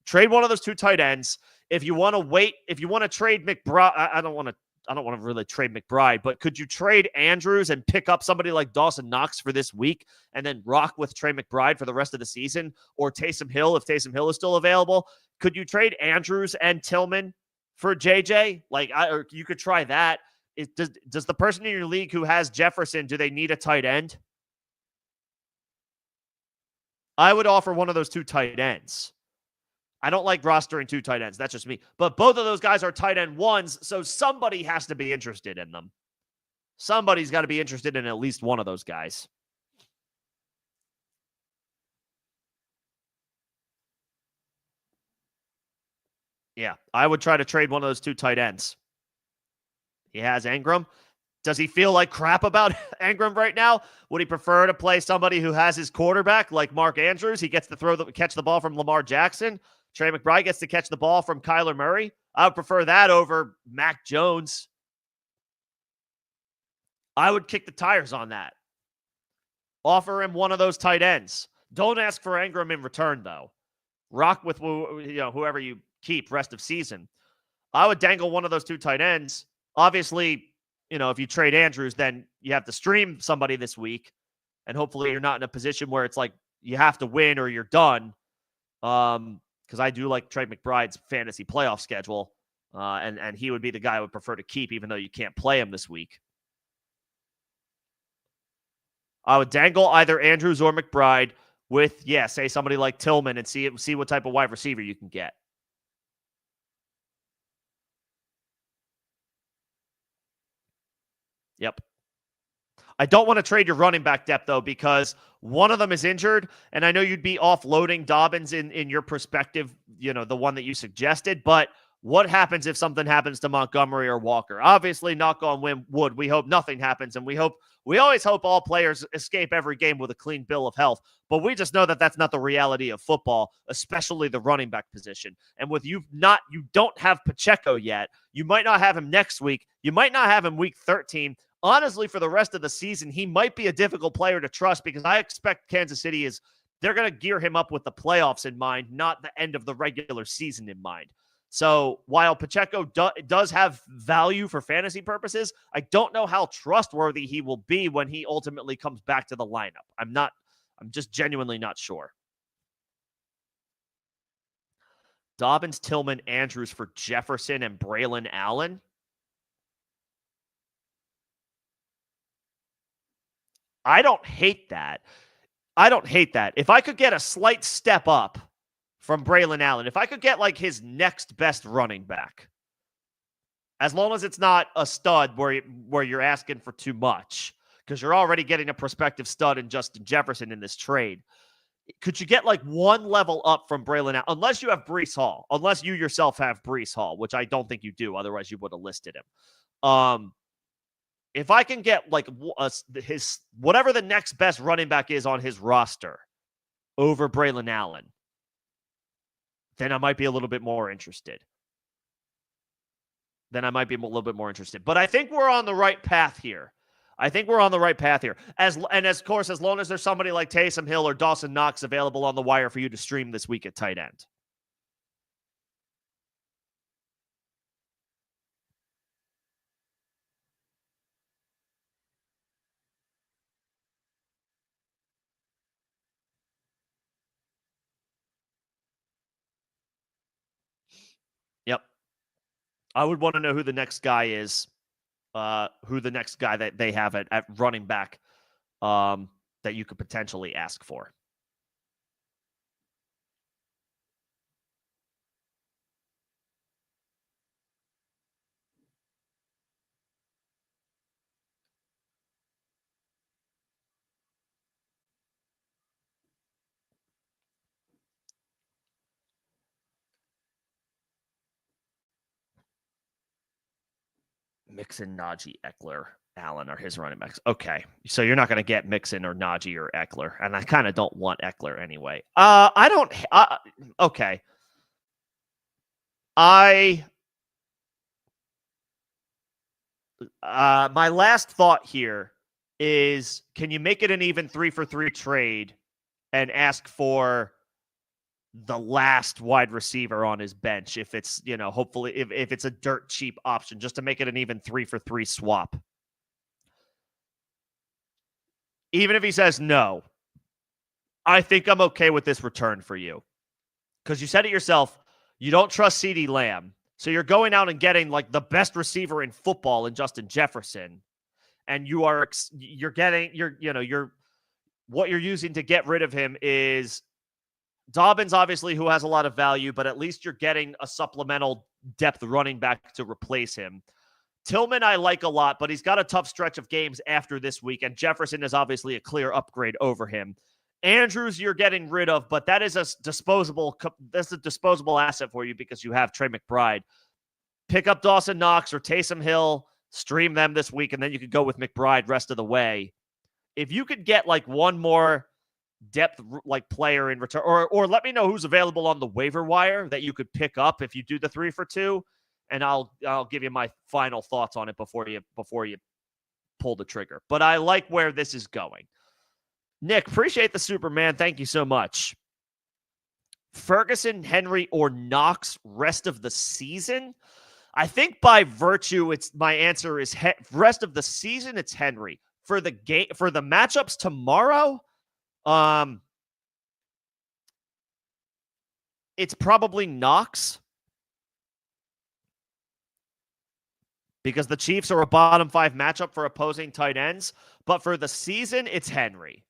trade one of those two tight ends. If you want to trade McBride, I don't want to really trade McBride, but could you trade Andrews and pick up somebody like Dawson Knox for this week and then rock with Trey McBride for the rest of the season? Or Taysom Hill, if Taysom Hill is still available? Could you trade Andrews and Tillman for JJ? Or you could try that. Does the person in your league who has Jefferson, do they need a tight end? I would offer one of those two tight ends. I don't like rostering two tight ends. That's just me. But both of those guys are tight end ones, so somebody has to be interested in them. Somebody's got to be interested in at least one of those guys. Yeah, I would try to trade one of those two tight ends. He has Ingram. Does he feel like crap about Ingram right now? Would he prefer to play somebody who has his quarterback like Mark Andrews? He gets to catch the ball from Lamar Jackson. Trey McBride gets to catch the ball from Kyler Murray. I would prefer that over Mac Jones. I would kick the tires on that. Offer him one of those tight ends. Don't ask for Ingram in return, though. Rock with whoever you keep rest of season. I would dangle one of those two tight ends. Obviously, if you trade Andrews, then you have to stream somebody this week, and hopefully you're not in a position where it's like you have to win or you're done. Because I do like Trey McBride's fantasy playoff schedule, and he would be the guy I would prefer to keep, even though you can't play him this week. I would dangle either Andrews or McBride with, say somebody like Tillman, and see what type of wide receiver you can get. Yep. I don't want to trade your running back depth, though, because one of them is injured, and I know you'd be offloading Dobbins in your perspective, the one that you suggested, but what happens if something happens to Montgomery or Walker? Obviously, knock on wood, we hope nothing happens, and we always hope all players escape every game with a clean bill of health, but we just know that that's not the reality of football, especially the running back position. And with you don't have Pacheco yet. You might not have him next week. You might not have him week 13. Honestly, for the rest of the season, he might be a difficult player to trust, because I expect Kansas City they're going to gear him up with the playoffs in mind, not the end of the regular season in mind. So while Pacheco does have value for fantasy purposes, I don't know how trustworthy he will be when he ultimately comes back to the lineup. I'm just genuinely not sure. Dobbins, Tillman, Andrews for Jefferson and Braylon Allen. I don't hate that. If I could get a slight step up from Braylon Allen, if I could get like his next best running back, as long as it's not a stud where you're asking for too much, because you're already getting a prospective stud in Justin Jefferson in this trade. Could you get like one level up from Braylon Allen? Unless you have Breece Hall, unless you yourself have Breece Hall, which I don't think you do. Otherwise, you would have listed him. If I can get like his whatever the next best running back is on his roster over Braylon Allen, then I might be a little bit more interested. But I think we're on the right path here. As of course, as long as there's somebody like Taysom Hill or Dawson Knox available on the wire for you to stream this week at tight end. I would want to know who the next guy is, who the next guy that they have at running back that you could potentially ask for. Mixon, Najee, Eckler, Allen are his running backs. Okay. So you're not going to get Mixon or Najee or Eckler. And I kind of don't want Eckler anyway. I don't. Okay. My last thought here is, can you make it an even 3-for-3 trade and ask for the last wide receiver on his bench if it's, hopefully if it's a dirt cheap option, just to make it an even 3-for-3 swap? Even if he says no, I think I'm okay with this return for you. Because you said it yourself, you don't trust CeeDee Lamb. So you're going out and getting like the best receiver in football in Justin Jefferson. And what you're using to get rid of him is Dobbins, obviously, who has a lot of value, but at least you're getting a supplemental depth running back to replace him. Tillman I like a lot, but he's got a tough stretch of games after this week, and Jefferson is obviously a clear upgrade over him. Andrews you're getting rid of, but that's a disposable asset for you because you have Trey McBride. Pick up Dawson Knox or Taysom Hill, stream them this week, and then you could go with McBride rest of the way. If you could get like one more depth like player in return, or let me know who's available on the waiver wire that you could pick up if you do the 3-for-2, and I'll give you my final thoughts on it before you pull the trigger. But I like where this is going. Nick, appreciate the Superman. Thank you so much. Ferguson, Henry, or Knox rest of the season? I think by virtue, my answer is rest of the season. It's Henry. For the matchups tomorrow, it's probably Knox, because the Chiefs are a bottom 5 matchup for opposing tight ends. But for the season, it's Henry,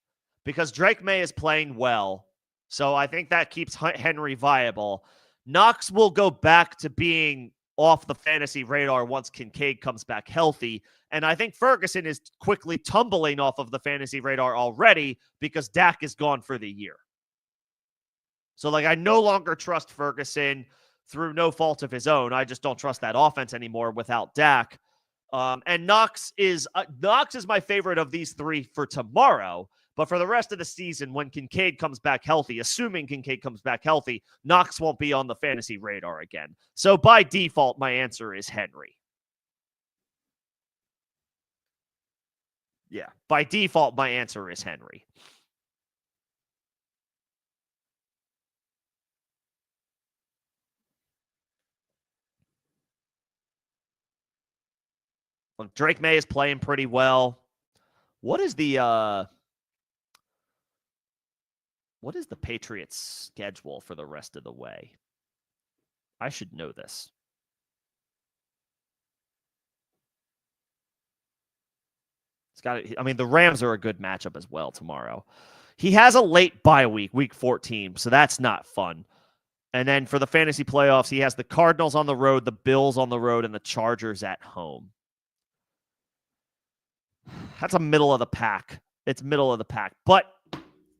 because Drake May is playing well. So I think that keeps Henry viable. Knox will go back to being off the fantasy radar once Kincaid comes back healthy. And I think Ferguson is quickly tumbling off of the fantasy radar already because Dak is gone for the year. So, I no longer trust Ferguson through no fault of his own. I just don't trust that offense anymore without Dak. And Knox is my favorite of these 3 for tomorrow. But for the rest of the season, when Kincaid comes back healthy, assuming Kincaid comes back healthy, Knox won't be on the fantasy radar again. So by default, my answer is Henry. Yeah, by default, my answer is Henry. Look, Drake May is playing pretty well. What is the Patriots' schedule for the rest of the way? I should know this. The Rams are a good matchup as well tomorrow. He has a late bye week 14, so that's not fun. And then for the fantasy playoffs, he has the Cardinals on the road, the Bills on the road, and the Chargers at home. That's a middle of the pack. It's middle of the pack. But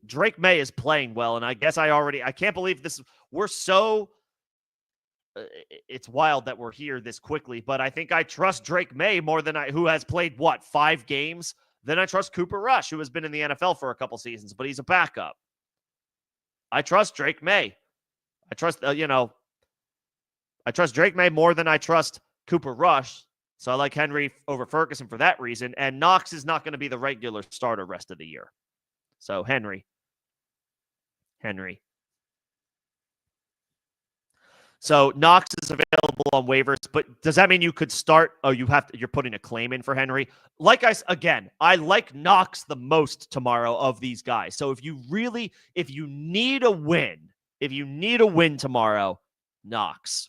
Drake May is playing well, and I guess I can't believe this. It's wild that we're here this quickly, but I think I trust Drake May more than who has played, 5 games, than I trust Cooper Rush, who has been in the NFL for a couple seasons, but he's a backup. I trust Drake May. I trust Drake May more than I trust Cooper Rush. So I like Henry over Ferguson for that reason. And Knox is not going to be the regular starter rest of the year. So Henry. So Knox is available on waivers, but does that mean you could start? Oh, you're putting a claim in for Henry. I like Knox the most tomorrow of these guys. So if you need a win tomorrow, Knox.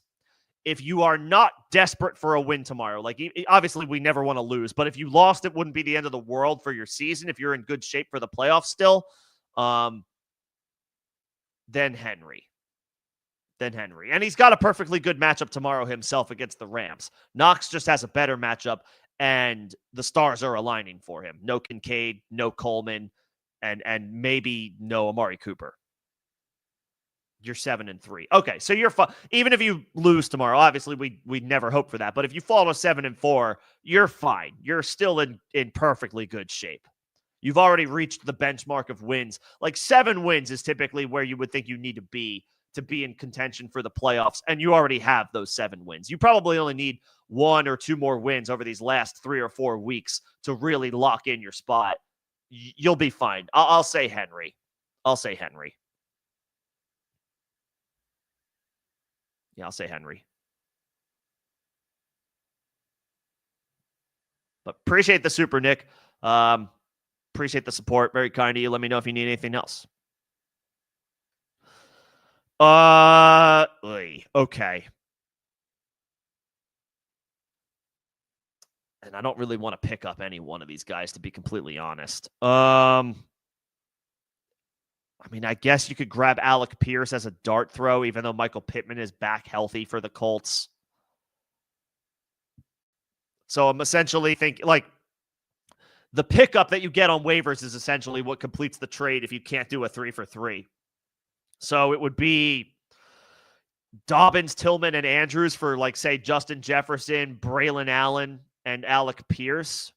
if you are not desperate for a win tomorrow, like obviously we never want to lose, but if you lost, it wouldn't be the end of the world for your season. If you're in good shape for the playoffs still, then Henry. And he's got a perfectly good matchup tomorrow himself against the Rams. Knox just has a better matchup, and the stars are aligning for him. No Kincaid, no Coleman, and maybe no Amari Cooper. You're 7-3. Okay, so you're fine. Even if you lose tomorrow, obviously we never hope for that. But if you fall to 7-4, you're fine. You're still in perfectly good shape. You've already reached the benchmark of wins. Like 7 wins is typically where you would think you need to be in contention for the playoffs, and you already have those 7 wins. You probably only need 1 or 2 more wins over these last 3 or 4 weeks to really lock in your spot. You'll be fine. I'll say Henry. Yeah, I'll say Henry. But appreciate the super, Nick. Appreciate the support. Very kind of you. Let me know if you need anything else. Okay. And I don't really want to pick up any one of these guys, to be completely honest. I mean, I guess you could grab Alec Pierce as a dart throw, even though Michael Pittman is back healthy for the Colts. So I'm essentially thinking, like, the pickup that you get on waivers is essentially what completes the trade if you can't do a 3-for-3. So it would be Dobbins, Tillman, and Andrews for, like, say, Justin Jefferson, Braylon Allen, and Alec Pierce.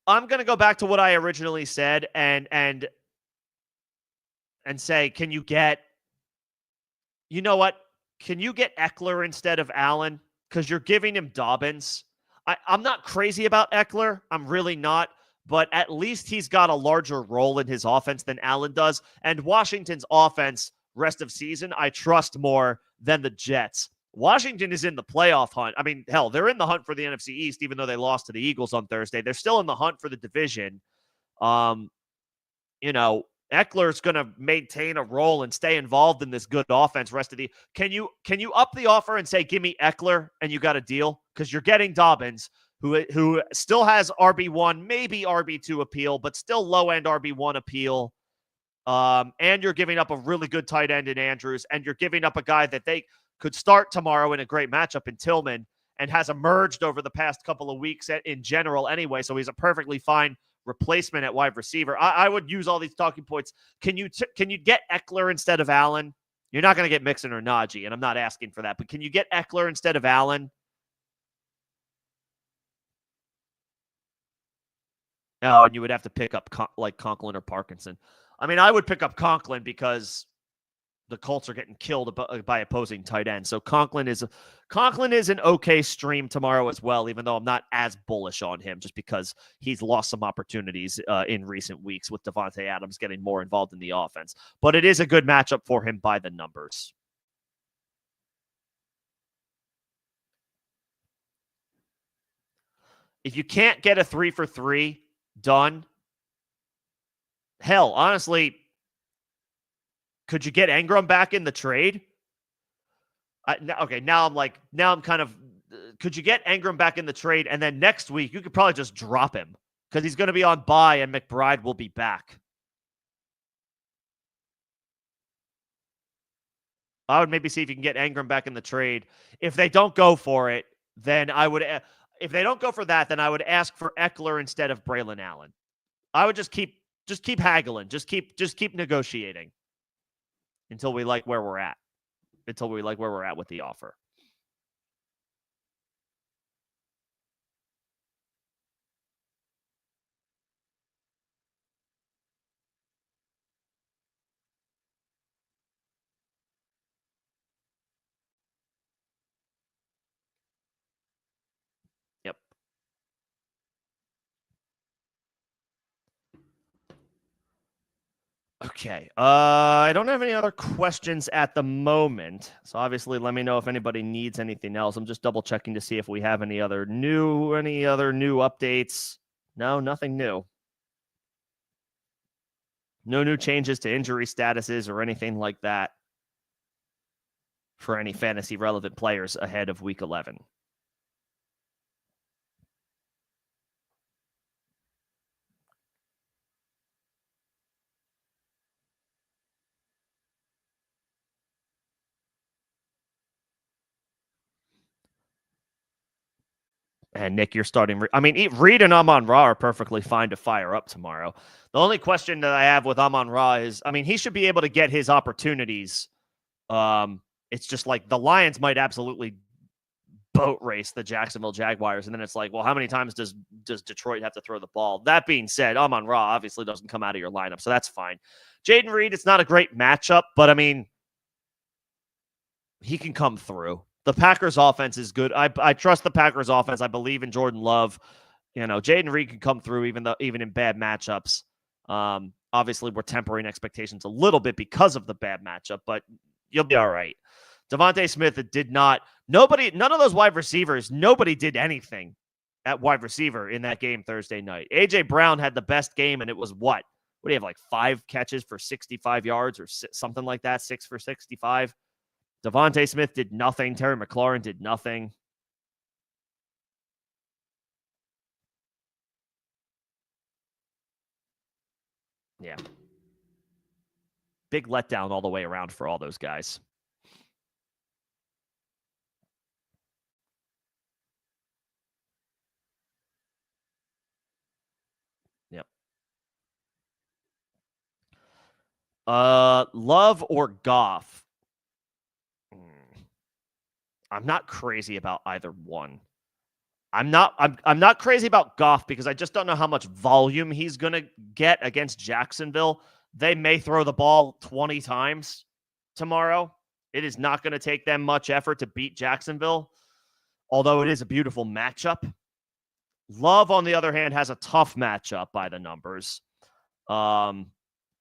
I'm going to go back to what I originally said and say, can you get, you know what? Can you get Eckler instead of Allen? Because you're giving him Dobbins. I'm not crazy about Eckler. I'm really not. But at least he's got a larger role in his offense than Allen does. And Washington's offense, rest of season, I trust more than the Jets. Washington is in the playoff hunt. I mean, hell, they're in the hunt for the NFC East, even though they lost to the Eagles on Thursday. They're still in the hunt for the division. Eckler's going to maintain a role and stay involved in this good offense rest of the. Can you up the offer and say, give me Eckler and you got a deal? Because you're getting Dobbins, who still has RB1, maybe RB2 appeal, but still low-end RB1 appeal. And you're giving up a really good tight end in Andrews, and you're giving up a guy that they could start tomorrow in a great matchup in Tillman and has emerged over the past couple of weeks in general anyway, so he's a perfectly fine replacement at wide receiver. I would use all these talking points. Can you get Eckler instead of Allen? You're not going to get Mixon or Najee, and I'm not asking for that, but can you get Eckler instead of Allen? No, and you would have to pick up like Conklin or Parkinson. I mean, I would pick up Conklin because the Colts are getting killed by opposing tight ends. So Conklin is an okay stream tomorrow as well, even though I'm not as bullish on him just because he's lost some opportunities in recent weeks with Devontae Adams getting more involved in the offense. But it is a good matchup for him by the numbers. If you can't get a 3-for-3 done, hell, honestly, could you get Engram back in the trade? Now I'm kind of, could you get Engram back in the trade? And then next week, you could probably just drop him because he's going to be on bye and McBride will be back. I would maybe see if you can get Engram back in the trade. If they don't go for it, then if they don't go for that, then I would ask for Eckler instead of Braylon Allen. I would just keep haggling, just keep negotiating until we like where we're at. Until we like where we're at with the offer. Yep. Okay. I don't have any other questions at the moment. So obviously let me know if anybody needs anything else. I'm just double checking to see if we have any other new updates. No, nothing new. No new changes to injury statuses or anything like that for any fantasy relevant players ahead of week 11. And Nick, you're starting. I mean, Reed and Amon-Ra are perfectly fine to fire up tomorrow. The only question that I have with Amon-Ra is, I mean, he should be able to get his opportunities. It's just like the Lions might absolutely boat race the Jacksonville Jaguars, and then it's like, well, how many times does Detroit have to throw the ball? That being said, Amon-Ra obviously doesn't come out of your lineup, so that's fine. Jayden Reed, it's not a great matchup, but I mean, he can come through. The Packers offense is good. I trust the Packers offense. I believe in Jordan Love. You know, Jayden Reed can come through even in bad matchups. Obviously, we're tempering expectations a little bit because of the bad matchup, but you'll be all right. Devontae Smith did not. None of those wide receivers. Nobody did anything at wide receiver in that game Thursday night. AJ Brown had the best game, and it was what? What do you have, like 5 catches for 65 yards or something like that? 6 for 65. Devontae Smith did nothing. Terry McLaurin did nothing. Yeah. Big letdown all the way around for all those guys. Yep. Love or Goff? I'm not crazy about either one. I'm not crazy about Goff because I just don't know how much volume he's going to get against Jacksonville. They may throw the ball 20 times tomorrow. It is not going to take them much effort to beat Jacksonville, although it is a beautiful matchup. Love, on the other hand, has a tough matchup by the numbers.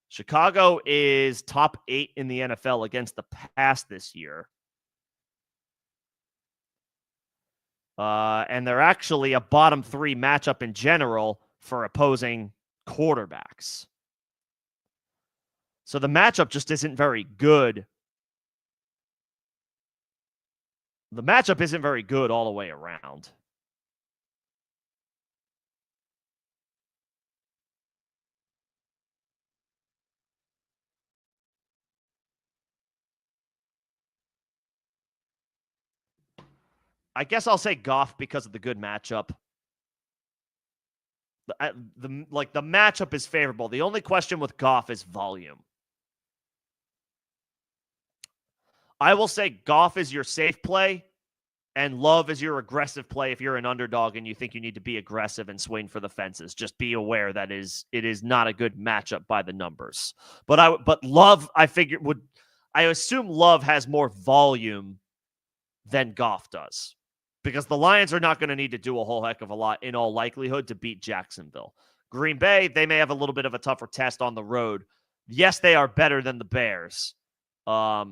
Chicago is top 8 in the NFL against the pass this year. And they're actually a bottom 3 matchup in general for opposing quarterbacks. So the matchup just isn't very good. The matchup isn't very good all the way around. I guess I'll say Goff because of the good matchup. The matchup is favorable. The only question with Goff is volume. I will say Goff is your safe play, and Love is your aggressive play if you're an underdog and you think you need to be aggressive and swing for the fences. Just be aware that it is not a good matchup by the numbers. But Love, I assume Love has more volume than Goff does, because the Lions are not going to need to do a whole heck of a lot in all likelihood to beat Jacksonville. Green Bay, they may have a little bit of a tougher test on the road. Yes, they are better than the Bears. But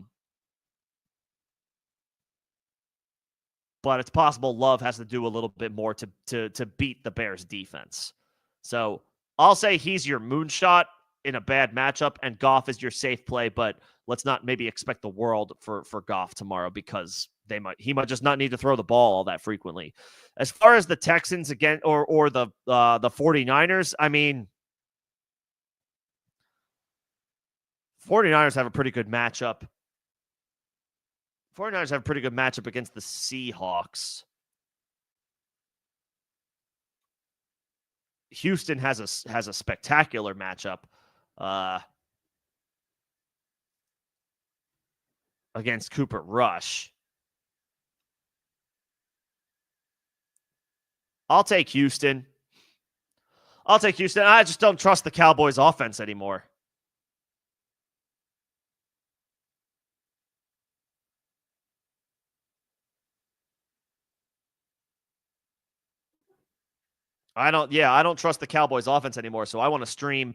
it's possible Love has to do a little bit more to beat the Bears defense. So I'll say he's your moonshot in a bad matchup, and Goff is your safe play, but let's not maybe expect the world for Goff tomorrow, because he might just not need to throw the ball all that frequently. As far as the Texans again, or the 49ers, I mean, 49ers have a pretty good matchup. 49ers have a pretty good matchup against the Seahawks. Houston has a spectacular matchup against Cooper Rush. I'll take Houston. I just don't trust the Cowboys offense anymore. I don't trust the Cowboys offense anymore, so I want to stream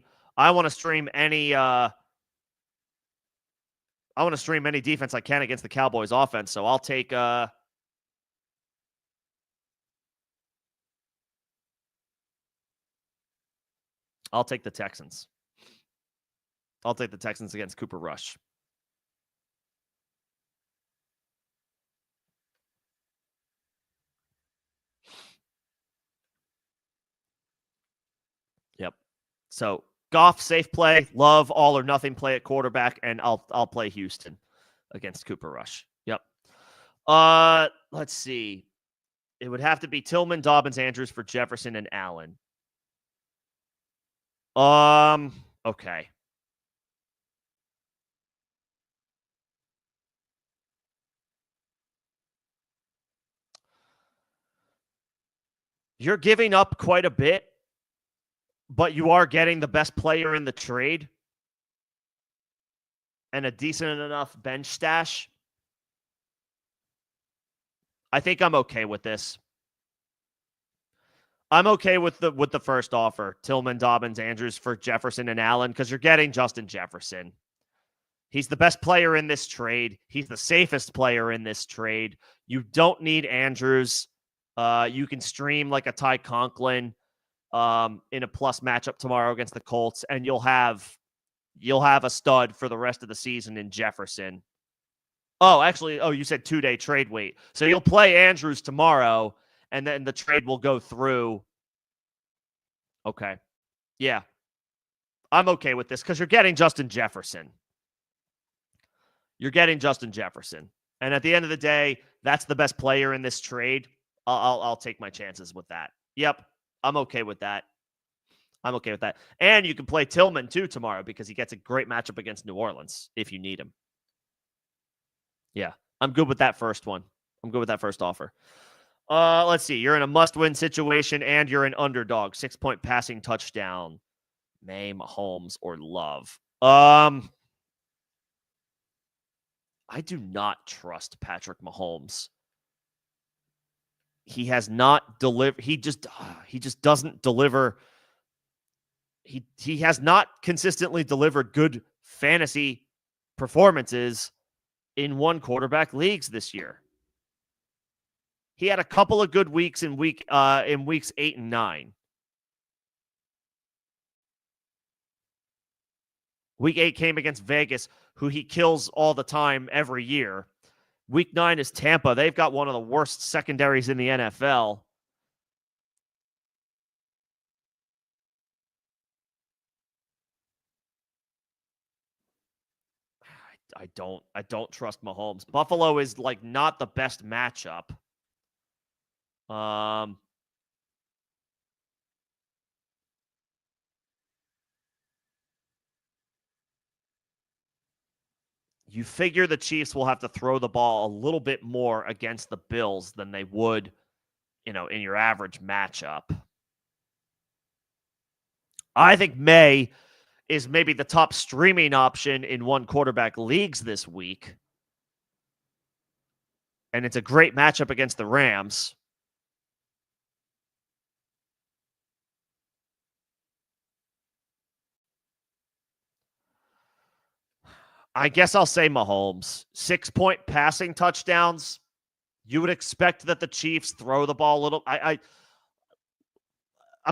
any defense I can against the Cowboys offense. So I'll take the Texans. I'll take the Texans against Cooper Rush. Yep. So Goff, safe play. Love, all or nothing play at quarterback, and I'll play Houston against Cooper Rush. Yep. Let's see. It would have to be Tillman, Dobbins, Andrews for Jefferson and Allen. Okay. You're giving up quite a bit, but you are getting the best player in the trade and a decent enough bench stash. I think I'm okay with this. I'm okay with the first offer, Tillman, Dobbins, Andrews for Jefferson and Allen, because you're getting Justin Jefferson. He's the best player in this trade. He's the safest player in this trade. You don't need Andrews. You can stream like a Ty Conklin in a plus matchup tomorrow against the Colts, and you'll have a stud for the rest of the season in Jefferson. Oh, actually, you said 2-day trade wait. So you'll play Andrews tomorrow, and then the trade will go through. Okay. Yeah. I'm okay with this because you're getting Justin Jefferson. You're getting Justin Jefferson. And at the end of the day, that's the best player in this trade. I'll take my chances with that. Yep. I'm okay with that. I'm okay with that. And you can play Tillman too tomorrow because he gets a great matchup against New Orleans if you need him. Yeah. I'm good with that first one. I'm good with that first offer. Let's see. You're in a must-win situation and you're an underdog. 6-point passing touchdown. May, Mahomes, or Love. I do not trust Patrick Mahomes. He has not delivered. He just doesn't deliver. He has not consistently delivered good fantasy performances in one quarterback leagues this year. He had a couple of good weeks in weeks 8 and 9. Week 8 came against Vegas, who he kills all the time every year. Week 9 is Tampa. They've got one of the worst secondaries in the NFL. I don't trust Mahomes. Buffalo is like not the best matchup. You figure the Chiefs will have to throw the ball a little bit more against the Bills than they would, in your average matchup. I think May is maybe the top streaming option in one quarterback leagues this week. And it's a great matchup against the Rams. I guess I'll say Mahomes. 6-point passing touchdowns. You would expect that the Chiefs throw the ball a little. I'm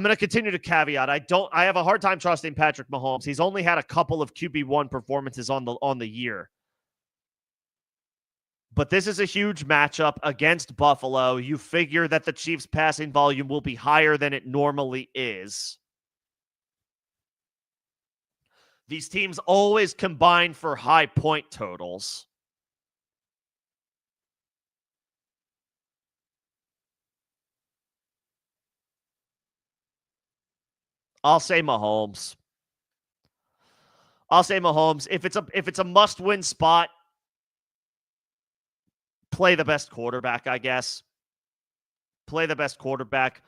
going to continue to caveat. I have a hard time trusting Patrick Mahomes. He's only had a couple of QB1 performances on the year. But this is a huge matchup against Buffalo. You figure that the Chiefs' passing volume will be higher than it normally is. These teams always combine for high point totals. I'll say Mahomes. If it's a must-win spot, play the best quarterback, I guess. Play the best quarterback.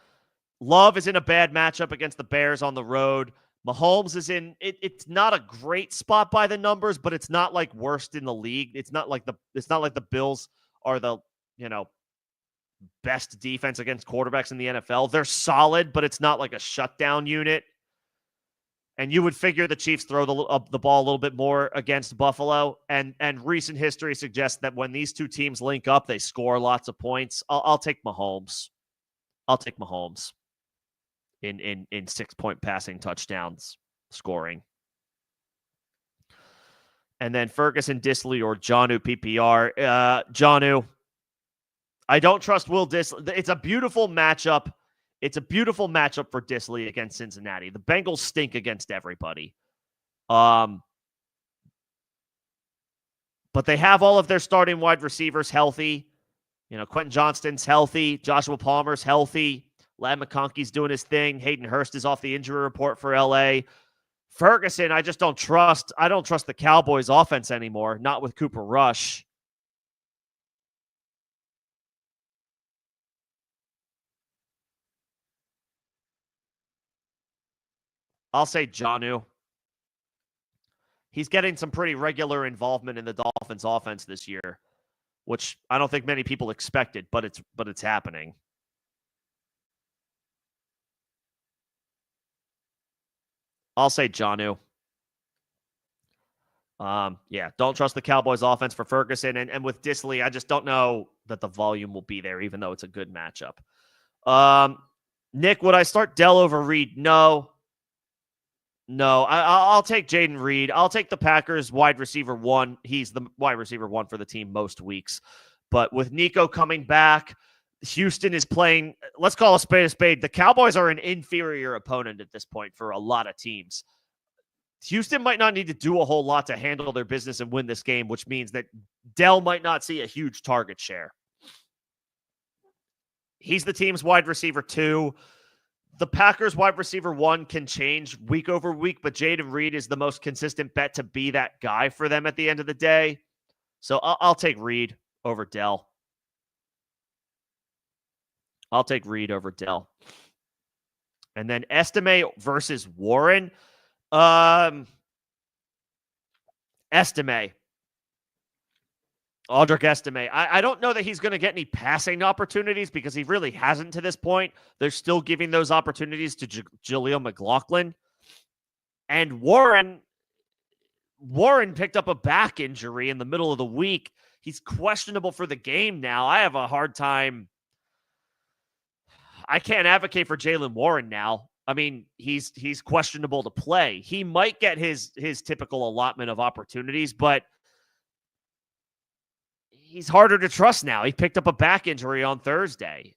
Love is in a bad matchup against the Bears on the road. Mahomes is in it's not a great spot by the numbers, but it's not like worst in the league. It's not like the Bills are the, best defense against quarterbacks in the NFL. They're solid, but it's not like a shutdown unit. And you would figure the Chiefs throw the ball a little bit more against Buffalo. And recent history suggests that when these two teams link up, they score lots of points. I'll take Mahomes. I'll take Mahomes in 6-point passing touchdowns scoring. And then Ferguson, Disley, or Jonnu PPR. Jonnu. I don't trust Will Disley. It's a beautiful matchup. It's a beautiful matchup for Disley against Cincinnati. The Bengals stink against everybody. But they have all of their starting wide receivers healthy. Quentin Johnston's healthy. Joshua Palmer's healthy. Ladd McConkey's doing his thing. Hayden Hurst is off the injury report for LA. Ferguson, I just don't trust. I don't trust the Cowboys offense anymore, not with Cooper Rush. I'll say Jonnu. He's getting some pretty regular involvement in the Dolphins offense this year, which I don't think many people expected, but it's happening. I'll say Jonnu. Yeah, don't trust the Cowboys offense for Ferguson. And with Disley, I just don't know that the volume will be there, even though it's a good matchup. Nick, would I start Dell over Reed? No. I'll take Jaden Reed. I'll take the Packers wide receiver 1. He's the wide receiver 1 for the team most weeks. But with Nico coming back, Houston is playing, let's call a spade a spade. The Cowboys are an inferior opponent at this point for a lot of teams. Houston might not need to do a whole lot to handle their business and win this game, which means that Dell might not see a huge target share. He's the team's wide receiver 2. The Packers wide receiver 1 can change week over week, but Jaden Reed is the most consistent bet to be that guy for them at the end of the day. So I'll take Reed over Dell. I'll take Reed over Dell. And then Estime versus Warren. Estime. Audric Estime. I don't know that he's going to get any passing opportunities because he really hasn't to this point. They're still giving those opportunities to Jaleel McLaughlin. And Warren picked up a back injury in the middle of the week. He's questionable for the game now. I have a hard time. I can't advocate for Jaylen Warren now. I mean, he's questionable to play. He might get his typical allotment of opportunities, but he's harder to trust now. He picked up a back injury on Thursday.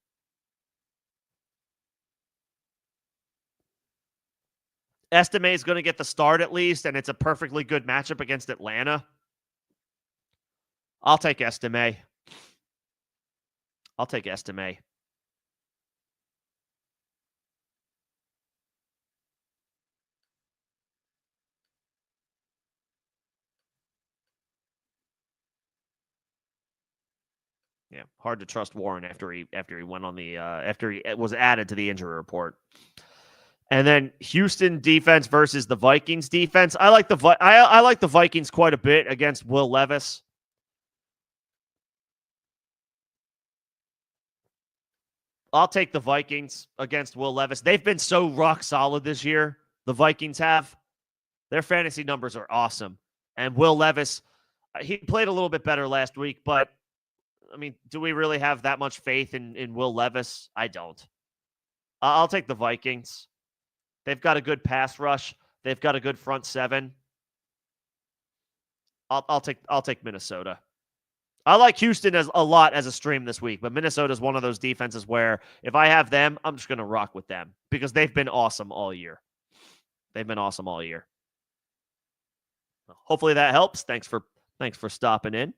Estime is going to get the start at least, and it's a perfectly good matchup against Atlanta. I'll take Estime. I'll take Estime. Yeah, hard to trust Warren after he went on the after he was added to the injury report. And then Houston defense versus the Vikings defense. I like the Vikings quite a bit against Will Levis. I'll take the Vikings against Will Levis. They've been so rock solid this year. The Vikings have. Their fantasy numbers are awesome. And Will Levis, he played a little bit better last week, but I mean, do we really have that much faith in Will Levis? I don't. I'll take the Vikings. They've got a good pass rush. They've got a good front seven. I'll take Minnesota. I like Houston a lot as a stream this week, but Minnesota is one of those defenses where if I have them, I'm just going to rock with them because they've been awesome all year. They've been awesome all year. Hopefully that helps. Thanks for stopping in.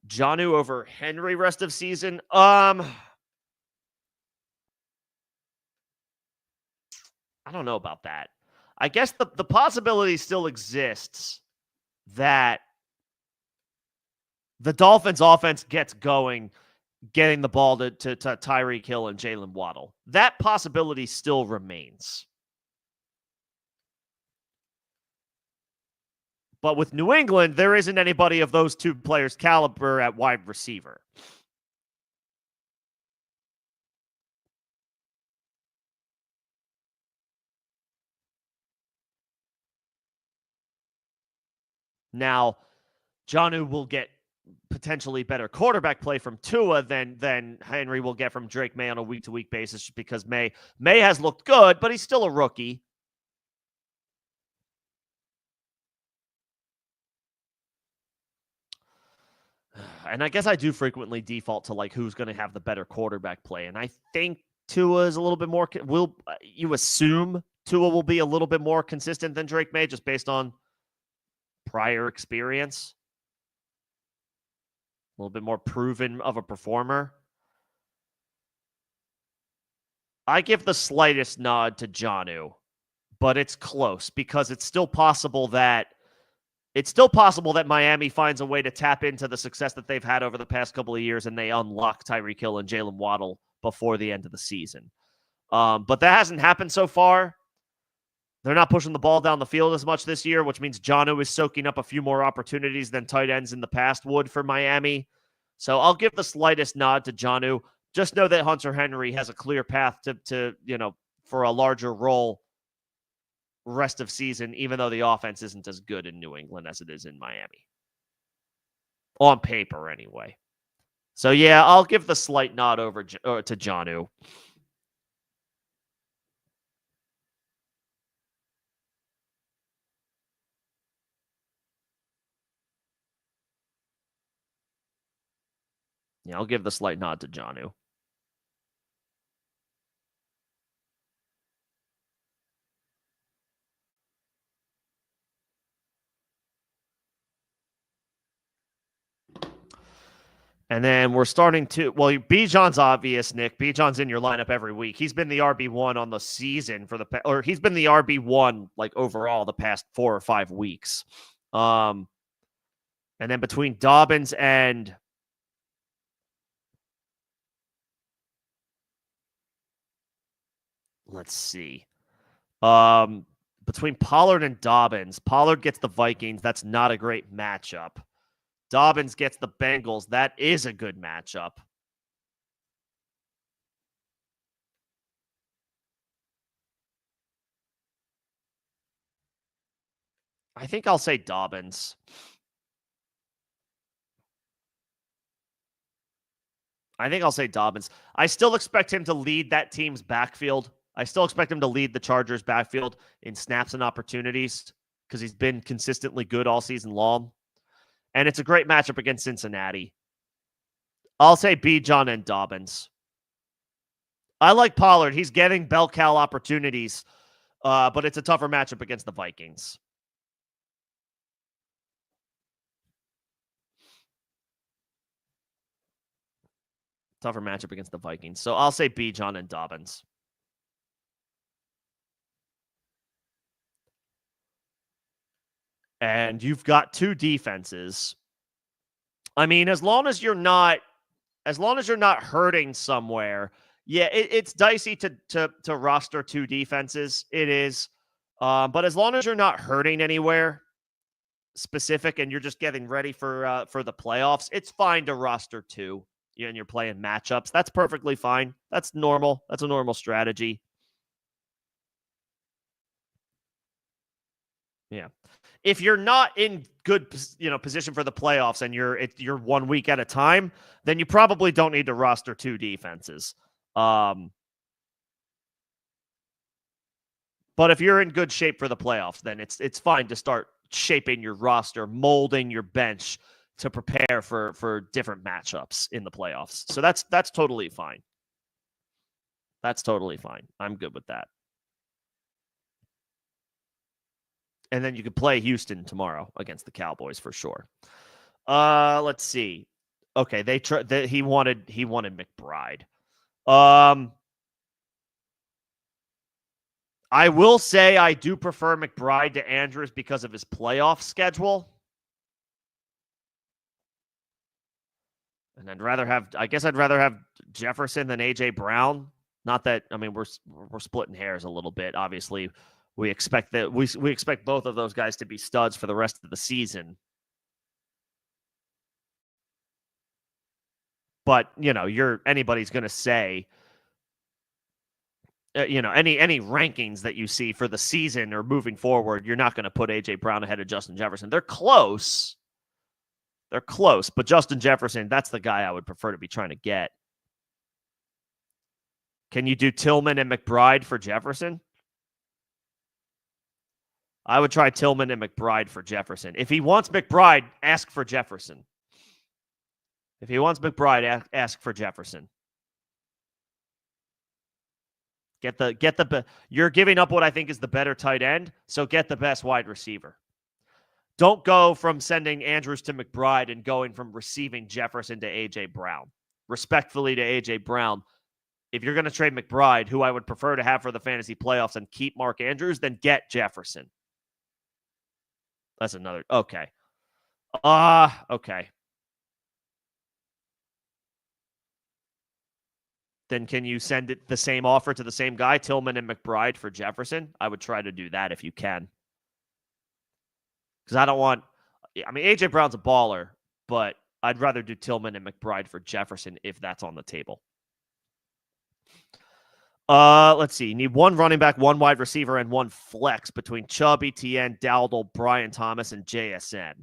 Jonnu over Henry rest of season. I don't know about that. I guess the possibility still exists that the Dolphins offense gets going, getting the ball to Tyreek Hill and Jalen Waddle. That possibility still remains. But with New England, there isn't anybody of those two players' caliber at wide receiver. Now, Jonnu will get potentially better quarterback play from Tua than Henry will get from Drake May on a week-to-week basis just because May has looked good, but he's still a rookie. And I guess I do frequently default to like who's going to have the better quarterback play. And I think Tua is a little bit more. You assume Tua will be a little bit more consistent than Drake May just based on prior experience? A little bit more proven of a performer. I give the slightest nod to Jonnu, but it's close because it's still possible that Miami finds a way to tap into the success that they've had over the past couple of years and they unlock Tyreek Hill and Jalen Waddle before the end of the season. But that hasn't happened so far. They're not pushing the ball down the field as much this year, which means Jonnu is soaking up a few more opportunities than tight ends in the past would for Miami. So I'll give the slightest nod to Jonnu. Just know that Hunter Henry has a clear path to for a larger role rest of season, even though the offense isn't as good in New England as it is in Miami. On paper, anyway. So, yeah, I'll give the slight nod over to Jonnu. Yeah, I'll give the slight nod to Jonnu. And then we're starting to, well, Bijan's obvious, Nick. Bijan's in your lineup every week. He's been the RB1 on the season or he's been the RB1 like overall the past 4 or 5 weeks. And then between Dobbins and let's see. Between Pollard and Dobbins, Pollard gets the Vikings. That's not a great matchup. Dobbins gets the Bengals. That is a good matchup. I think I'll say Dobbins. I still expect him to lead that team's backfield. I still expect him to lead the Chargers' backfield in snaps and opportunities because he's been consistently good all season long. And it's a great matchup against Cincinnati. I'll say Bijan and Dobbins. I like Pollard. He's getting bell cow opportunities, but it's a tougher matchup against the Vikings. Tougher matchup against the Vikings. So I'll say Bijan and Dobbins. And you've got 2 defenses. I mean, as long as you're not hurting somewhere, yeah, it's dicey to roster 2 defenses. It is. But as long as you're not hurting anywhere specific and you're just getting ready for the playoffs, it's fine to roster 2. And you're playing matchups. That's perfectly fine. That's normal. That's a normal strategy. Yeah. If you're not in good, position for the playoffs and you're 1 week at a time, then you probably don't need to roster 2 defenses. But if you're in good shape for the playoffs, then it's fine to start shaping your roster, molding your bench to prepare for different matchups in the playoffs. So that's totally fine. That's totally fine. I'm good with that. And then you could play Houston tomorrow against the Cowboys for sure. Let's see. Okay, he wanted McBride. I will say I do prefer McBride to Andrews because of his playoff schedule. And I'd rather have Jefferson than AJ Brown. Not that, I mean, we're splitting hairs a little bit. Obviously, we expect both of those guys to be studs for the rest of the season. But, anybody's going to say, any rankings that you see for the season or moving forward, you're not going to put AJ Brown ahead of Justin Jefferson. They're close. But Justin Jefferson, that's the guy I would prefer to be trying to get. Can you do Tillman and McBride for Jefferson? I would try Tillman and McBride for Jefferson. If he wants McBride, ask for Jefferson. If he wants McBride, ask for Jefferson. You're giving up what I think is the better tight end, so get the best wide receiver. Don't go from sending Andrews to McBride and going from receiving Jefferson to A.J. Brown. Respectfully to A.J. Brown, if you're going to trade McBride, who I would prefer to have for the fantasy playoffs, and keep Mark Andrews, then get Jefferson. That's another. Okay. Okay. Then can you send it the same offer to the same guy, Tillman and McBride for Jefferson? I would try to do that if you can. Because I don't want. I mean, A.J. Brown's a baller, but I'd rather do Tillman and McBride for Jefferson if that's on the table. Let's see. You need one running back, one wide receiver, and one flex between Chubb, ETN, Dowdle, Brian Thomas, and JSN.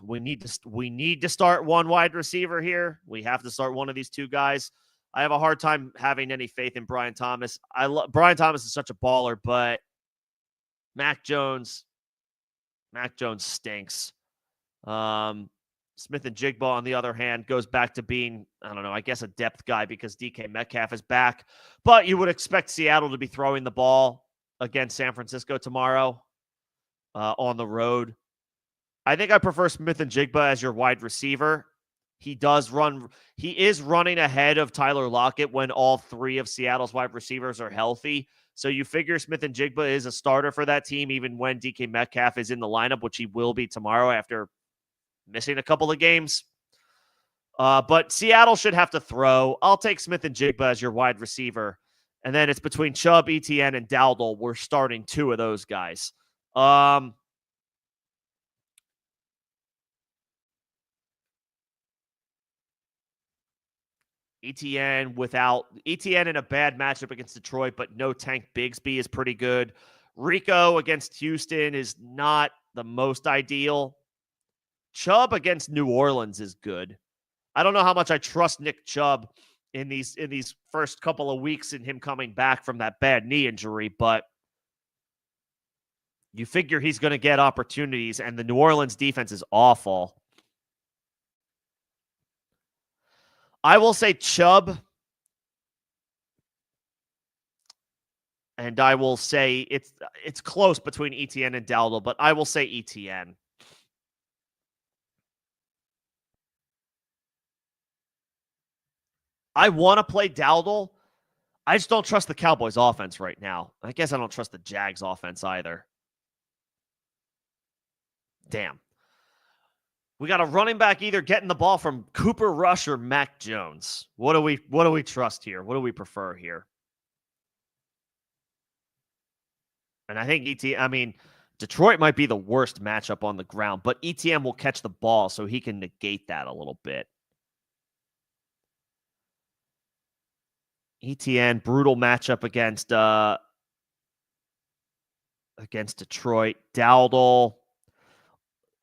We need to start one wide receiver here. We have to start one of these two guys. I have a hard time having any faith in Brian Thomas. Brian Thomas is such a baller, but Mac Jones stinks. Smith and Jigba, on the other hand, goes back to being, I don't know, I guess a depth guy because DK Metcalf is back. But you would expect Seattle to be throwing the ball against San Francisco tomorrow on the road. I think I prefer Smith and Jigba as your wide receiver. He is running ahead of Tyler Lockett when all three of Seattle's wide receivers are healthy. So you figure Smith and Jigba is a starter for that team, even when DK Metcalf is in the lineup, which he will be tomorrow after missing a couple of games. But Seattle should have to throw. I'll take Smith and Jigba as your wide receiver. And then it's between Chubb, ETN, and Dowdle. We're starting two of those guys. ETN in a bad matchup against Detroit, but no Tank Bigsby is pretty good. Rico against Houston is not the most ideal. Chubb against New Orleans is good. I don't know how much I trust Nick Chubb in these first couple of weeks in him coming back from that bad knee injury, but you figure he's going to get opportunities, and the New Orleans defense is awful. I will say Chubb, and I will say it's close between ETN and Dowdle, but I will say ETN. I want to play Dowdle. I just don't trust the Cowboys offense right now. I guess I don't trust the Jags offense either. Damn. We got a running back either getting the ball from Cooper Rush or Mac Jones. What do we trust here? What do we prefer here? And I think Detroit might be the worst matchup on the ground, but ETN will catch the ball, so he can negate that a little bit. ETN, brutal matchup against Detroit. Dowdle,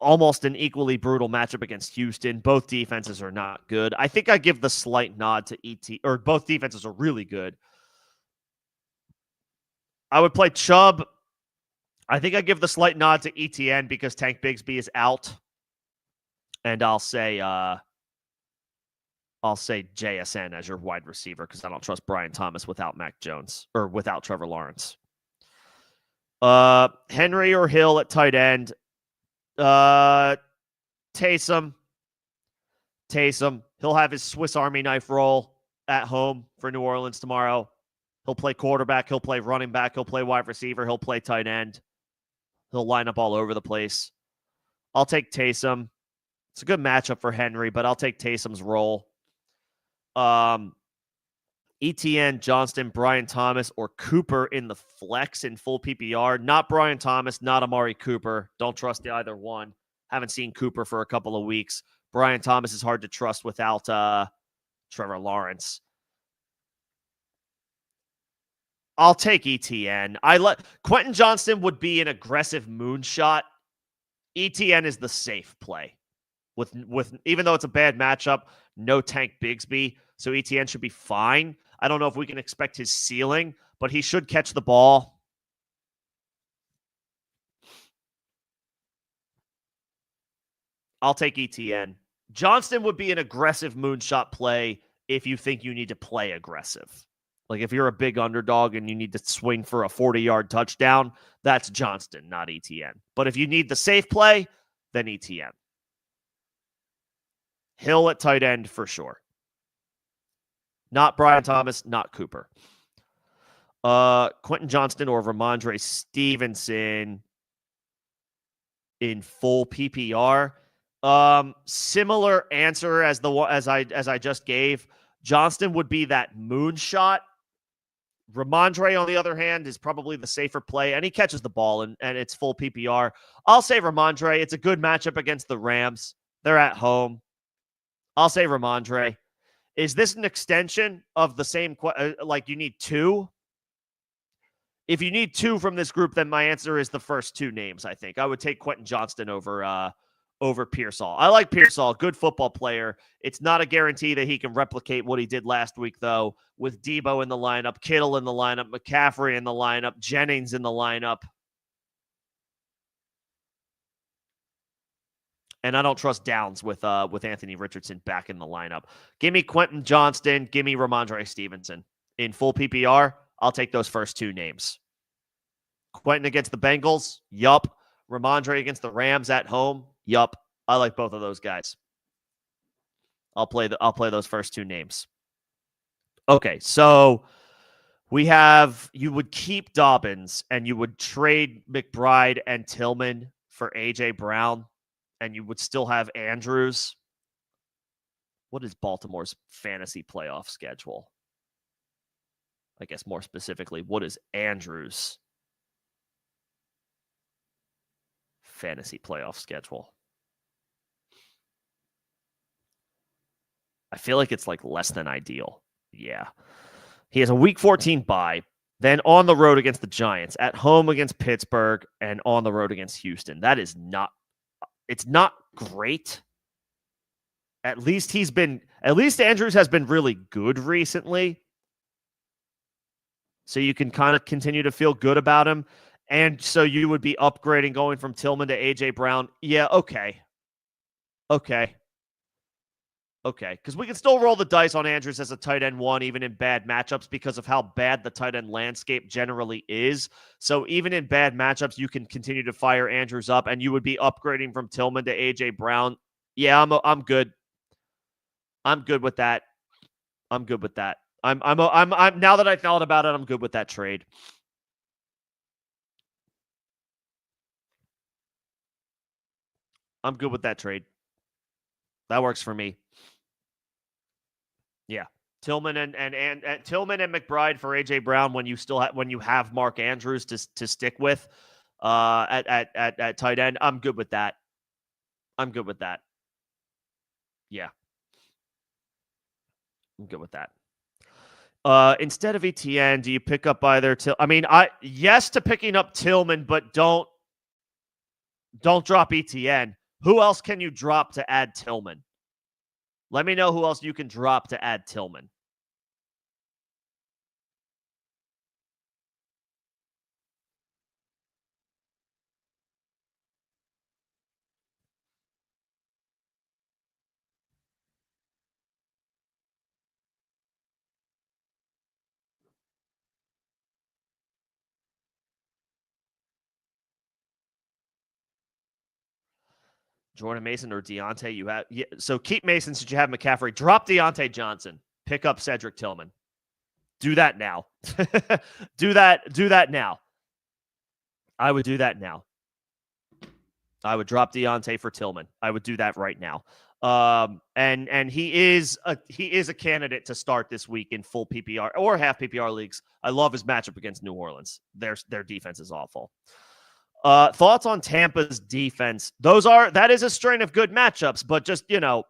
almost an equally brutal matchup against Houston. Both defenses are not good. I think I give the slight nod to or both defenses are really good. I would play Chubb. I think I give the slight nod to ETN because Tank Bigsby is out. And I'll say JSN as your wide receiver because I don't trust Brian Thomas without Mac Jones or without Trevor Lawrence. Henry or Hill at tight end. Taysom. He'll have his Swiss Army knife roll at home for New Orleans tomorrow. He'll play quarterback. He'll play running back. He'll play wide receiver. He'll play tight end. He'll line up all over the place. I'll take Taysom. It's a good matchup for Henry, but I'll take Taysom's role. ETN, Johnston, Brian Thomas, or Cooper in the flex in full PPR. Not Brian Thomas, not Amari Cooper. Don't trust either one. Haven't seen Cooper for a couple of weeks. Brian Thomas is hard to trust without Trevor Lawrence. I'll take ETN. Quentin Johnston would be an aggressive moonshot. ETN is the safe play. With even though it's a bad matchup, no Tank Bigsby, so ETN should be fine. I don't know if we can expect his ceiling, but he should catch the ball. I'll take ETN. Johnston would be an aggressive moonshot play if you think you need to play aggressive. Like if you're a big underdog and you need to swing for a 40-yard touchdown, that's Johnston, not ETN. But if you need the safe play, then ETN. Hill at tight end for sure. Not Brian Thomas, not Cooper. Quentin Johnston or Ramondre Stevenson in full PPR. Similar answer as I just gave. Johnston would be that moonshot. Ramondre, on the other hand, is probably the safer play, and he catches the ball, and it's full PPR. I'll say Ramondre. It's a good matchup against the Rams. They're at home. I'll say Ramondre. Is this an extension of the same, like you need two? If you need two from this group, then my answer is the first two names, I think. I would take Quentin Johnston over Pearsall. I like Pearsall, good football player. It's not a guarantee that he can replicate what he did last week, though, with Debo in the lineup, Kittle in the lineup, McCaffrey in the lineup, Jennings in the lineup. And I don't trust Downs with Anthony Richardson back in the lineup. Give me Quentin Johnston. Give me Ramondre Stevenson. In full PPR, I'll take those first two names. Quentin against the Bengals? Yup. Ramondre against the Rams at home? Yup. I like both of those guys. I'll play those first two names. Okay, so you would keep Dobbins and you would trade McBride and Tillman for A.J. Brown, and you would still have Andrews. What is Baltimore's fantasy playoff schedule? I guess more specifically, what is Andrews' fantasy playoff schedule? I feel like it's like less than ideal. Yeah. He has a week 14 bye, then on the road against the Giants, at home against Pittsburgh, and on the road against Houston. It's not great. At least Andrews has been really good recently. So you can kind of continue to feel good about him. And so you would be upgrading going from Tillman to A.J. Brown. Yeah, okay. Because we can still roll the dice on Andrews as a tight end one, even in bad matchups, because of how bad the tight end landscape generally is. So even in bad matchups, you can continue to fire Andrews up, and you would be upgrading from Tillman to A.J. Brown. Yeah, I'm good. I'm good with that. I'm now that I thought about it, I'm good with that trade. I'm good with that trade. That works for me. Yeah, Tillman and Tillman and McBride for A.J. Brown when you have Mark Andrews to stick with at tight end. I'm good with that. Yeah, I'm good with that. Instead of ETN, do you pick up either yes to picking up Tillman, but don't drop ETN. Who else can you drop to add Tillman? Let me know who else you can drop to add Tillman. Jordan Mason or Deontay, so keep Mason since you have McCaffrey. Drop Deontay Johnson. Pick up Cedric Tillman. Do that now. Do that now. I would do that now. I would drop Deontay for Tillman. I would do that right now. And he is a candidate to start this week in full PPR or half PPR leagues. I love his matchup against New Orleans. Their defense is awful. Thoughts on Tampa's defense? That is a strain of good matchups, but just, the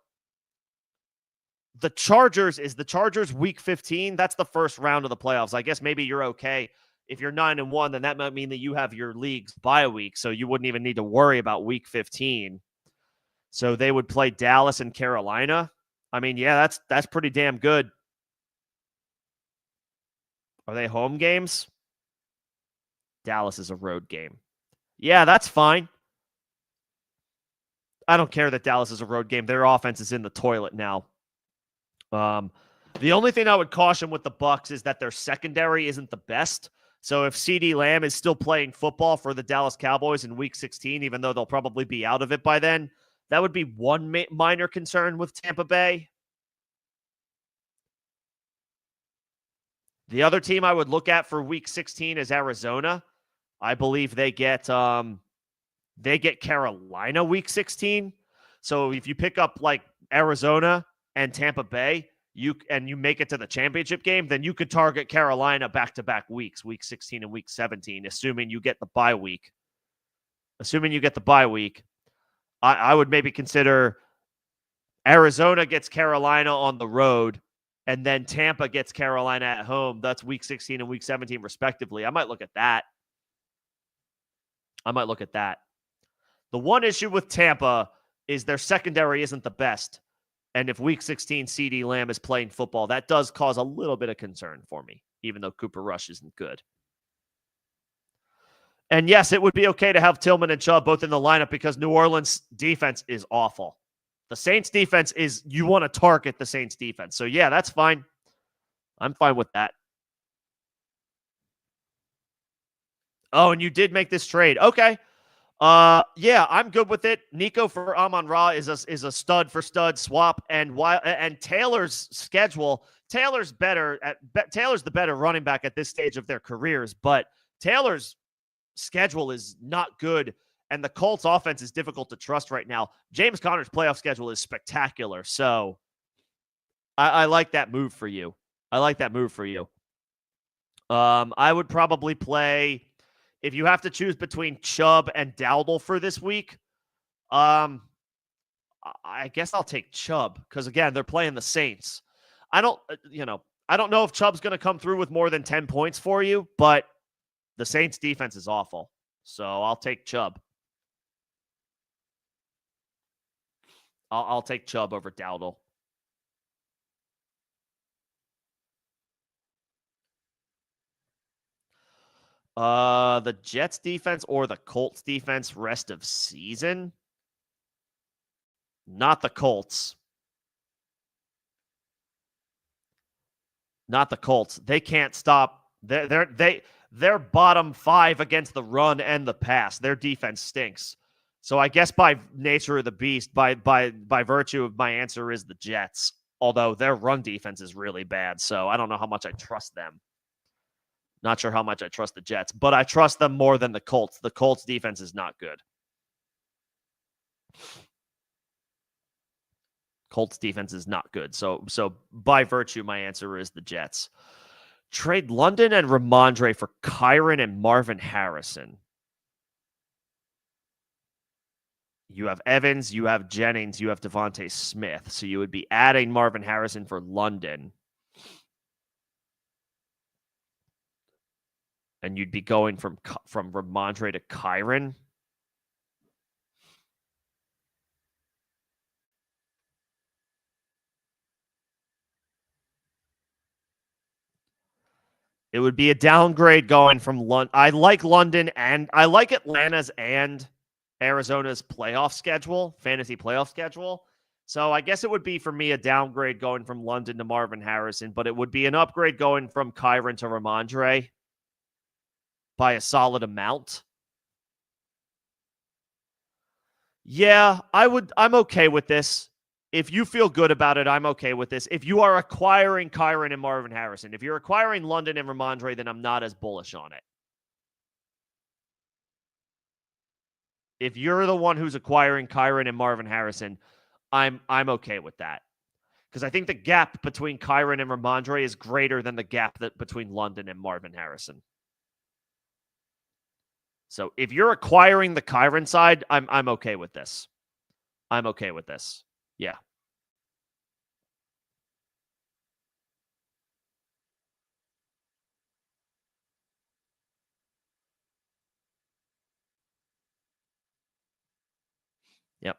Chargers week 15. That's the first round of the playoffs. I guess maybe you're okay. If you're 9-1, then that might mean that you have your leagues bye week, so you wouldn't even need to worry about week 15. So they would play Dallas and Carolina. I mean, yeah, that's pretty damn good. Are they home games? Dallas is a road game. Yeah, that's fine. I don't care that Dallas is a road game. Their offense is in the toilet now. The only thing I would caution with the Bucs is that their secondary isn't the best. So if CeeDee Lamb is still playing football for the Dallas Cowboys in Week 16, even though they'll probably be out of it by then, that would be one minor concern with Tampa Bay. The other team I would look at for Week 16 is Arizona. I believe they get Carolina Week 16. So if you pick up like Arizona and Tampa Bay, you make it to the championship game, then you could target Carolina back-to-back weeks, Week 16 and Week 17, assuming you get the bye week. I would maybe consider Arizona gets Carolina on the road, and then Tampa gets Carolina at home. That's Week 16 and Week 17, respectively. I might look at that. The one issue with Tampa is their secondary isn't the best. And if Week 16 CeeDee Lamb is playing football, that does cause a little bit of concern for me, even though Cooper Rush isn't good. And yes, it would be okay to have Tillman and Chubb both in the lineup because New Orleans defense is awful. The Saints defense is, you want to target the Saints defense. So yeah, that's fine. I'm fine with that. Oh, and you did make this trade. Okay. Yeah, I'm good with it. Nico for Amon-Ra is a stud for stud swap, and Taylor's schedule. Taylor's the better running back at this stage of their careers, but Taylor's schedule is not good, and the Colts offense is difficult to trust right now. James Conner's playoff schedule is spectacular, so I like that move for you. I would probably play. If you have to choose between Chubb and Dowdle for this week, I guess I'll take Chubb because, again, they're playing the Saints. I don't know if Chubb's going to come through with more than 10 points for you, but the Saints defense is awful. So I'll take Chubb. I'll take Chubb over Dowdle. The Jets defense or the Colts defense rest of season? Not the Colts. They can't stop. They're bottom 5 against the run and the pass. Their defense stinks. So I guess by nature of the beast, by virtue of my answer is the Jets. Although their run defense is really bad, so I don't know how much I trust them. Not sure how much I trust the Jets, but I trust them more than the Colts. The Colts defense is not good. So by virtue, my answer is the Jets. Trade London and Ramondre for Kyren and Marvin Harrison. You have Evans, you have Jennings, you have Devontae Smith. So you would be adding Marvin Harrison for London. And you'd be going from Ramondre to Kyren. It would be a downgrade going from London. I like London and I like Atlanta's and Arizona's playoff schedule, fantasy playoff schedule. So I guess it would be for me a downgrade going from London to Marvin Harrison, but it would be an upgrade going from Kyren to Ramondre by a solid amount. Yeah, I'm okay with this. If you feel good about it, I'm okay with this. If you are acquiring Kyren and Marvin Harrison, if you're acquiring London and Ramondre, then I'm not as bullish on it. If you're the one who's acquiring Kyren and Marvin Harrison, I'm okay with that. Because I think the gap between Kyren and Ramondre is greater than the gap between London and Marvin Harrison. So if you're acquiring the Kyren side, I'm okay with this. Yeah. Yep.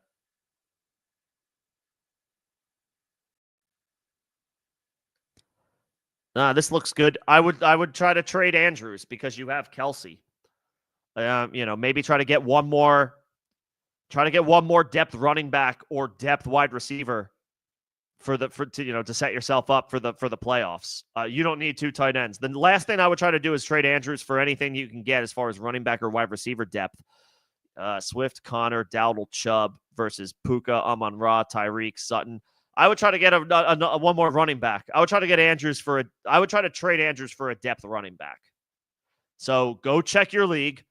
This looks good. I would try to trade Andrews because you have Kelsey. Maybe try to get one more Try to get one more depth running back or depth wide receiver to set yourself up for the playoffs. You don't need 2 tight ends. The last thing I would try to do is trade Andrews for anything you can get as far as running back or wide receiver depth. Swift, Connor, Dowdle, Chubb versus Puka, Amon-Ra, Tyreek, Sutton. I would try to get one more running back. I would try to get I would try to trade Andrews for a depth running back. So go check your league,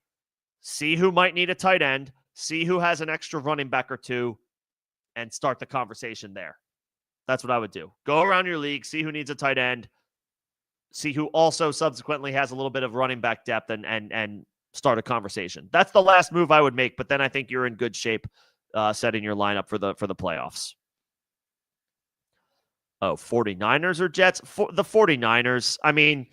see who might need a tight end, see who has an extra running back or 2, and start the conversation there. That's what I would do. Go around your league, see who needs a tight end, see who also subsequently has a little bit of running back depth, and start a conversation. That's the last move I would make, but then I think you're in good shape setting your lineup for the playoffs. Oh, 49ers or Jets? The 49ers, I mean,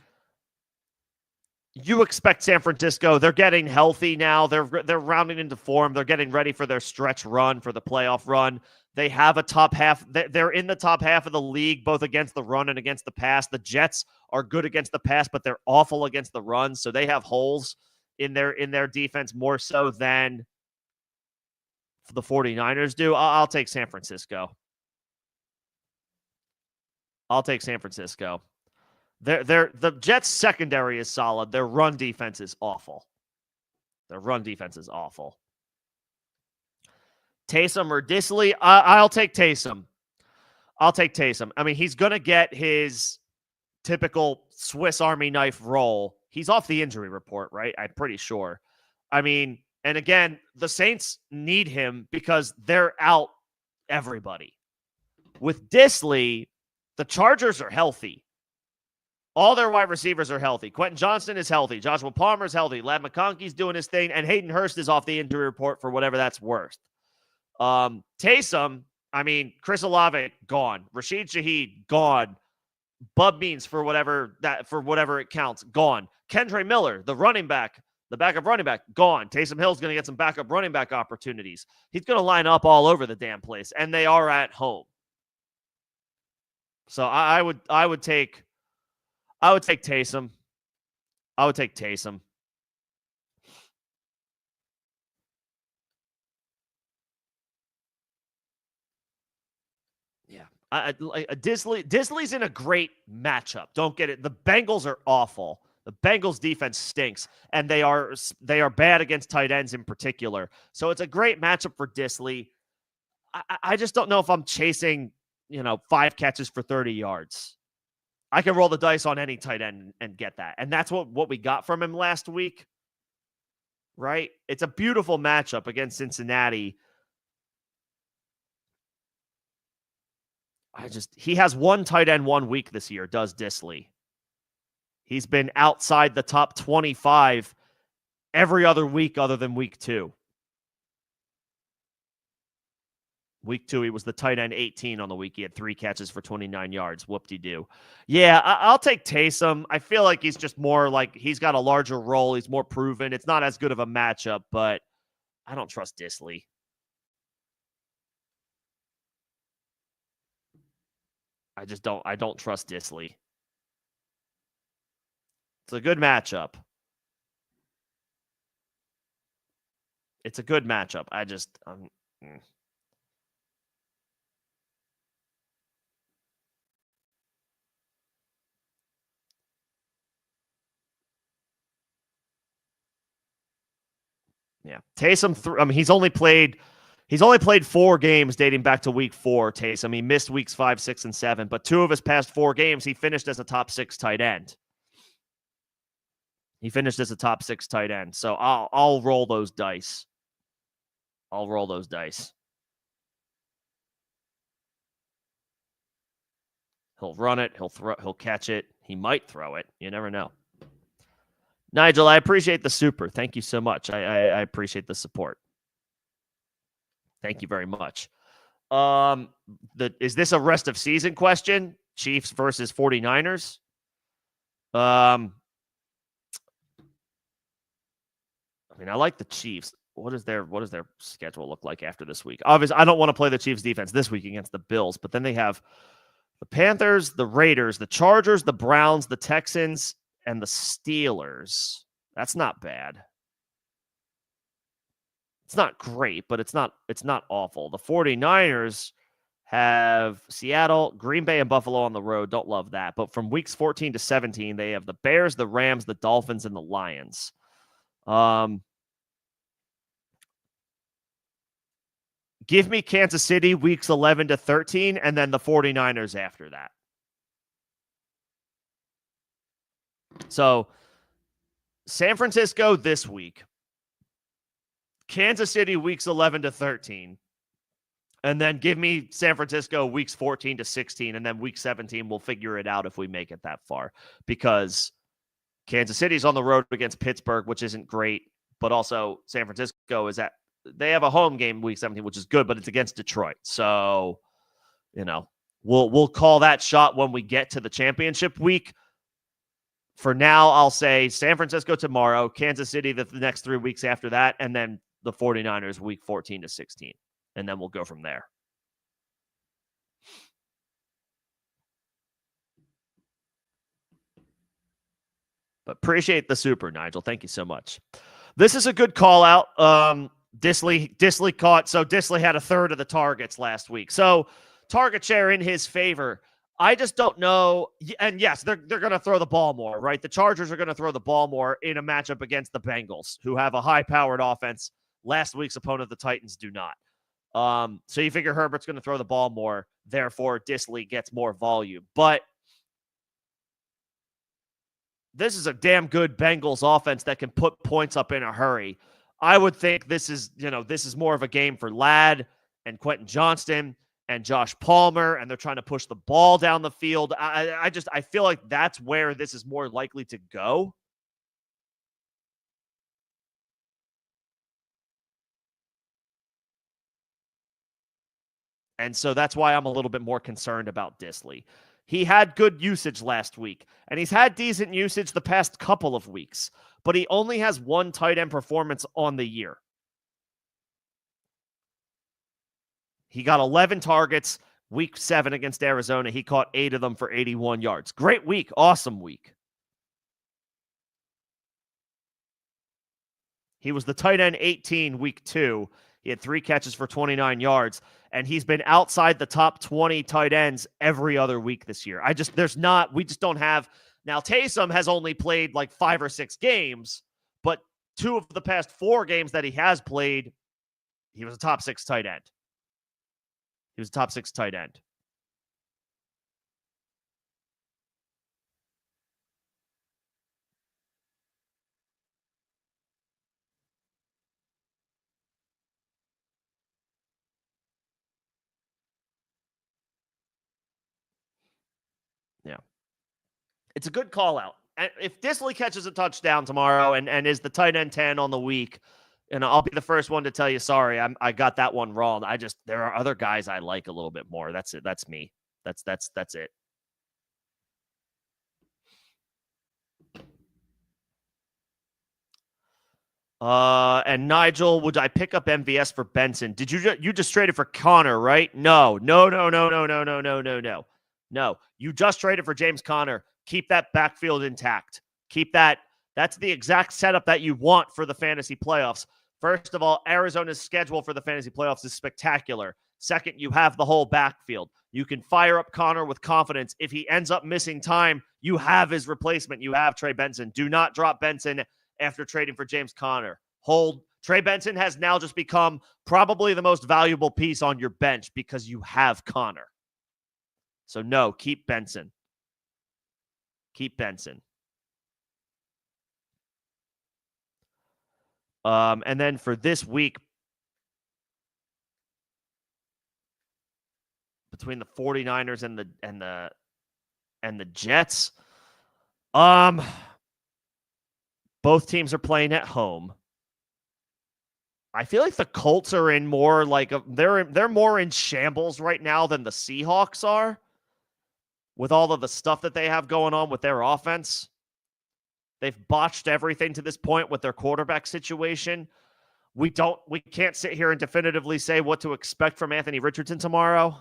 you expect San Francisco. They're getting healthy now. They're rounding into form. They're getting ready for their stretch run, for the playoff run. They have a top half. They're in the top half of the league, both against the run and against the pass. The Jets are good against the pass, but they're awful against the run. So they have holes in their defense more so than the 49ers do. I'll take San Francisco. The Jets' secondary is solid. Their run defense is awful. Taysom or Disley? I'll take Taysom. I mean, he's going to get his typical Swiss Army knife roll. He's off the injury report, right? I'm pretty sure. I mean, and again, the Saints need him because they're out everybody. With Disley, the Chargers are healthy. All their wide receivers are healthy. Quentin Johnston is healthy. Joshua Palmer's healthy. Ladd McConkey's doing his thing. And Hayden Hurst is off the injury report for whatever that's worth. Taysom, I mean, Chris Olave, gone. Rashid Shaheed, gone. Bub Means, for whatever it counts, gone. Kendre Miller, the backup running back, gone. Taysom Hill's going to get some backup running back opportunities. He's going to line up all over the damn place, and they are at home. So I would take Taysom. Yeah. Disley's in a great matchup. Don't get it. The Bengals are awful. The Bengals defense stinks, and they are bad against tight ends in particular. So it's a great matchup for Disley. I just don't know if I'm chasing, 5 catches for 30 yards. I can roll the dice on any tight end and get that. And that's what we got from him last week, right? It's a beautiful matchup against Cincinnati. He has one tight end 1 week this year, does Disley. He's been outside the top 25 every other week other than week 2. Week 2, he was the tight end 18 on the week. He had 3 catches for 29 yards. Whoop-de-doo. Yeah, I'll take Taysom. I feel like he's just more like he's got a larger role. He's more proven. It's not as good of a matchup, but I don't trust Disley. I don't trust Disley. It's a good matchup. Yeah. Taysom, he's only played 4 games dating back to week 4, Taysom. He missed weeks 5, 6, and 7, but 2 of his past 4 games, he finished as a top 6 tight end. So I'll roll those dice. He'll run it. He'll catch it. He might throw it. You never know. Nigel, I appreciate the super. Thank you so much. I appreciate the support. Thank you very much. Is this a rest of season question? Chiefs versus 49ers? I mean, I like the Chiefs. What does their schedule look like after this week? Obviously, I don't want to play the Chiefs defense this week against the Bills, but then they have the Panthers, the Raiders, the Chargers, the Browns, the Texans, and the Steelers. That's not bad. It's not great, but it's not awful. The 49ers have Seattle, Green Bay, and Buffalo on the road. Don't love that. But from weeks 14 to 17, they have the Bears, the Rams, the Dolphins, and the Lions. Give me Kansas City weeks 11 to 13, and then the 49ers after that. So San Francisco this week, Kansas City weeks 11 to 13, and then give me San Francisco weeks 14 to 16, and then week 17, we'll figure it out if we make it that far, because Kansas City's on the road against Pittsburgh, which isn't great, but also San Francisco they have a home game week 17, which is good, but it's against Detroit. So, we'll call that shot when we get to the championship week. For now, I'll say San Francisco tomorrow, Kansas City the next 3 weeks after that, and then the 49ers week 14 to 16. And then we'll go from there. But appreciate the super, Nigel. Thank you so much. This is a good call out. Disley caught. So Disley had a third of the targets last week. So target share in his favor. I just don't know. And yes, they're going to throw the ball more, right? The Chargers are going to throw the ball more in a matchup against the Bengals, who have a high-powered offense. Last week's opponent, the Titans, do not. So you figure Herbert's going to throw the ball more. Therefore, Disley gets more volume. But this is a damn good Bengals offense that can put points up in a hurry. I would think this is more of a game for Ladd and Quentin Johnston and Josh Palmer, and they're trying to push the ball down the field. I feel like that's where this is more likely to go. And so that's why I'm a little bit more concerned about Disley. He had good usage last week, and he's had decent usage the past couple of weeks, but he only has one tight end performance on the year. He got 11 targets week 7 against Arizona. He caught 8 of them for 81 yards. Great week. Awesome week. He was the tight end 18 week 2. He had 3 catches for 29 yards, and he's been outside the top 20 tight ends every other week this year. We just don't have. Now, Taysom has only played like 5 or 6 games, but 2 of the past 4 games that he has played, he was a top 6 tight end. He was a top 6 tight end. Yeah. It's a good call out. And if Disley catches a touchdown tomorrow and is the tight end 10 on the week, I'll be the first one to tell you, sorry, I got that one wrong. There are other guys I like a little bit more. That's it. That's me. That's it. And Nigel, would I pick up MVS for Benson? Did you just traded for Connor, right? No. You just traded for James Conner. Keep that backfield intact. Keep that. That's the exact setup that you want for the fantasy playoffs. First of all, Arizona's schedule for the fantasy playoffs is spectacular. Second, you have the whole backfield. You can fire up Connor with confidence. If he ends up missing time, you have his replacement. You have Trey Benson. Do not drop Benson after trading for James Conner. Hold. Trey Benson has now just become probably the most valuable piece on your bench because you have Connor. So no, keep Benson. Keep Benson. And then for this week, between the 49ers and the Jets, both teams are playing at home. I feel like the Colts are in more like they're more in shambles right now than the Seahawks are, with all of the stuff that they have going on with their offense. They've botched everything to this point with their quarterback situation. We can't sit here and definitively say what to expect from Anthony Richardson tomorrow.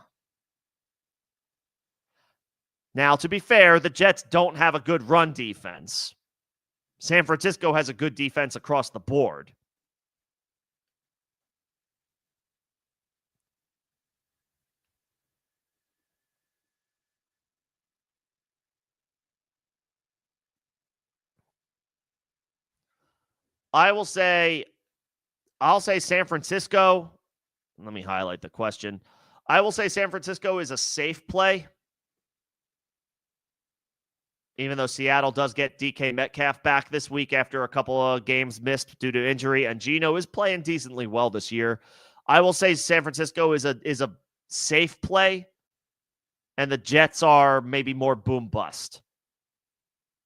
Now, to be fair, the Jets don't have a good run defense. San Francisco has a good defense across the board. I'll say San Francisco. Let me highlight the question. I will say San Francisco is a safe play, even though Seattle does get DK Metcalf back this week after a couple of games missed due to injury, and Geno is playing decently well this year. I will say San Francisco is a safe play, and the Jets are maybe more boom bust.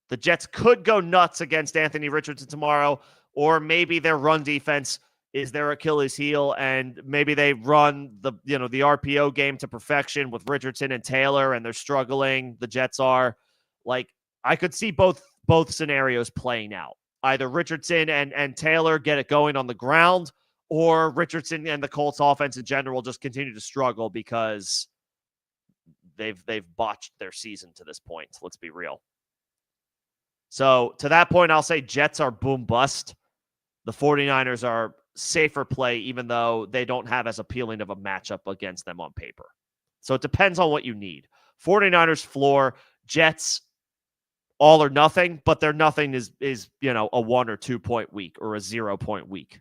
The Jets could go nuts against Anthony Richardson tomorrow, or maybe their run defense is their Achilles heel, and maybe they run the RPO game to perfection with Richardson and Taylor, and they're struggling. The Jets are. Like, I could see both scenarios playing out. Either Richardson and Taylor get it going on the ground, or Richardson and the Colts offense in general just continue to struggle because they've botched their season to this point. Let's be real. So to that point, I'll say Jets are boom bust. The 49ers are safer play, even though they don't have as appealing of a matchup against them on paper. So it depends on what you need. 49ers floor, Jets all or nothing, but their nothing is a 1 or 2 point week or a 0 point week.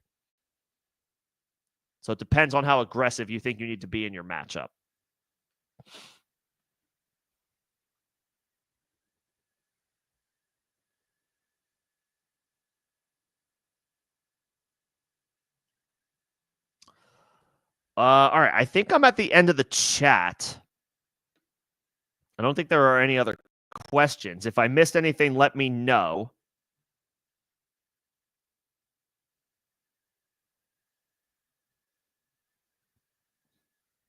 So it depends on how aggressive you think you need to be in your matchup. All right. I think I'm at the end of the chat. I don't think there are any other questions. If I missed anything, let me know.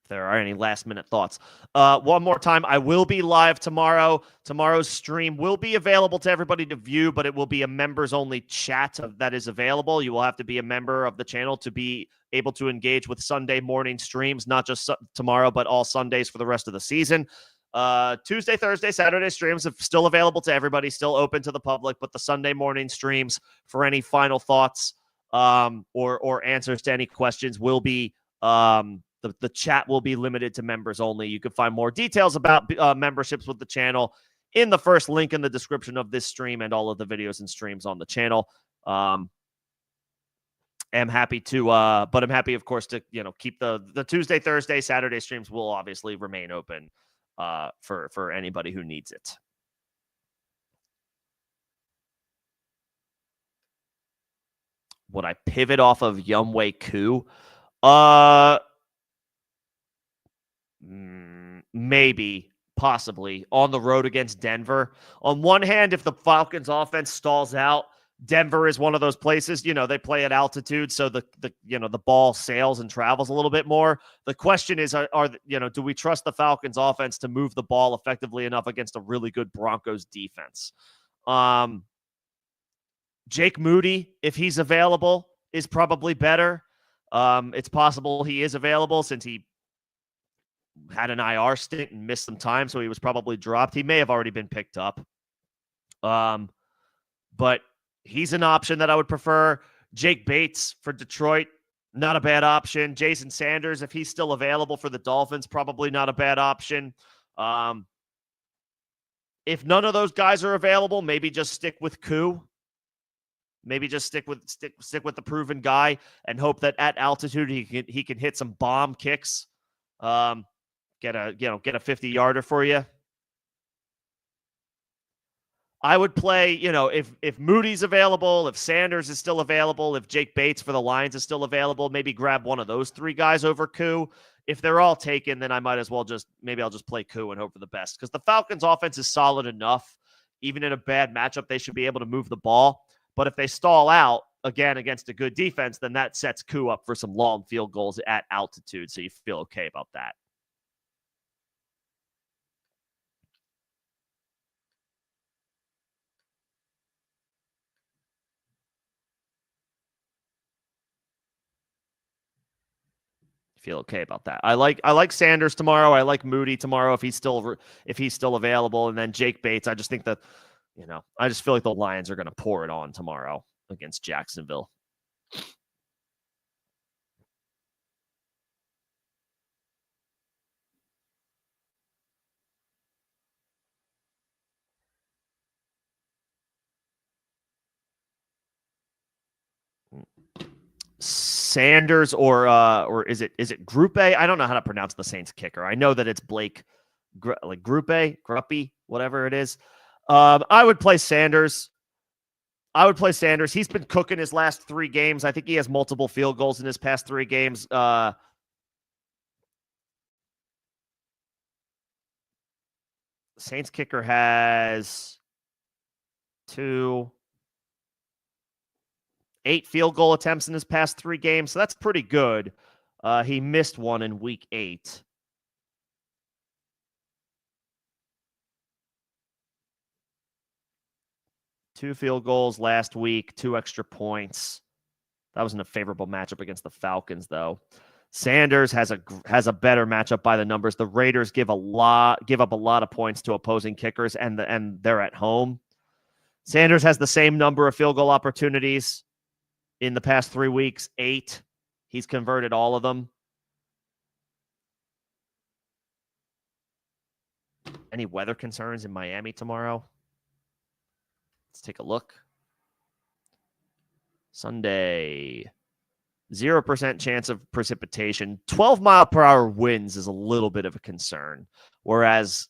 If there are any last-minute thoughts. One more time, I will be live tomorrow. Tomorrow's stream will be available to everybody to view, but it will be a members-only chat that is available. You will have to be a member of the channel to be able to engage with Sunday morning streams, not just tomorrow, but all Sundays for the rest of the season. Tuesday, Thursday, Saturday streams are still available to everybody, still open to the public, but the Sunday morning streams for any final thoughts or answers to any questions will be the chat will be limited to members only. You can find more details about memberships with the channel in the first link in the description of this stream and all of the videos and streams on the channel. I'm happy to, but I'm happy, of course, to keep the Tuesday, Thursday, Saturday streams will obviously remain open for anybody who needs it. Would I pivot off of Younghoe Koo? Maybe, possibly, on the road against Denver. On one hand, if the Falcons offense stalls out, Denver is one of those places, they play at altitude, so the ball sails and travels a little bit more. The question is, do we trust the Falcons offense to move the ball effectively enough against a really good Broncos defense? Jake Moody, if he's available, is probably better. It's possible he is available since he had an IR stint and missed some time, so he was probably dropped. He may have already been picked up. But he's an option that I would prefer. Jake Bates for Detroit, not a bad option. Jason Sanders, if he's still available for the Dolphins, probably not a bad option. If none of those guys are available, maybe just stick with Koo. Maybe just stick with the proven guy and hope that at altitude he can hit some bomb kicks. Get a 50-yarder for you. I would play, if Moody's available, if Sanders is still available, if Jake Bates for the Lions is still available, maybe grab one of those three guys over Koo. If they're all taken, then I might as well I'll just play Koo and hope for the best. Because the Falcons offense is solid enough. Even in a bad matchup, they should be able to move the ball. But if they stall out, again, against a good defense, then that sets Koo up for some long field goals at altitude. So you feel okay about that. Feel okay about that. I like Sanders tomorrow. I like Moody tomorrow if he's still available, and then Jake Bates. I just think that I just feel like the Lions are going to pour it on tomorrow against Jacksonville. Sanders or is it Grupe? I don't know how to pronounce the Saints kicker. I know that it's Blake, like Gruppy, whatever it is. I would play Sanders. He's been cooking his last 3 games. I think he has multiple field goals in his past 3 games. The Saints kicker has 8 field goal attempts in his past 3 games, so that's pretty good. He missed one in week 8. Two field goals last week, 2 extra points. That wasn't a favorable matchup against the Falcons, though. Sanders has a better matchup by the numbers. The Raiders give up a lot of points to opposing kickers, and they're at home. Sanders has the same number of field goal opportunities in the past 3 weeks, 8. He's converted all of them. Any weather concerns in Miami tomorrow? Let's take a look. Sunday, 0% chance of precipitation. 12-mile-per-hour winds is a little bit of a concern, whereas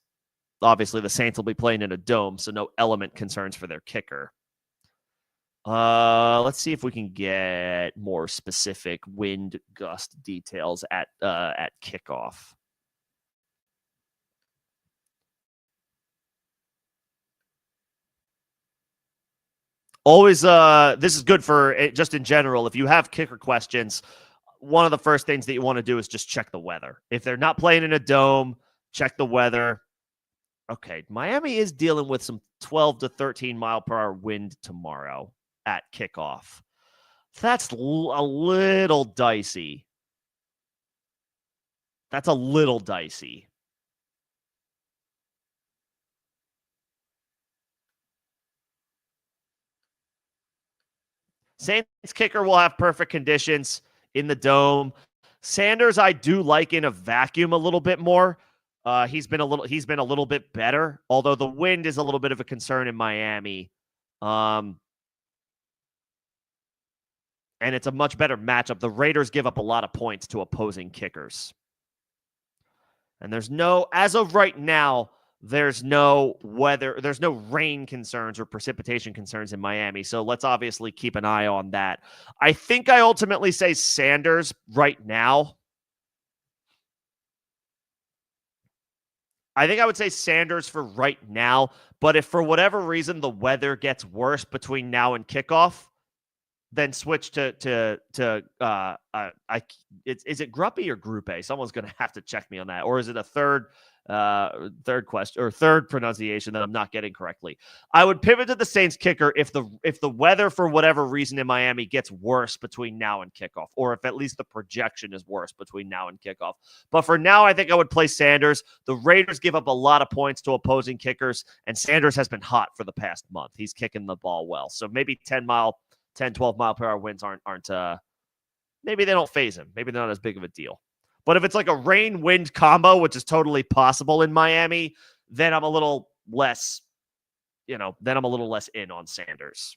obviously the Saints will be playing in a dome, so no element concerns for their kicker. Let's see if we can get more specific wind gust details at kickoff. Always, this is good for just in general. If you have kicker questions, one of the first things that you want to do is just check the weather. If they're not playing in a dome, check the weather. Okay, Miami is dealing with some 12 to 13 mile per hour wind tomorrow at kickoff. That's a little dicey. That's a little dicey. Saints kicker will have perfect conditions in the dome. Sanders, I do like in a vacuum a little bit more. He's been a little bit better, although the wind is a little bit of a concern in Miami. And it's a much better matchup. The Raiders give up a lot of points to opposing kickers. And as of right now, there's no rain concerns or precipitation concerns in Miami. So let's obviously keep an eye on that. I think I ultimately say Sanders right now. I think I would say Sanders for right now. But if for whatever reason the weather gets worse between now and kickoff, then switch to is it Gruppy or Group A? Someone's going to have to check me on that. Or is it a third question or third pronunciation that I'm not getting correctly? I would pivot to the Saints kicker if the weather for whatever reason in Miami gets worse between now and kickoff, or if at least the projection is worse between now and kickoff. But for now, I think I would play Sanders. The Raiders give up a lot of points to opposing kickers, and Sanders has been hot for the past month. He's kicking the ball well. So maybe 10, 12 mile per hour winds aren't maybe they don't phase him. Maybe they're not as big of a deal. But if it's like a rain wind combo, which is totally possible in Miami, then I'm a little less, in on Sanders.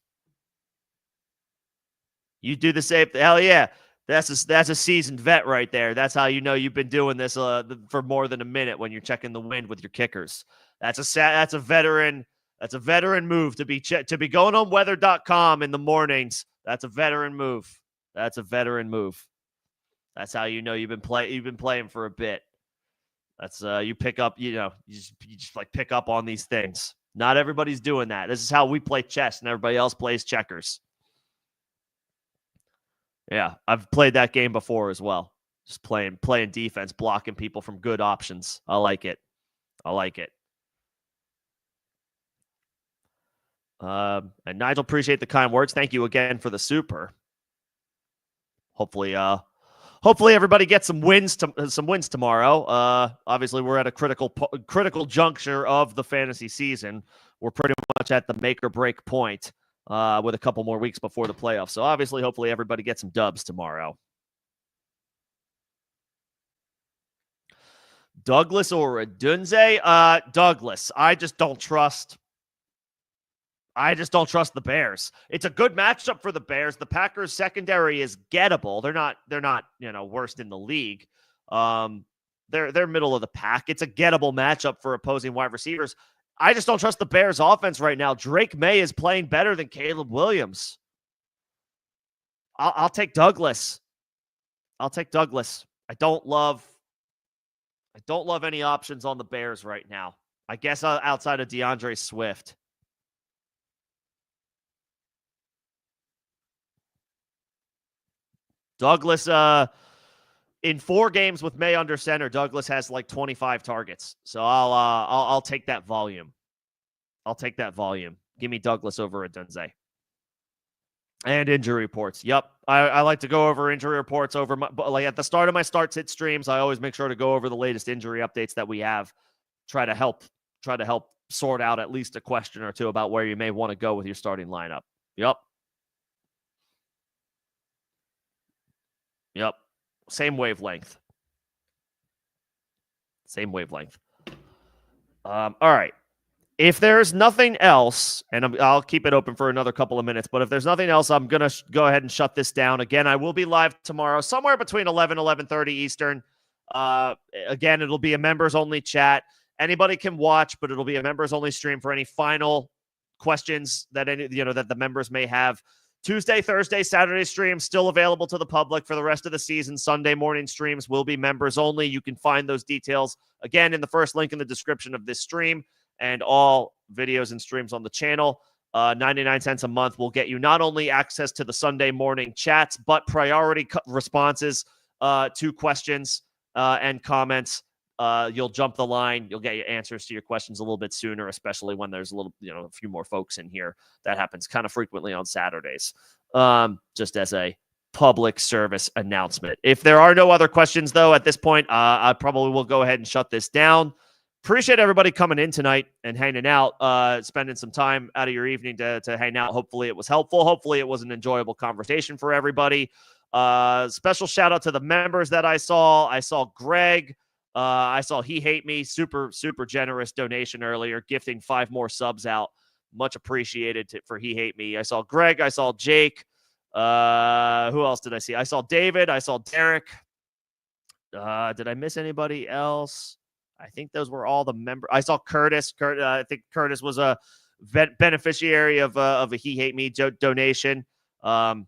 You do the same. Hell yeah. That's a seasoned vet right there. That's how you know you've been doing this for more than a minute when you're checking the wind with your kickers. That's a veteran. That's a veteran move to be going on weather.com in the mornings. That's a veteran move. That's That's how you know you've been playing for a bit. That's you pick up, you just like pick up on these things. Not everybody's doing that. This is how we play chess and everybody else plays checkers. Yeah, I've played that game before as well. Just playing defense, blocking people from good options. I like it. And Nigel, appreciate the kind words. Thank you again for the super. Hopefully everybody gets some wins tomorrow. Obviously, we're at a critical juncture of the fantasy season. We're pretty much at the make or break point with a couple more weeks before the playoffs. So obviously, hopefully everybody gets some dubs tomorrow. Douglas or Adunze? Douglas. I just don't trust I just don't trust the Bears. It's a good matchup for the Bears. The Packers secondary is gettable. They're not, worst in the league. They're middle of the pack. It's a gettable matchup for opposing wide receivers. I just don't trust the Bears offense right now. Drake May is playing better than Caleb Williams. I'll take Douglas. I don't love any options on the Bears right now. I guess outside of DeAndre Swift. Douglas, in 4 games with May under center, Douglas has like 25 targets. So I'll take that volume. Give me Douglas over Odunze. And injury reports. Yep. I like to go over injury reports like at the start of my start sit streams. I always make sure to go over the latest injury updates that we have. Try to help sort out at least a question or two about where you may want to go with your starting lineup. Yep. Same wavelength. All right. If there's nothing else, and I'll keep it open for another couple of minutes, but if there's nothing else, I'm going to go ahead and shut this down. Again, I will be live tomorrow, somewhere between 11:30 Eastern. Again, it'll be a members-only chat. Anybody can watch, but it'll be a members-only stream for any final questions that that the members may have. Tuesday, Thursday, Saturday streams still available to the public for the rest of the season. Sunday morning streams will be members only. You can find those details, again, in the first link in the description of this stream and all videos and streams on the channel. 99 cents a month will get you not only access to the Sunday morning chats, but priority responses to questions and comments. You'll jump the line. You'll get your answers to your questions a little bit sooner, especially when there's a few more folks in here. That happens kind of frequently on Saturdays, just as a public service announcement. If there are no other questions, though, at this point, I probably will go ahead and shut this down. Appreciate everybody coming in tonight and hanging out, spending some time out of your evening to hang out. Hopefully it was helpful. Hopefully it was an enjoyable conversation for everybody. Special shout out to the members that I saw. I saw Greg. I saw He Hate Me. Super, super generous donation earlier, gifting 5 more subs out. Much appreciated for He Hate Me. I saw Greg. I saw Jake. Who else did I see? I saw David. I saw Derek. Did I miss anybody else? I think those were all the members. I saw Curtis. I think Curtis was a beneficiary of a He Hate Me donation. I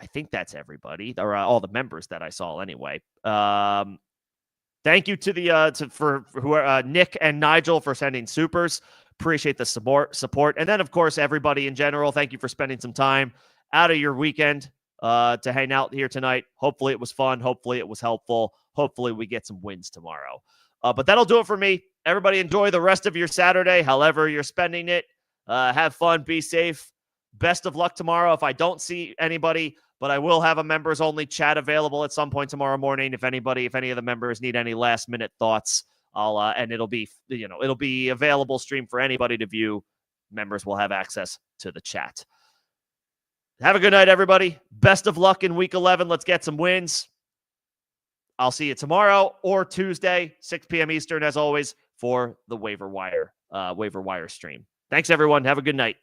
think that's everybody, or all the members that I saw anyway. Thank you to Nick and Nigel for sending supers. Appreciate the support. And then, of course, everybody in general, thank you for spending some time out of your weekend to hang out here tonight. Hopefully it was fun. Hopefully it was helpful. Hopefully we get some wins tomorrow. But that'll do it for me. Everybody enjoy the rest of your Saturday, however you're spending it. Have fun. Be safe. Best of luck tomorrow. If I don't see anybody, but I will have a members-only chat available at some point tomorrow morning. If any of the members need any last-minute thoughts, and it'll be available stream for anybody to view. Members will have access to the chat. Have a good night, everybody. Best of luck in Week 11. Let's get some wins. I'll see you tomorrow or Tuesday, 6 p.m. Eastern, as always, for the waiver wire stream. Thanks, everyone. Have a good night.